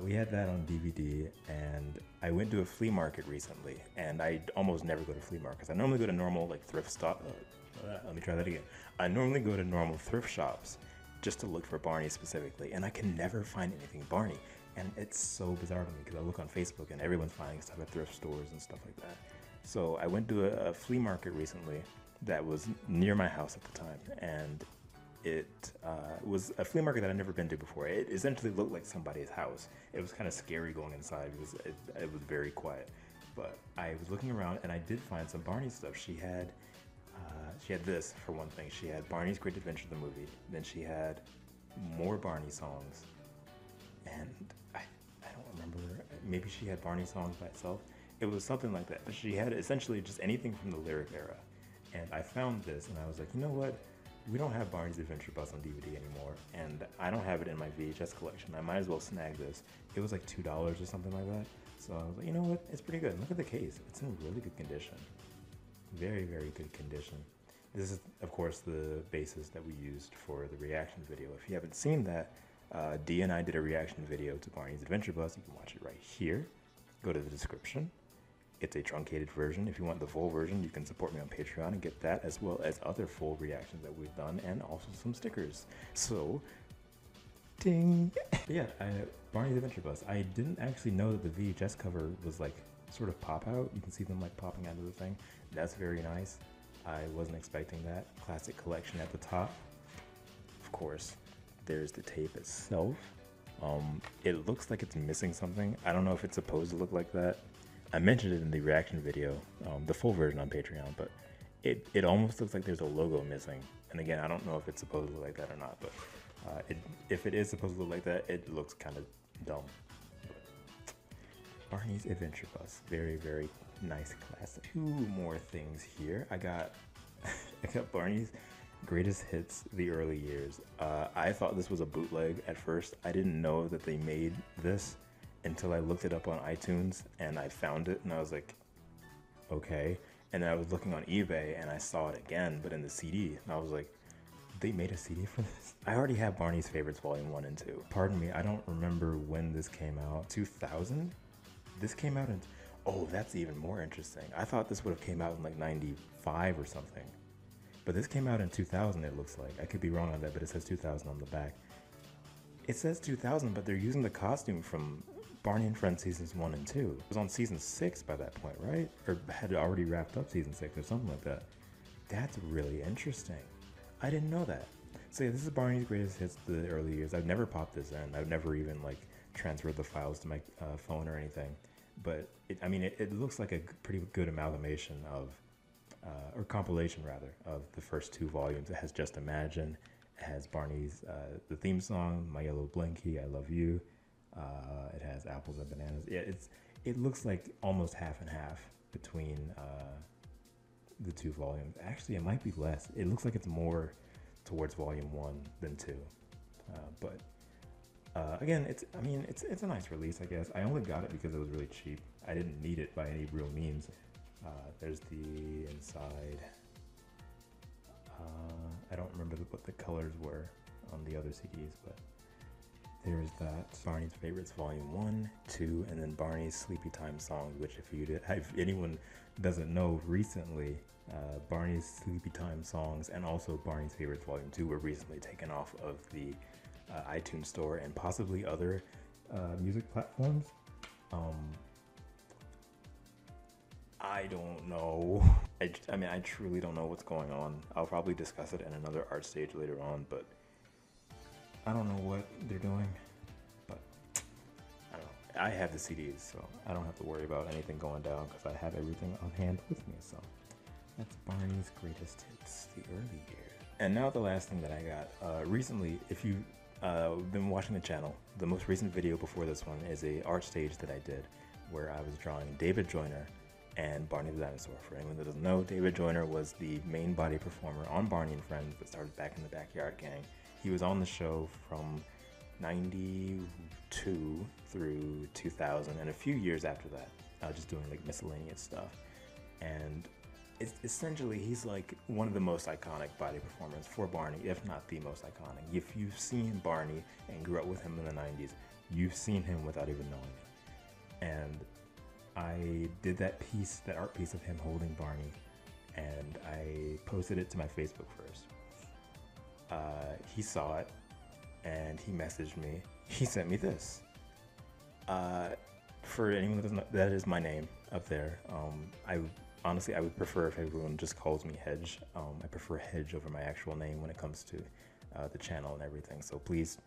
we had that on DVD, and I went to a flea market recently, and I almost never go to flea markets. I normally go to normal like thrift stop. Let me try that again. I normally go to normal thrift shops just to look for Barney specifically, and I can never find anything Barney, and it's so bizarre to me because I look on Facebook and everyone's finding stuff at thrift stores and stuff like that. So I went to a flea market recently that was near my house at the time, and it was a flea market that I'd never been to before. It essentially looked like somebody's house. It was kind of scary going inside because it was very quiet. But I was looking around and I did find some Barney stuff. She had this, for one thing. She had Barney's Great Adventure, the movie. Then she had more Barney songs. And I don't remember. Maybe she had Barney songs by itself. It was something like that. But she had essentially just anything from the lyric era. And I found this and I was like, you know what? We don't have Barney's Adventure Bus on DVD anymore, and I don't have it in my VHS collection. I might as well snag this. It was like $2 or something like that. So I was like, you know what? It's pretty good. Look at the case. It's in really good condition. Very, very good condition. This is, of course, the basis that we used for the reaction video. If you haven't seen that, Dee and I did a reaction video to Barney's Adventure Bus. You can watch it right here. Go to the description. It's a truncated version. If you want the full version, you can support me on Patreon and get that, as well as other full reactions that we've done, and also some stickers. So, ding! Yeah, Barney's Adventure Bus. I didn't actually know that the VHS cover was like sort of pop out. You can see them like popping out of the thing. That's very nice. I wasn't expecting that. Classic collection at the top. Of course, there's the tape itself. It looks like it's missing something. I don't know if it's supposed to look like that. I mentioned it in the reaction video, the full version on Patreon, but it almost looks like there's a logo missing. And again, I don't know if it's supposed to look like that or not, but if it is supposed to look like that, it looks kind of dumb. Barney's Adventure Bus, very, very nice classic. Two more things here. I got Barney's Greatest Hits, the early years. I thought this was a bootleg at first. I didn't know that they made this until I looked it up on iTunes and I found it and I was like, okay. And then I was looking on eBay and I saw it again, but in the CD, and I was like, they made a CD for this? I already have Barney's Favorites Volume 1 and 2. Pardon me, I don't remember when this came out. 2000? This came out in, oh, that's even more interesting. I thought this would have came out in like 95 or something. But this came out in 2000, it looks like. I could be wrong on that, but it says 2000 on the back. It says 2000, but they're using the costume from Barney and Friends seasons 1 and 2. It was on season 6 by that point, right? Or had already wrapped up season 6 or something like that. That's really interesting. I didn't know that. So yeah, this is Barney's Greatest Hits, the early years. I've never popped this in. I've never even like transferred the files to my phone or anything. But it looks like a pretty good amalgamation of, or compilation rather, of the first 2 volumes. It has Just Imagine. It has Barney's, the theme song, My Yellow Blankie, I Love You. It has Apples and Bananas. Yeah, it looks like almost half and half between the 2 volumes. Actually, it might be less. It looks like it's more towards volume 1 than 2. But again, it's a nice release, I guess. I only got it because it was really cheap. I didn't need it by any real means. There's the inside. I don't remember what the colors were on the other CDs, but there's that. Barney's Favorites Volume 1, 2, and then Barney's Sleepy Time Songs, which if anyone doesn't know, recently, Barney's Sleepy Time Songs and also Barney's Favorites Volume 2 were recently taken off of the iTunes Store and possibly other music platforms. I don't know. I mean, I truly don't know what's going on. I'll probably discuss it in another art stage later on, but I don't know what they're doing. But I don't know. I have the CDs, so I don't have to worry about anything going down because I have everything on hand with me. So that's Barney's Greatest Hits, the early years. And now the last thing that I got. Recently, if you've been watching the channel, the most recent video before this one is a art stage that I did where I was drawing David Joyner and Barney the Dinosaur. For anyone that doesn't know, David Joyner was the main body performer on Barney and Friends that started back in the Backyard Gang. He was on the show from 92 through 2000 and a few years after that, just doing like miscellaneous stuff. And it's essentially, he's like one of the most iconic body performers for Barney, if not the most iconic. If you've seen Barney and grew up with him in the 90s, you've seen him without even knowing it. And I did that art piece of him holding Barney, and I posted it to my Facebook first. He saw it, and he messaged me. He sent me this. For anyone that doesn't know, that is my name up there. Honestly, I would prefer if everyone just calls me Hedge. I prefer Hedge over my actual name when it comes to the channel and everything. So please,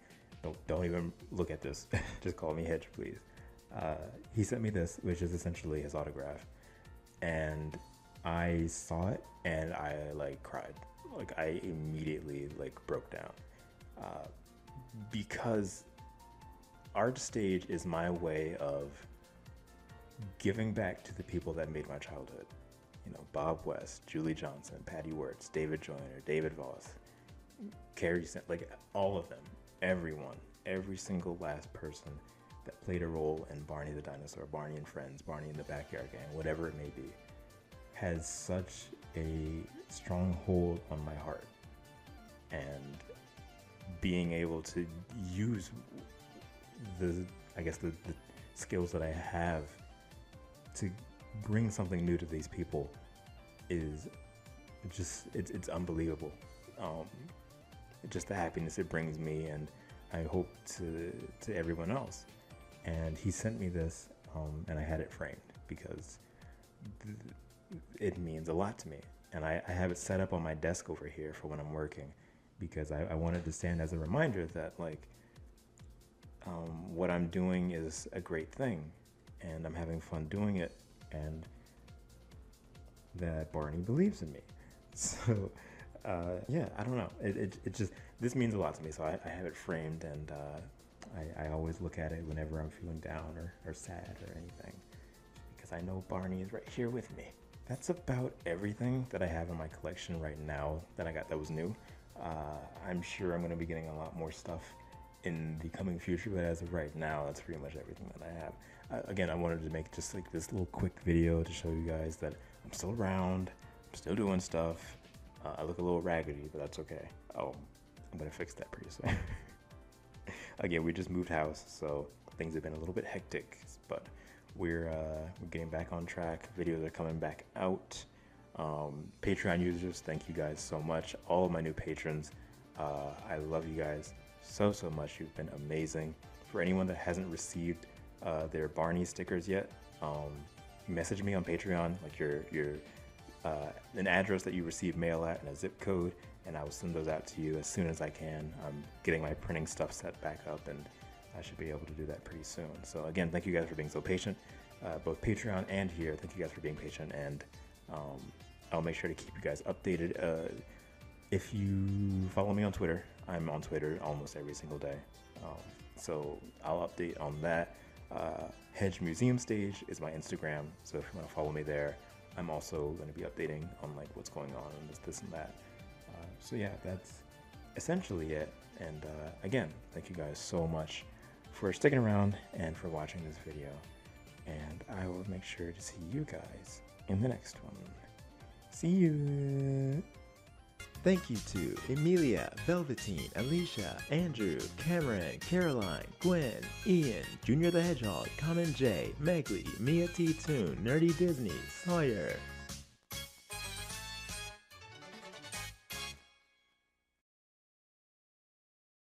don't even look at this. Just call me Hedge, please. He sent me this, which is essentially his autograph, and I saw it and I like cried. Like I immediately like broke down because art stage is my way of giving back to the people that made my childhood. You know, Bob West, Julie Johnson, Patty Wirtz, David Joyner, David Voss, Carrie, like all of them, everyone, every single last person that played a role in Barney the Dinosaur, Barney and Friends, Barney in the Backyard Gang, whatever it may be, has such a strong hold on my heart. And being able to use the skills that I have to bring something new to these people is just, it's unbelievable. Just the happiness it brings me, and I hope to everyone else. And he sent me this, and I had it framed because it means a lot to me. And I have it set up on my desk over here for when I'm working, because I wanted to stand as a reminder that like what I'm doing is a great thing, and I'm having fun doing it, and that Barney believes in me. So yeah, I don't know. It just, this means a lot to me. So I have it framed, and I always look at it whenever I'm feeling down or sad or anything, because I know Barney is right here with me. That's about everything that I have in my collection right now that I got that was new. I'm sure I'm going to be getting a lot more stuff in the coming future, but as of right now, that's pretty much everything that I have. Again, I wanted to make just like this little quick video to show you guys that I'm still around, I'm still doing stuff. I look a little raggedy, but that's okay. Oh, I'm going to fix that pretty soon. Again, we just moved house, so things have been a little bit hectic, but we're getting back on track. Videos are coming back out. Patreon users, thank you guys so much. All of my new patrons, I love you guys so much. You've been amazing. For anyone that hasn't received their Barney stickers yet, message me on Patreon, like your an address that you receive mail at and a zip code, and I will send those out to you as soon as I can. I'm getting my printing stuff set back up, and I should be able to do that pretty soon. So again, thank you guys for being so patient, both Patreon and here. Thank you guys for being patient, and I'll make sure to keep you guys updated. If you follow me on Twitter, I'm on Twitter almost every single day, so I'll update on that. Hedge Museum Stage is my Instagram, so if you want to follow me there. I'm also going to be updating on like what's going on and this and that. So yeah, that's essentially it. And again, thank you guys so much for sticking around and for watching this video. And I will make sure to see you guys in the next one. See you. Thank you to Emilia, Velveteen, Alicia, Andrew, Cameron, Caroline, Gwen, Ian, Junior the Hedgehog, Common J, Megley, Mia T. Toon, Nerdy Disney, Sawyer,